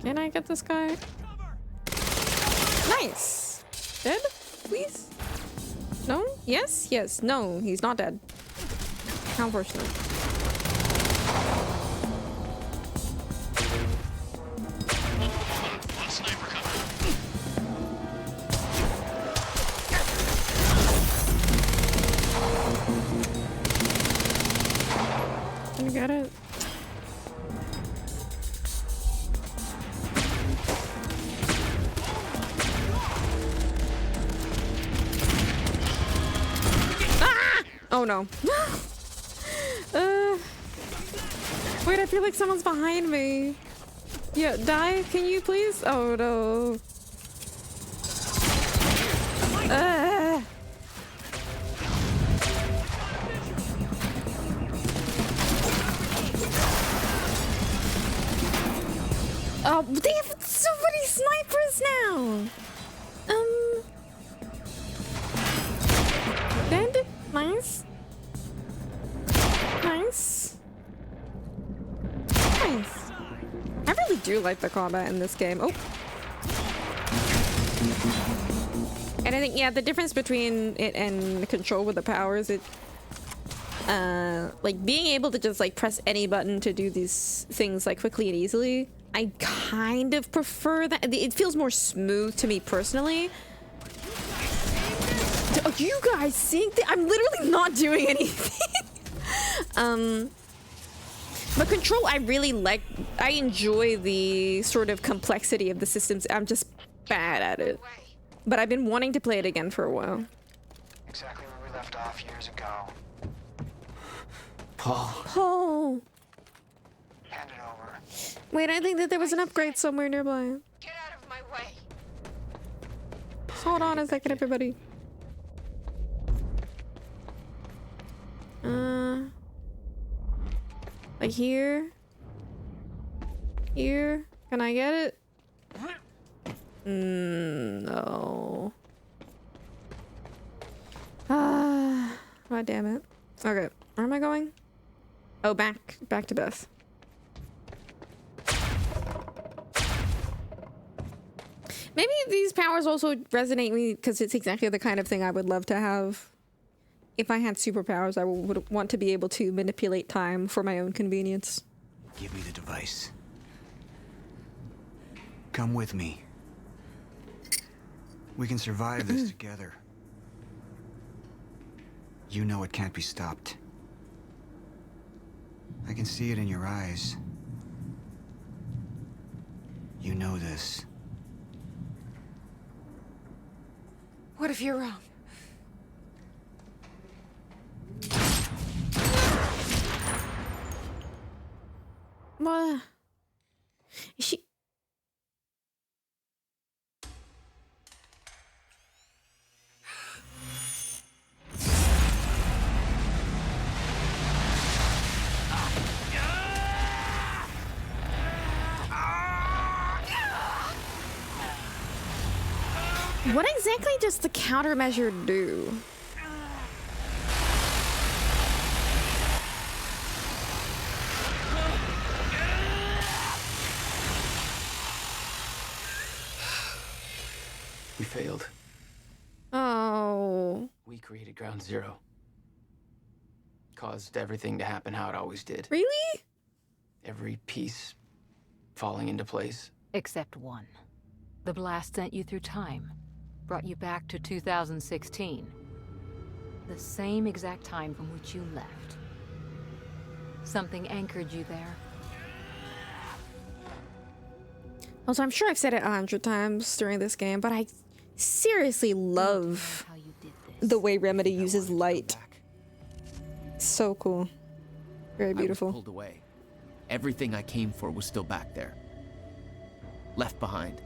Can I get this guy? Nice. Dead? Please? No? Yes? Yes. No, he's not dead. How unfortunate. Can you get it? Oh no. Wait, I feel like someone's behind me. Yeah, die, can you please? Oh no. Oh, they have so many snipers now. Dead? Nice. Nice. Nice. I really do like the combat in this game. Oh. And I think, yeah, the difference between it and Control with the powers, like being able to just like press any button to do these things like quickly and easily, I kind of prefer that. It feels more smooth to me personally. Oh, you guys think that I'm literally not doing anything? But Control, I really like. I enjoy the sort of complexity of the systems. I'm just bad at it. But I've been wanting to play it again for a while. Exactly where we left off years ago. Paul. Hand it over. Wait, I think that there was an upgrade somewhere nearby. Get out of my way. Hold on a second, everybody. Like here. Here. Can I get it? No. God damn it. Okay, where am I going? Oh, back to Beth. Maybe these powers also resonate with me because it's exactly the kind of thing I would love to have. If I had superpowers, I would want to be able to manipulate time for my own convenience. Give me the device. Come with me. We can survive this together. You know it can't be stopped. I can see it in your eyes. You know this. What if you're wrong? What? Is she? What exactly does the countermeasure do? We failed. Oh. We created Ground Zero. Caused everything to happen how it always did. Really? Every piece falling into place. Except one. The blast sent you through time, brought you back to 2016. The same exact time from which you left. Something anchored you there. Also, I'm sure I've said it 100 times during this game, but I seriously love the way Remedy uses light. So cool. Very beautiful. I was pulled away. Everything I came for was still back there. Left behind.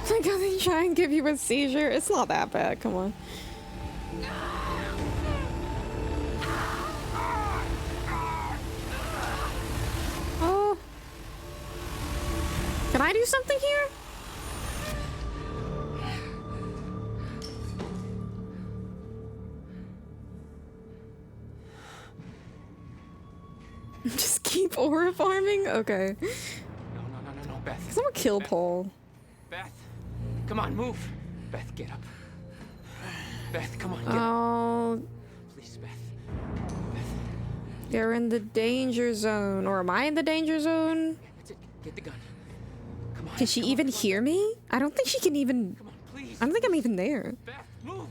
Like how they try and give you a seizure. It's not that bad. Come on. Oh. Can I do something here? Just keep aura farming? Okay. No, Beth. Someone kill Paul. Beth, come on, move. Beth, get up. Beth, come on, get up. Oh. Please, Beth. You're in the danger zone. Or am I in the danger zone? That's it. Get the gun. Come on. Can she even hear me? I don't think she can even... Come on, please. I don't think I'm even there. Beth, move.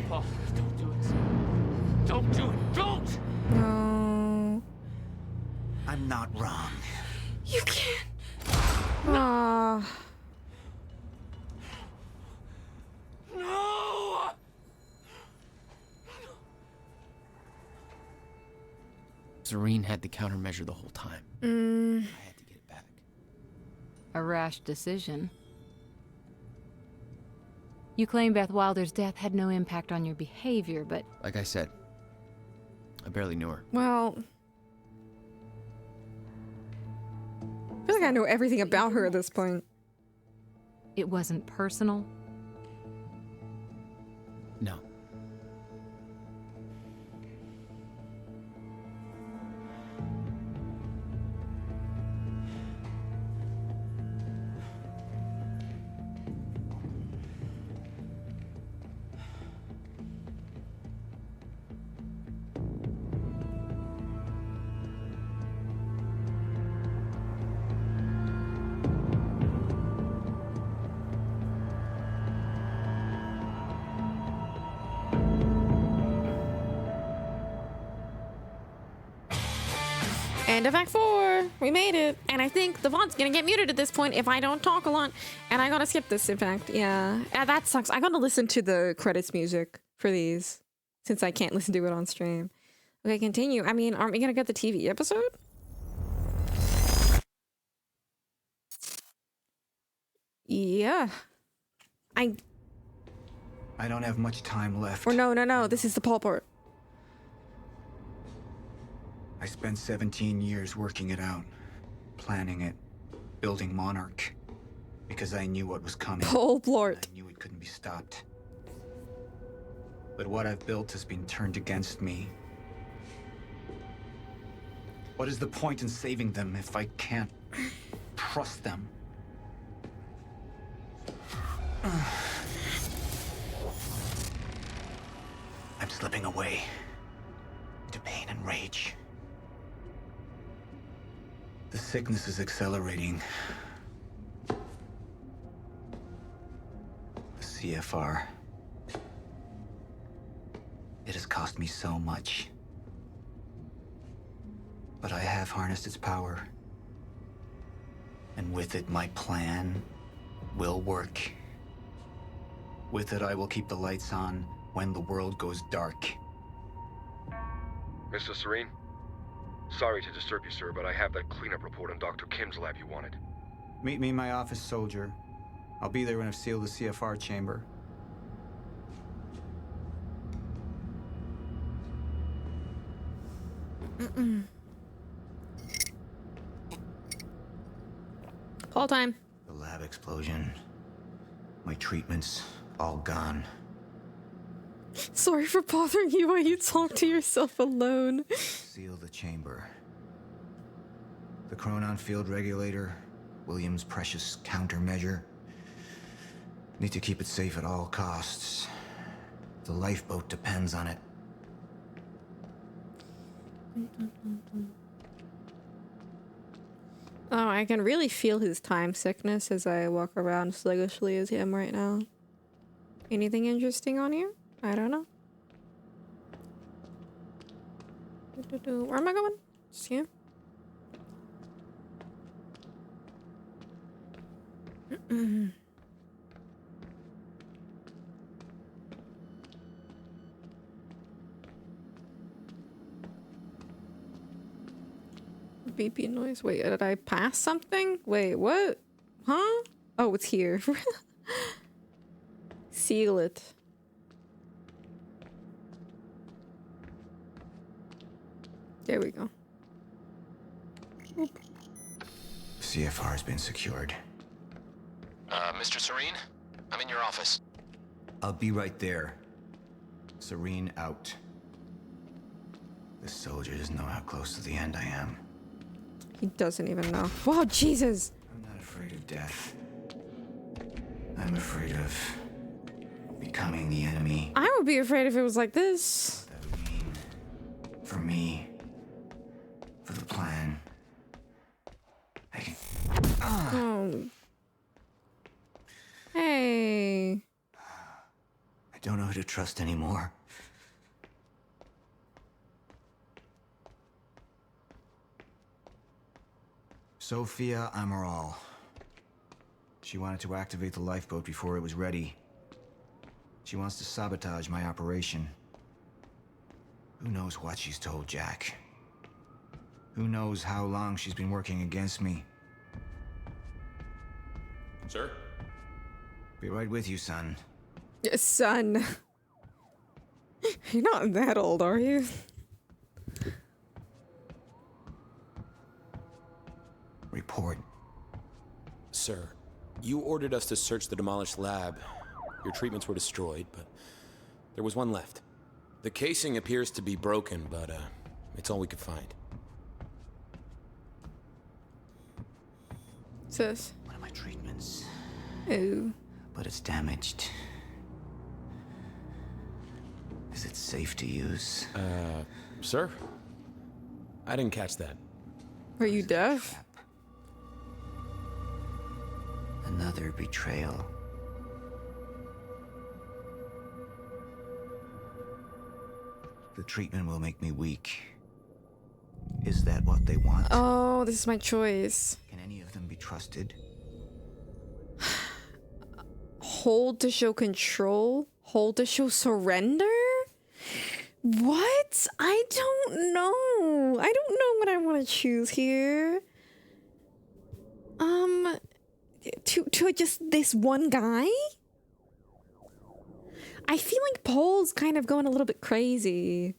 Paul, don't do it. Don't do it. Don't! No. I'm not wrong. You can't. Ah. No! Serene had the countermeasure the whole time. I had to get it back. A rash decision. You claim Beth Wilder's death had no impact on your behavior, but... Like I said, I barely knew her. Well... I feel like I know everything about her at this point. It wasn't personal? No. End of Act 4. We made it. And I think the VOD's gonna get muted at this point if I don't talk a lot. And I gotta skip this, in fact. Yeah. That sucks. I gotta listen to the credits music for these, since I can't listen to it on stream. Okay, continue. I mean, aren't we gonna get the TV episode? Yeah. I don't have much time left. Or no. This is the Paul part. I spent 17 years working it out, planning it, building Monarch, because I knew what was coming. Paul Blart. I knew it couldn't be stopped. But what I've built has been turned against me. What is the point in saving them if I can't trust them? I'm slipping away into pain and rage. The sickness is accelerating. The CFR. It has cost me so much. But I have harnessed its power. And with it, my plan will work. With it, I will keep the lights on when the world goes dark. Mr. Serene? Sorry to disturb you, sir, but I have that cleanup report on Dr. Kim's lab you wanted. Meet me in my office, soldier. I'll be there when I've sealed the CFR chamber. Paul time. The lab explosion. My treatments, all gone. Sorry for bothering you while you talk to yourself alone. Seal the chamber. The chronon field regulator, William's precious countermeasure. Need to keep it safe at all costs. The lifeboat depends on it. Oh, I can really feel his time sickness as I walk around sluggishly as him right now. Anything interesting on here? I don't know. Where am I going? Just here? Beepy noise. Wait, did I pass something? Wait, what? Huh? Oh, it's here. Seal it. There we go. CFR has been secured. Mr. Serene? I'm in your office. I'll be right there. Serene out. This soldier doesn't know how close to the end I am. He doesn't even know. Whoa, Jesus! I'm not afraid of death. I'm afraid of becoming the enemy. I would be afraid if it was like this. That would mean for me, for the plan. Oh. Hey. I don't know who to trust anymore. Sophia Amaral. She wanted to activate the lifeboat before it was ready. She wants to sabotage my operation. Who knows what she's told Jack? Who knows how long she's been working against me? Sir? Be right with you, son. Yes, son. You're not that old, are you? Report. Sir, you ordered us to search the demolished lab. Your treatments were destroyed, but there was one left. The casing appears to be broken, but it's all we could find. Sis. One of my treatments. Oh. But it's damaged. Is it safe to use? Sir? I didn't catch that. Are you deaf? Another betrayal. The treatment will make me weak. Is that what they want? Oh, this is my choice. Can any of them be trusted? Hold to show control? Hold to show surrender? What? I don't know. I don't know what I want to choose here. To just this one guy? I feel like Paul's kind of going a little bit crazy.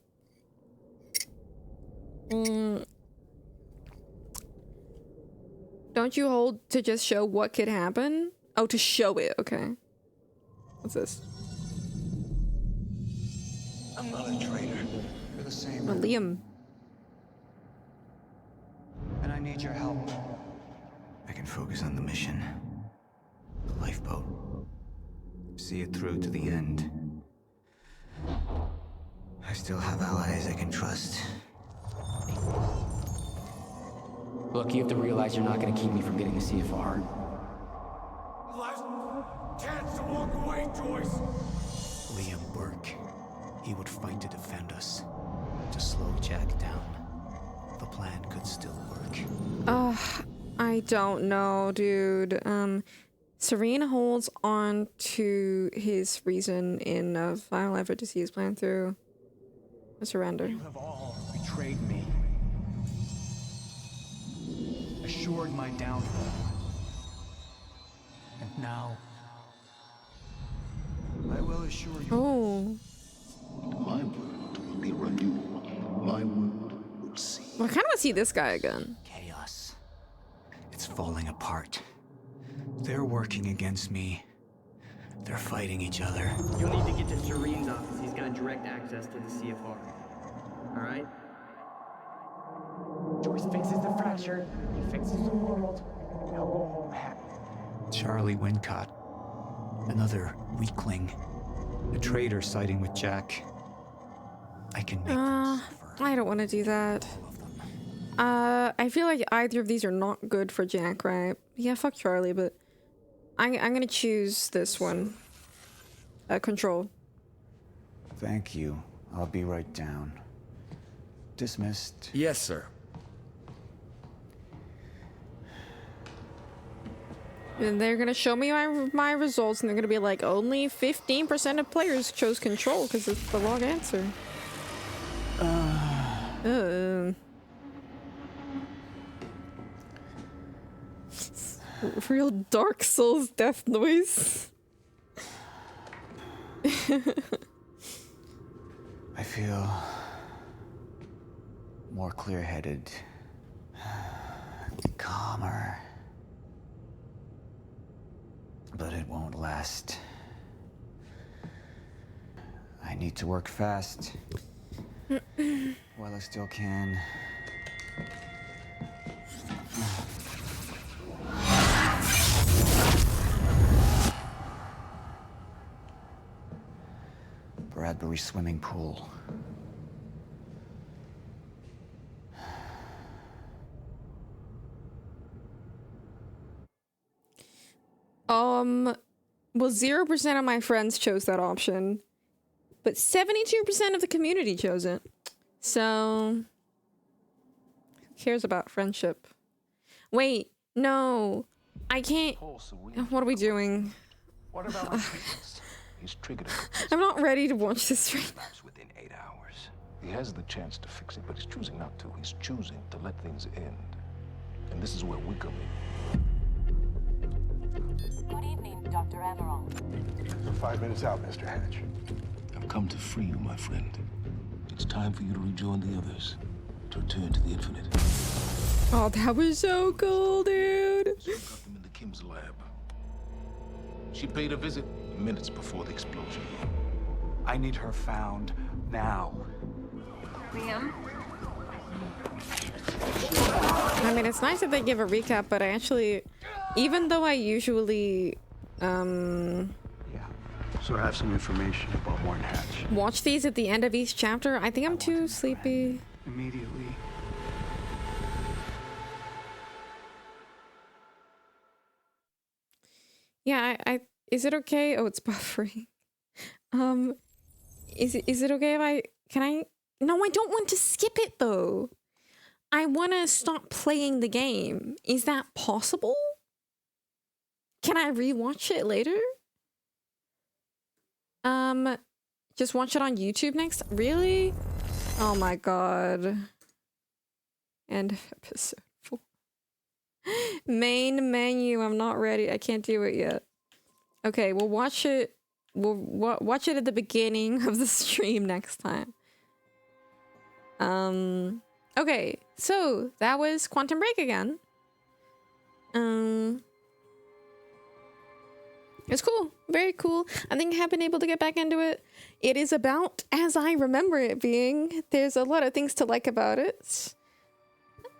Don't you hold to just show what could happen? Oh, to show it. Okay. What's this? I'm not a traitor. You're the same. Oh, Liam. And I need your help. I can focus on the mission. The lifeboat. See it through to the end. I still have allies I can trust. Look, you have to realize you're not gonna keep me from getting the CFR. Last chance to walk away, Joyce. Liam Burke. He would fight to defend us. To slow Jack down. The plan could still work. I don't know, dude. Serene holds on to his reason in a final effort to see his plan through. A surrender. You have all betrayed me. Assured my downfall. And now, I will assure you. Oh. My world will be renewal. My world will see. Well, I kind of want to see this guy again. Chaos. It's falling apart. They're working against me. They're fighting each other. You'll need to get to Serene's office. He's got direct access to the CFR. Alright? Joyce fixes the fracture. He fixes the world. They'll go home happy. Charlie Wincott. Another weakling. A traitor siding with Jack. I can make them suffer. I don't want to do that. I feel like either of these are not good for Jack, right? Yeah, fuck Charlie, but I'm gonna choose this one. Control. Thank you. I'll be right down. Dismissed. Yes, sir. And they're gonna show me my results, and they're gonna be like, only 15% of players chose control because it's the wrong answer. Real Dark Souls death noise. I feel more clear-headed, calmer. But it won't last. I need to work fast while I still can. Bradbury swimming pool. Well, 0% of my friends chose that option, but 72% of the community chose it. So, who cares about friendship? Wait, no, I can't. What are we doing? What about my treatments? He's triggered a I'm not ready to watch this right now. within 8 hours. He has the chance to fix it, but he's choosing not to. He's choosing to let things end. And this is where we come in. Good evening, Dr. Emerald. 5 minutes out, Mr. Hatch. I've come to free you, my friend. It's time for you to rejoin the others. To return to the infinite. Oh, that was so cool, dude. Got them in the Kim's lab. She paid a visit minutes before the explosion. I need her found now. Liam? I mean, it's nice that they give a recap, but I actually, even though I usually, So I have some information about Warren Hatch. watch these at the end of each chapter, I think I'm too sleepy. Immediately. Yeah, I is it okay? Oh, it's buffering. Is it okay if no, I don't want to skip it though. I want to stop playing the game. Is that possible? Can I rewatch it later? Just watch it on YouTube next? Really? Oh my god. End of episode 4. Main menu. I'm not ready. I can't do it yet. Okay, we'll watch it. We'll watch it at the beginning of the stream next time. Okay, so that was Quantum Break again. It's cool. Very cool. I think I have been able to get back into it. It is about as I remember it being. There's a lot of things to like about it.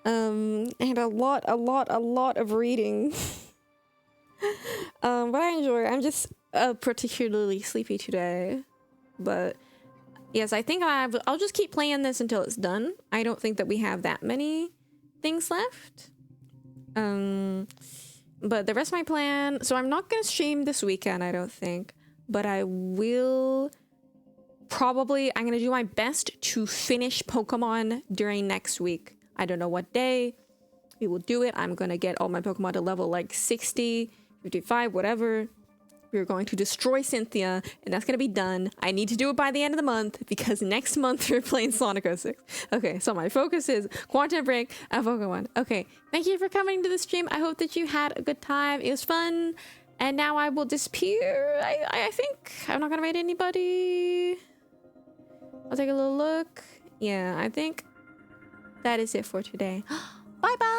And a lot of reading. But I enjoy it. I'm just particularly sleepy today. But yes, I think I'll just keep playing this until it's done. I don't think that we have that many things left. But the rest of my plan, so I'm not going to stream this weekend, I don't think, but I will probably, I'm going to do my best to finish Pokemon during next week. I don't know what day we will do it. I'm going to get all my Pokemon to level like 60, 55, whatever. We're going to destroy Cynthia, and that's going to be done. I need to do it by the end of the month because next month we're playing Sonic 06. Okay, so my focus is Quantum Break and Pokemon. Okay, thank you for coming to the stream. I hope that you had a good time. It was fun. And now I will disappear. I think I'm not going to raid anybody. I'll take a little look. Yeah, I think that is it for today. Bye-bye.